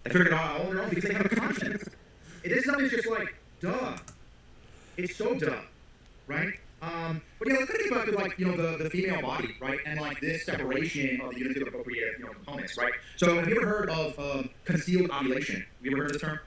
They figured it out all on their own because they have a conscience. It is something just duh. It's so dumb, right? But let's think about the female body, right? And this separation of the unity of the procreative components, right? So have you ever heard of concealed ovulation? Have you ever heard of this term?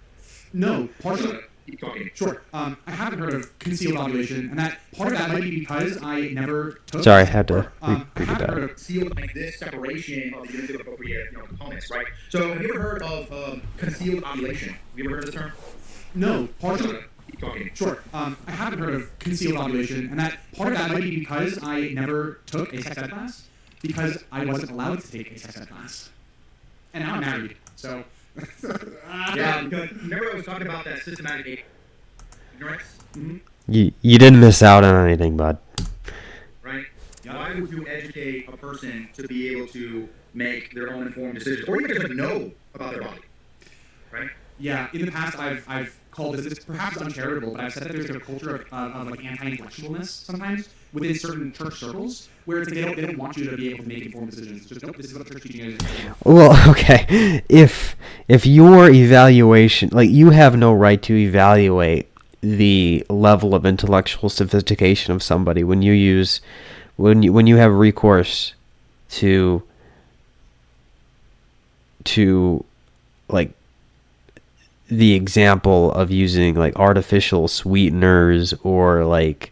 No, partially. Keep talking. Sure. I haven't heard of concealed ovulation, and that part of that might be because I never took. Sorry, I had to I haven't heard of concealed this separation of the unity of the procreative components, right? So have you ever heard of concealed ovulation? Have you ever heard of this term? No, partially. Keep talking. Sure. I haven't heard of concealed ovulation, and that part of that might be because I never took a sex ed class, because I wasn't allowed to take a sex ed class. And now I'm married, so Yeah, because remember I was talking about that systematic ignorance, You didn't miss out on anything, bud. right? Why would you educate a person to be able to make their own informed decisions, or even just know about their body, right? Yeah, in the past, I've called this perhaps uncharitable, but I've said that there's a culture of like anti-intellectualness sometimes within certain church circles, where it's like they don't want you to be able to make informed decisions. It's just, nope, this is what church teaching is. Well, okay. If your evaluation, like, you have no right to evaluate the level of intellectual sophistication of somebody when you have recourse to like the example of using like artificial sweeteners, or like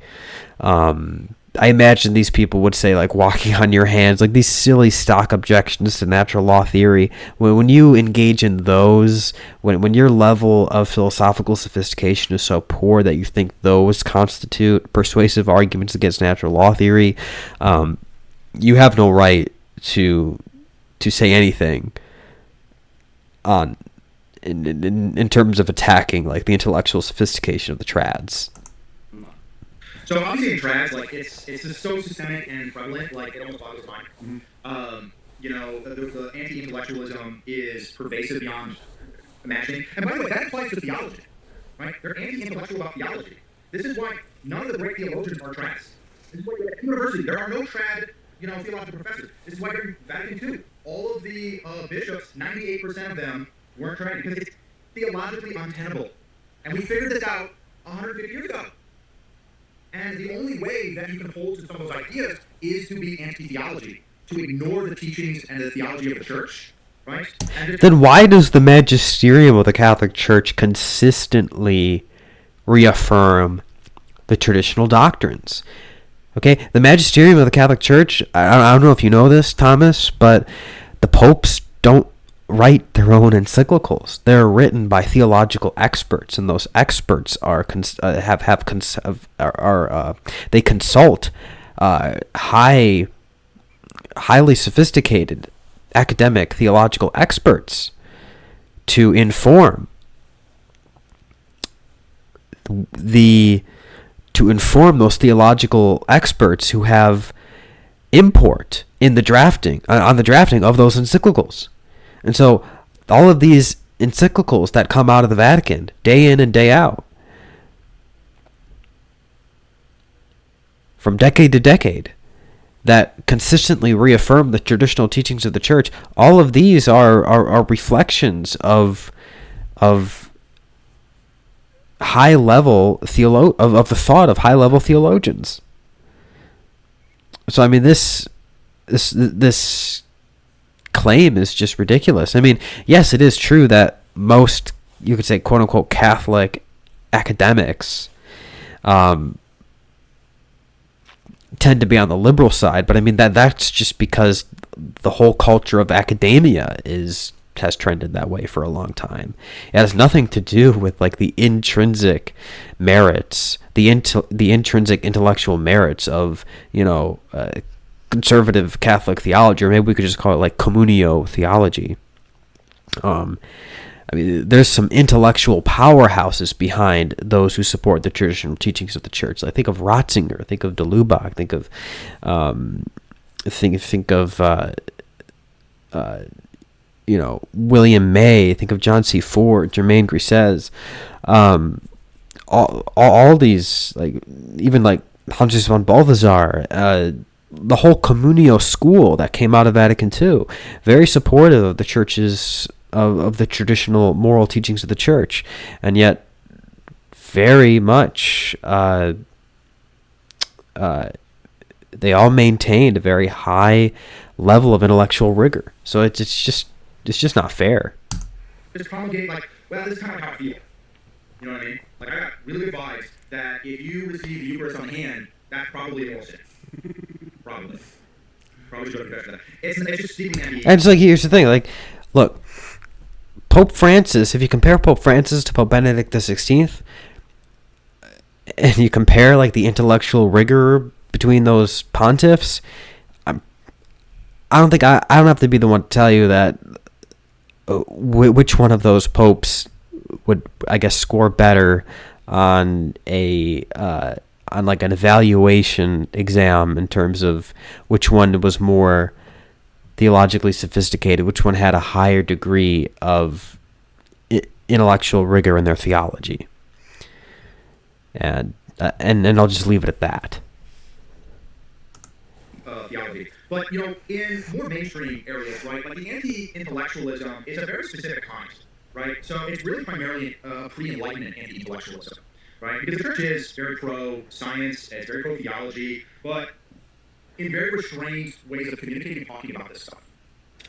I imagine these people would say like walking on your hands, like these silly stock objections to natural law theory. When you engage in those, when your level of philosophical sophistication is so poor that you think those constitute persuasive arguments against natural law theory, you have no right to say anything on in terms of attacking like the intellectual sophistication of the trads. So obviously in trads, like it's just so systemic and prevalent, like it almost boggles the mind. The anti-intellectualism is pervasive beyond imagining. And by the way, that applies to theology, right? They're anti-intellectual about theology. This is why none of the great theologians are trads. This is why at university there are no trad, theological professors. This is why during Vatican II, all of the bishops, 98% of them weren't trad, because it's theologically untenable. And we figured this out 150 years ago. And the only way that you can hold to some of those ideas is to be anti-theology, to ignore the teachings and the theology of the church, right? Then why does the magisterium of the Catholic Church consistently reaffirm the traditional doctrines? Okay, the magisterium of the Catholic Church, I don't know if you know this, Thomas, but the popes don't write their own encyclicals. They're written by theological experts, and those experts are they consult highly sophisticated academic theological experts to inform those theological experts who have import in the drafting on the drafting of those encyclicals. And so all of these encyclicals that come out of the Vatican day in and day out, from decade to decade, that consistently reaffirm the traditional teachings of the church, all of these are reflections of high level of the thought of high level theologians. So I mean, this claim is just ridiculous. I mean, yes, it is true that most, you could say, quote unquote Catholic academics tend to be on the liberal side, but I mean that's just because the whole culture of academia has trended that way for a long time. It has nothing to do with like the intrinsic merits, the intrinsic intellectual merits of conservative Catholic theology, or maybe we could just call it like communio theology. I mean, there's some intellectual powerhouses behind those who support the traditional teachings of the church. I think of Ratzinger, think of de Lubac, think of William May, think of John C. Ford, Germain Grisez, all these, like even like Hans von Balthasar, the whole communio school that came out of Vatican II, very supportive of the church's of the traditional moral teachings of the church, and yet very much they all maintained a very high level of intellectual rigor. So it's just not fair. Just promulgate this is kind of how I feel. You know what I mean? Like, I got really good vibes that if you receive the Eucharist on hand, that's probably a moral sin. Probably should have confessed that. It's just speaking at me. And it's like, here's the thing, like, look, Pope Francis, if you compare Pope Francis to Pope Benedict XVI, and you compare like the intellectual rigor between those pontiffs, I don't have to be the one to tell you that which one of those popes would, I guess, score better on on like an evaluation exam in terms of which one was more theologically sophisticated, which one had a higher degree of intellectual rigor in their theology. And I'll just leave it at that. Theology. But, in more mainstream areas, right, like the anti-intellectualism is a very specific kind, right? So it's really primarily pre-Enlightenment anti-intellectualism, right? Because the church is very pro-science, it's very pro-theology, but in very restrained ways of communicating and talking about this stuff,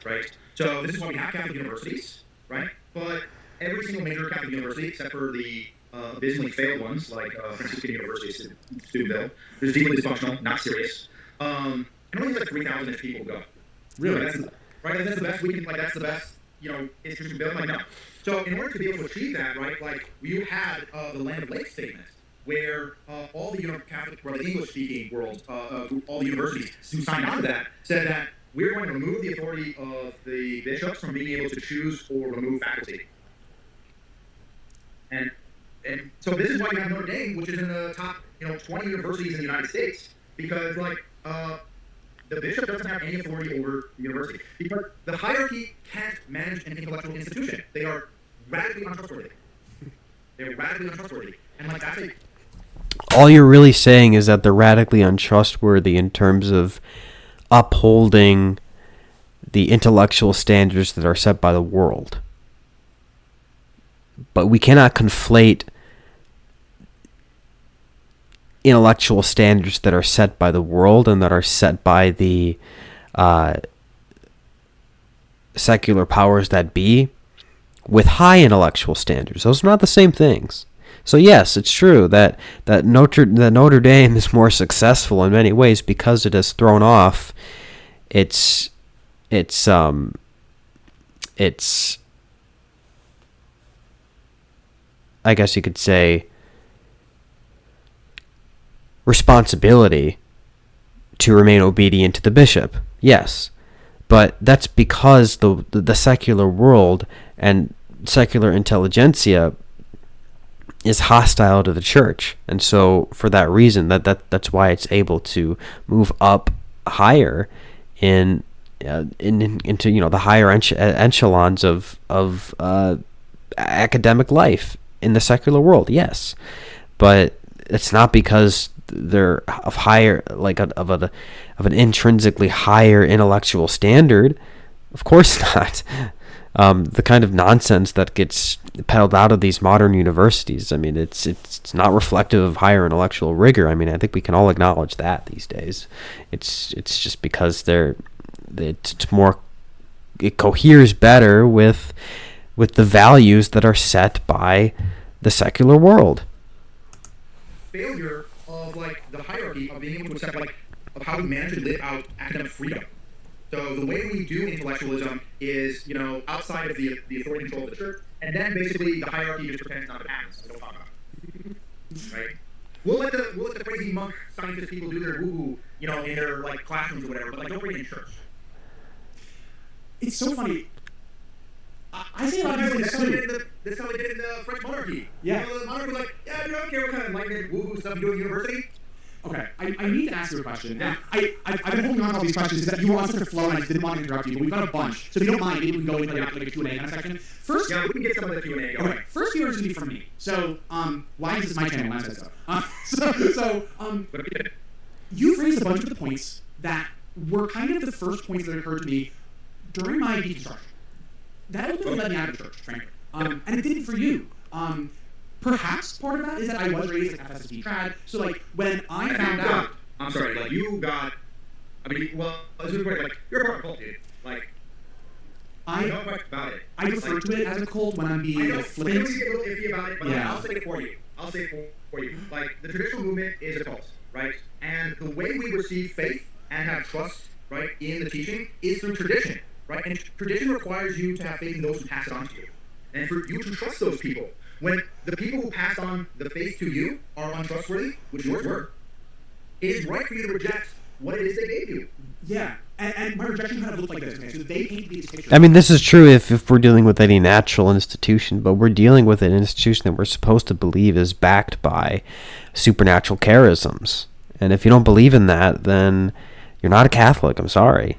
right? So this is why we have Catholic universities, right? But every single major Catholic university, except for the abysmally failed ones, like Franciscan University in Steubenville, is deeply dysfunctional, not serious. And only like 3,000 people go. Really? That's the best we can, that's the best, institution built. Like, no. So in order to be able to achieve that, right, like, you had the Land of Lake statement, where all the Catholic, or the English-speaking world, all the universities who signed on to that, said that we're going to remove the authority of the bishops from being able to choose or remove faculty. And so this is why you have Notre Dame, which is in the top, 20 universities in the United States, because, the bishop doesn't have any authority over the university. Because the hierarchy can't manage an intellectual institution. They are radically untrustworthy. And, that's a... All you're really saying is that they're radically untrustworthy in terms of upholding the intellectual standards that are set by the world. But we cannot conflate intellectual standards that are set by the world and that are set by the secular powers that be with high intellectual standards. Those are not the same things. So yes, it's true that Notre Dame is more successful in many ways because it has thrown off its I guess you could say responsibility to remain obedient to the bishop. Yes. But that's because the secular world and secular intelligentsia is hostile to the church. And so for that reason, that's why it's able to move up higher into the higher echelons of academic life in the secular world. Yes. But it's not because they're of higher, of an intrinsically higher intellectual standard. Of course not. The kind of nonsense that gets peddled out of these modern universities, I mean, it's not reflective of higher intellectual rigor. I mean, I think we can all acknowledge that these days. It's just because it coheres better with the values that are set by the secular world. Failure of the hierarchy of being able to accept of how we manage to live out academic freedom. So the way we do intellectualism is, outside of the authority control of the church, and then basically the hierarchy just pretends not to happen. So we don't talk about it. Right? We'll let the crazy monk scientist people do their woo-woo, in their classrooms or whatever, but don't bring it in church. It's so funny. I say a lot of people that's how they did in the French monarchy. Yeah. The monarch was I don't care what kind of enlightenment woo-woo stuff you do at university. Okay, I need to ask you a question. Yeah. I've been holding on to all these questions because you were on such a flow and I just didn't want to interrupt you, but we've got a bunch. So if you don't mind, maybe we can go into a Q&A kind of section. First, yeah, we can get some of the Q&A going. Okay, first Q&A is going to be from me. So, why is this my channel? I said so. You've raised a bunch of the points that were kind of the first points that occurred to me during my deconstruction. That ultimately led me out of the church, frankly. And it didn't for you. Perhaps part of that is that I was raised FSSD trad, so when I found out... I'm sorry, you got... you're a part of a cult, dude. I know much about it. I refer to it as a cult when I'm being flippant. I know you get a little iffy about it, but I'll say it for you. The traditional movement is a cult, right? And the way we receive faith and have trust, right, in the teaching is through tradition, right? And tradition requires you to have faith in those who pass it on to you. And for you to trust those people. When the people who pass on the faith to you are untrustworthy, which yours were, it is right for you to reject what it is they gave you. Yeah, And my rejection kind of looked like this. Okay, so they painted me this picture. I mean, this is true if we're dealing with any natural institution, but we're dealing with an institution that we're supposed to believe is backed by supernatural charisms. And if you don't believe in that, then you're not a Catholic. I'm sorry.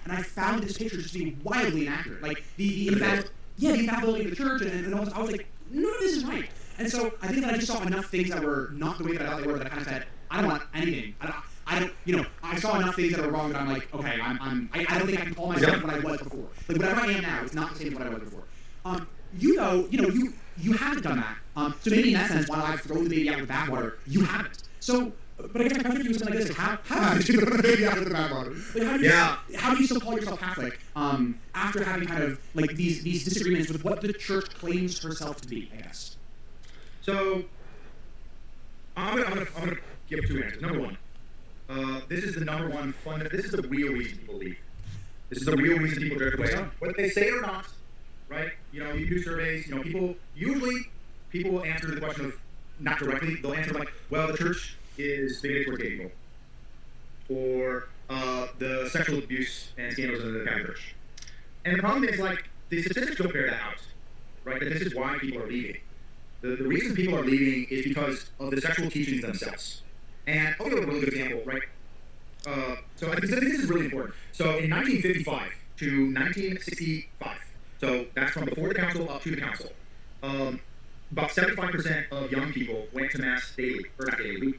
And I found this picture just to be wildly inaccurate. Like, the infallibility of the church, and I was like, none of this is right. And so I think that I just saw enough things that were not the way that I thought they were, that I kind of said, I don't want anything. I don't, I saw enough things that were wrong that I'm like, okay, I don't think I can call myself what I was before. Like, whatever I am now is not the same as what I was before. You haven't done that. So maybe in that sense, while I've thrown the baby out with the bathwater, you haven't. So, but I guess my question to you is something like this: how have you thrown the baby out with the bathwater? Like, how do you still call yourself Catholic after having kind of like these disagreements with what the church claims herself to be? I guess. So, I'm gonna give two answers. Number one, this is the number one this is the real reason people leave. This is the real reason people drift away. Whether they say it or not, right? You do surveys. People will answer the question of not directly. They'll answer like, well, the church is bigoted toward gay people, or the sexual abuse and scandals in the Catholic Church. And the problem is, like, the statistics don't bear that out, right? That this is why people are leaving. The reason people are leaving is because of the sexual teachings themselves. And I'll give a really good example, right? So I think this is really important. So in 1955 to 1965, so that's from before the council up to the council, about 75% of young people went to mass daily, or not daily,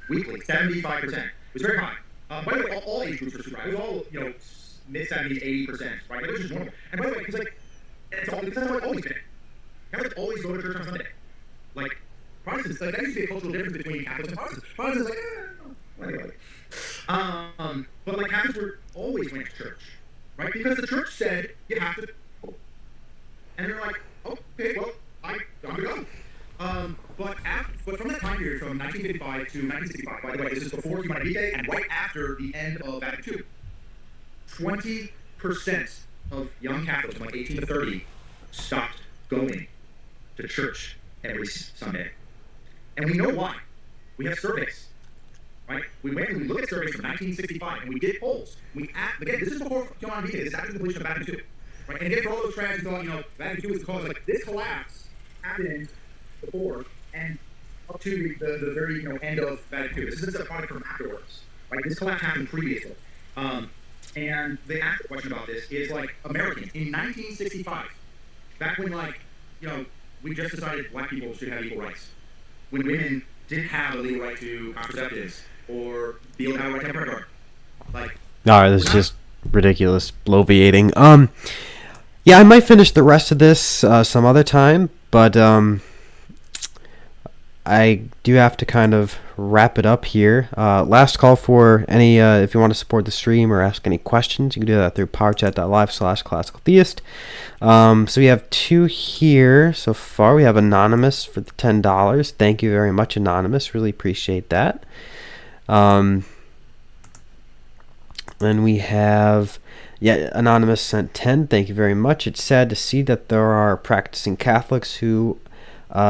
weekly. 75%. It was very high. By the way, all age groups were super high. It was all, mid-70s, 80%, right? It was just normal. And by the way, because that's how it's always been. Catholics always go to church on Sunday. Like, Protestants, like, that used to be a cultural difference between Catholics and Protestants. Protestants, but like, Catholics always went to church, right? Because the church said you have to go. And they're like, okay, well, I'm gonna go. But from that time period, from 1955 to 1965, by the way, this is before Humanity Day and right after the end of Vatican II, 20% of young Catholics from like 18 to 30 stopped going to church every Sunday. And we know why. We have surveys, right? We went and we looked at surveys from 1965 and we did polls. Again, this is before Humanity Day. This is after the completion of Vatican II. Right? And again, for all those trads who thought, Vatican II was the cause, like, this collapse happened before and up to the very end of Vatican II. This isn't a product from afterwards, right? This collapse happened previously. And the actual question about this is, like, Americans in 1965, back when, like, we just decided black people should have equal rights, when women didn't have a legal right to contraceptives or be able to have a right to have a credit card. Like, all right, this is just ridiculous, bloviating. Yeah, I might finish the rest of this some other time, but I do have to kind of wrap it up here. Last call for any, if you want to support the stream or ask any questions, you can do that through powerchat.live/classicaltheist. So we have two here so far. We have Anonymous for the $10. Thank you very much, Anonymous. Really appreciate that. Then we have, Anonymous sent 10. Thank you very much. It's sad to see that there are practicing Catholics who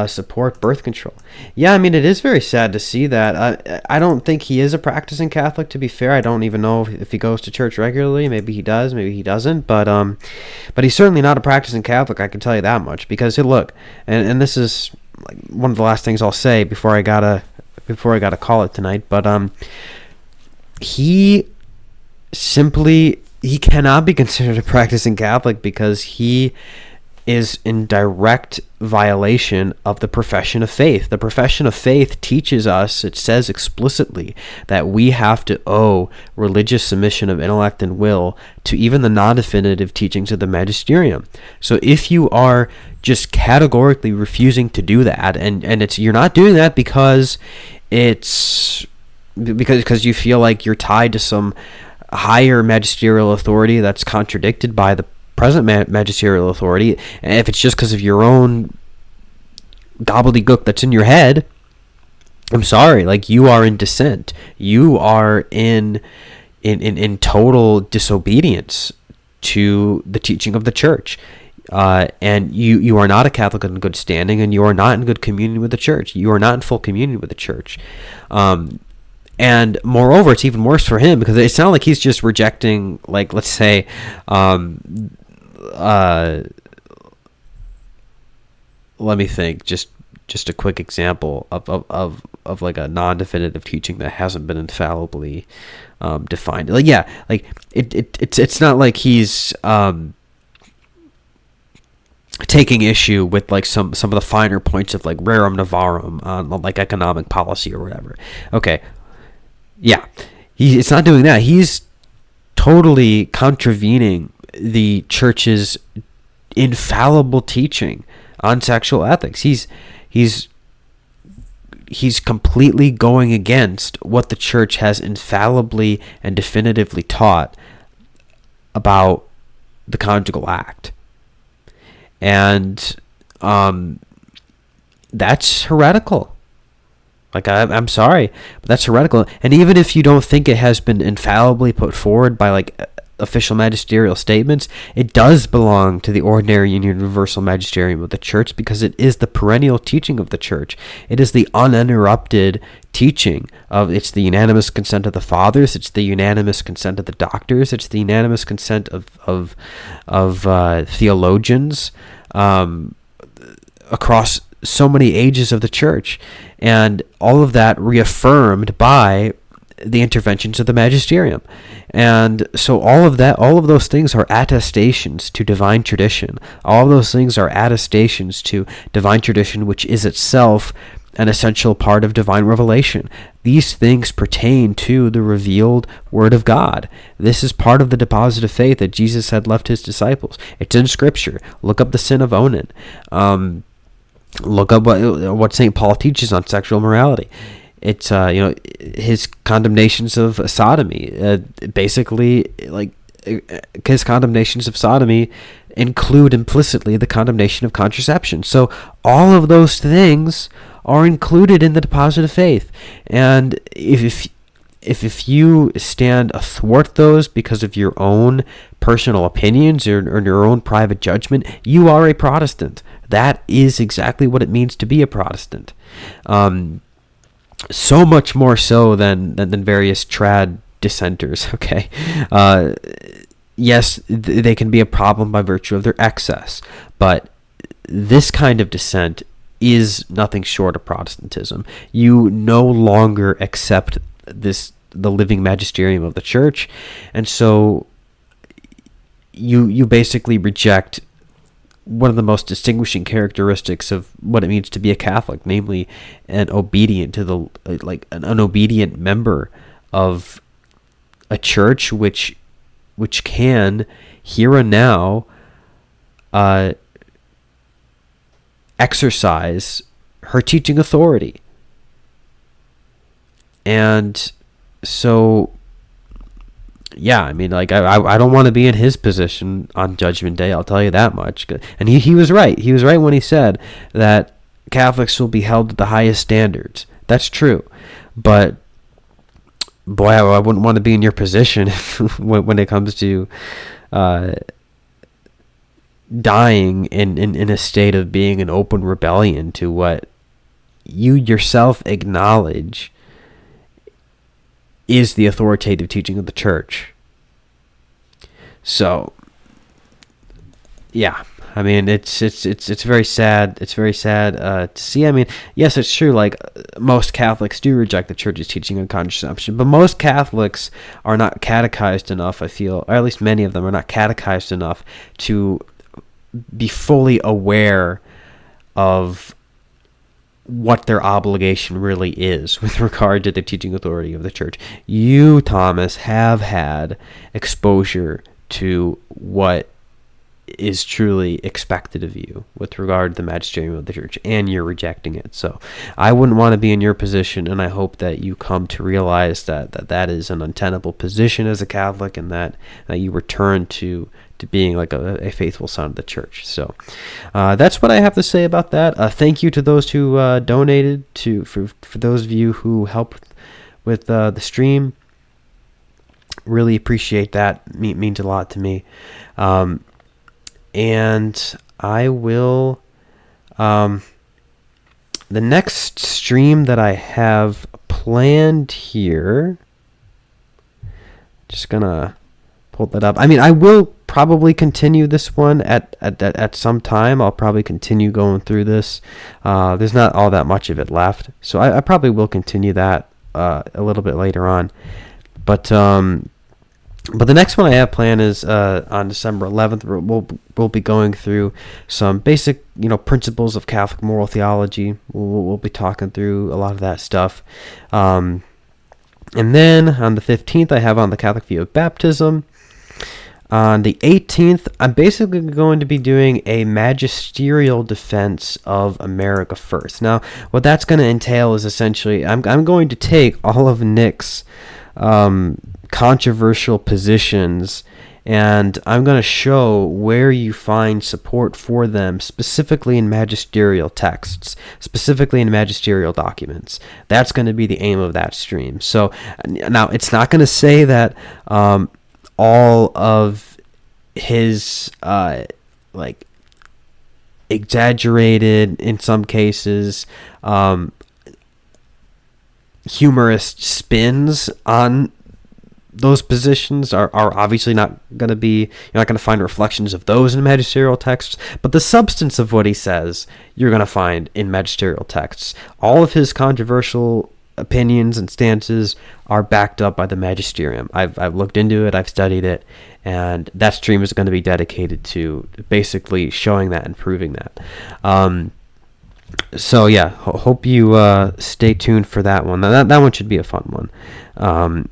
support birth control. Yeah, I mean, it is very sad to see that. I don't think he is a practicing Catholic, to be fair. I don't even know if he goes to church regularly. Maybe he does, maybe he doesn't. But he's certainly not a practicing Catholic, I can tell you that much. Because, hey, look, and this is like one of the last things I'll say before I gotta call it tonight. But he cannot be considered a practicing Catholic because he is in direct violation of the profession of faith. The profession of faith teaches us, it says explicitly, that we have to owe religious submission of intellect and will to even the non-definitive teachings of the magisterium. So if you are just categorically refusing to do that, and you're not doing that because you feel like you're tied to some higher magisterial authority that's contradicted by the present magisterial authority, and if it's just because of your own gobbledygook that's in your head, I'm sorry, like, you are in dissent. You are in total disobedience to the teaching of the church. And you are not a Catholic in good standing, and you are not in good communion with the church. You are not in full communion with the church. And moreover, it's even worse for him because it's not like he's just rejecting, like, let's say, let me think, just a quick example of like a non-definitive teaching that hasn't been infallibly defined. Like, yeah, like it's not like he's taking issue with like some of the finer points of like rerum novarum on like economic policy or whatever. Okay, yeah, it's not doing that. He's totally contravening the church's infallible teaching on sexual ethics. He's completely going against what the church has infallibly and definitively taught about the conjugal act. And that's heretical. Like, I'm sorry, but that's heretical. And even if you don't think it has been infallibly put forward by like official magisterial statements, it does belong to the ordinary and universal magisterium of the church because it is the perennial teaching of the church. It is the uninterrupted teaching of, it's the unanimous consent of the fathers, it's the unanimous consent of the doctors, it's the unanimous consent of theologians across so many ages of the church, and all of that reaffirmed by the interventions of the magisterium. And so all of those things are attestations to divine tradition. All of those things are attestations to divine tradition, which is itself an essential part of divine revelation. These things pertain to the revealed Word of God. This is part of the deposit of faith that Jesus had left his disciples. It's in Scripture. Look up the sin of Onan. Look up what St. Paul teaches on sexual morality. It's his condemnations of sodomy. Basically, like, his condemnations of sodomy include implicitly the condemnation of contraception. So all of those things are included in the deposit of faith. And if you stand athwart those because of your own personal opinions or your own private judgment, you are a Protestant. That is exactly what it means to be a Protestant. So much more so than various trad dissenters. Okay, yes, they can be a problem by virtue of their excess, but this kind of dissent is nothing short of Protestantism. You no longer accept the living magisterium of the church, and so you basically reject one of the most distinguishing characteristics of what it means to be a Catholic, namely an obedient an obedient member of a church which can here and now exercise her teaching authority. And so, yeah, I mean, like, I don't want to be in his position on Judgment Day, I'll tell you that much. And he was right. He was right when he said that Catholics will be held to the highest standards. That's true. But, boy, I wouldn't want to be in your position when it comes to dying in a state of being an open rebellion to what you yourself acknowledge is the authoritative teaching of the church. So, yeah, I mean, it's very sad. It's very sad to see. I mean, yes, it's true. Like, most Catholics do reject the church's teaching on contraception, but most Catholics are not catechized enough, I feel, or at least many of them are not catechized enough to be fully aware of what their obligation really is with regard to the teaching authority of the church. You, Thomas, have had exposure to what is truly expected of you with regard to the magisterium of the church, and you're rejecting it. So I wouldn't want to be in your position, and I hope that you come to realize that is an untenable position as a Catholic, and that you return to being like a faithful son of the church. So that's what I have to say about that. Thank you to those who donated, for those of you who helped with the stream. Really appreciate that. It means a lot to me. And I will, the next stream that I have planned here. Just gonna pull that up. I mean, I will probably continue this one at some time. I'll probably continue going through this. There's not all that much of it left, so I probably will continue that a little bit later on. But the next one I have planned is on December 11th. We'll be going through some basic, principles of Catholic moral theology. We'll be talking through a lot of that stuff. And then on the 15th, I have on the Catholic view of baptism. On the 18th, I'm basically going to be doing a magisterial defense of America First. Now, what that's going to entail is essentially I'm going to take all of Nick's controversial positions, and I'm going to show where you find support for them, specifically in magisterial texts, specifically in magisterial documents. That's going to be the aim of that stream. So now it's not going to say that all of his exaggerated, in some cases, humorous spins on those positions are obviously not going to be, you're not going to find reflections of those in magisterial texts, but the substance of what he says you're going to find in magisterial texts. All of his controversial opinions and stances are backed up by the magisterium. I've looked into it, I've studied it, and that stream is going to be dedicated to basically showing that and proving that. So yeah, hope you stay tuned for that one. That one should be a fun one.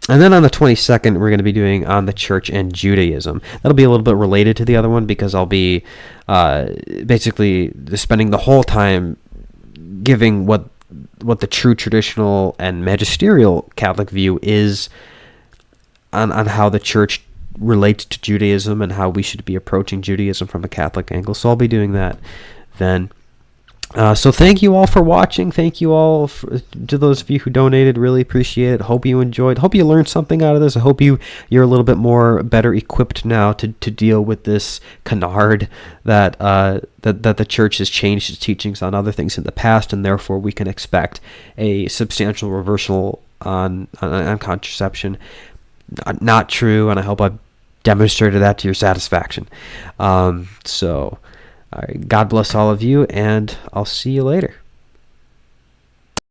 And then on the 22nd, we're going to be doing on the church and Judaism. That'll be a little bit related to the other one because I'll be basically spending the whole time giving what the true traditional and magisterial Catholic view is on how the church relates to Judaism and how we should be approaching Judaism from a Catholic angle. So I'll be doing that then. So thank you all for watching. Thank you all to those of you who donated. Really appreciate it. Hope you enjoyed. Hope you learned something out of this. I hope you're a little bit more better equipped now to deal with this canard that the church has changed its teachings on other things in the past, and therefore we can expect a substantial reversal on contraception. Not true, and I hope I've demonstrated that to your satisfaction. So. All right, God bless all of you, and I'll see you later.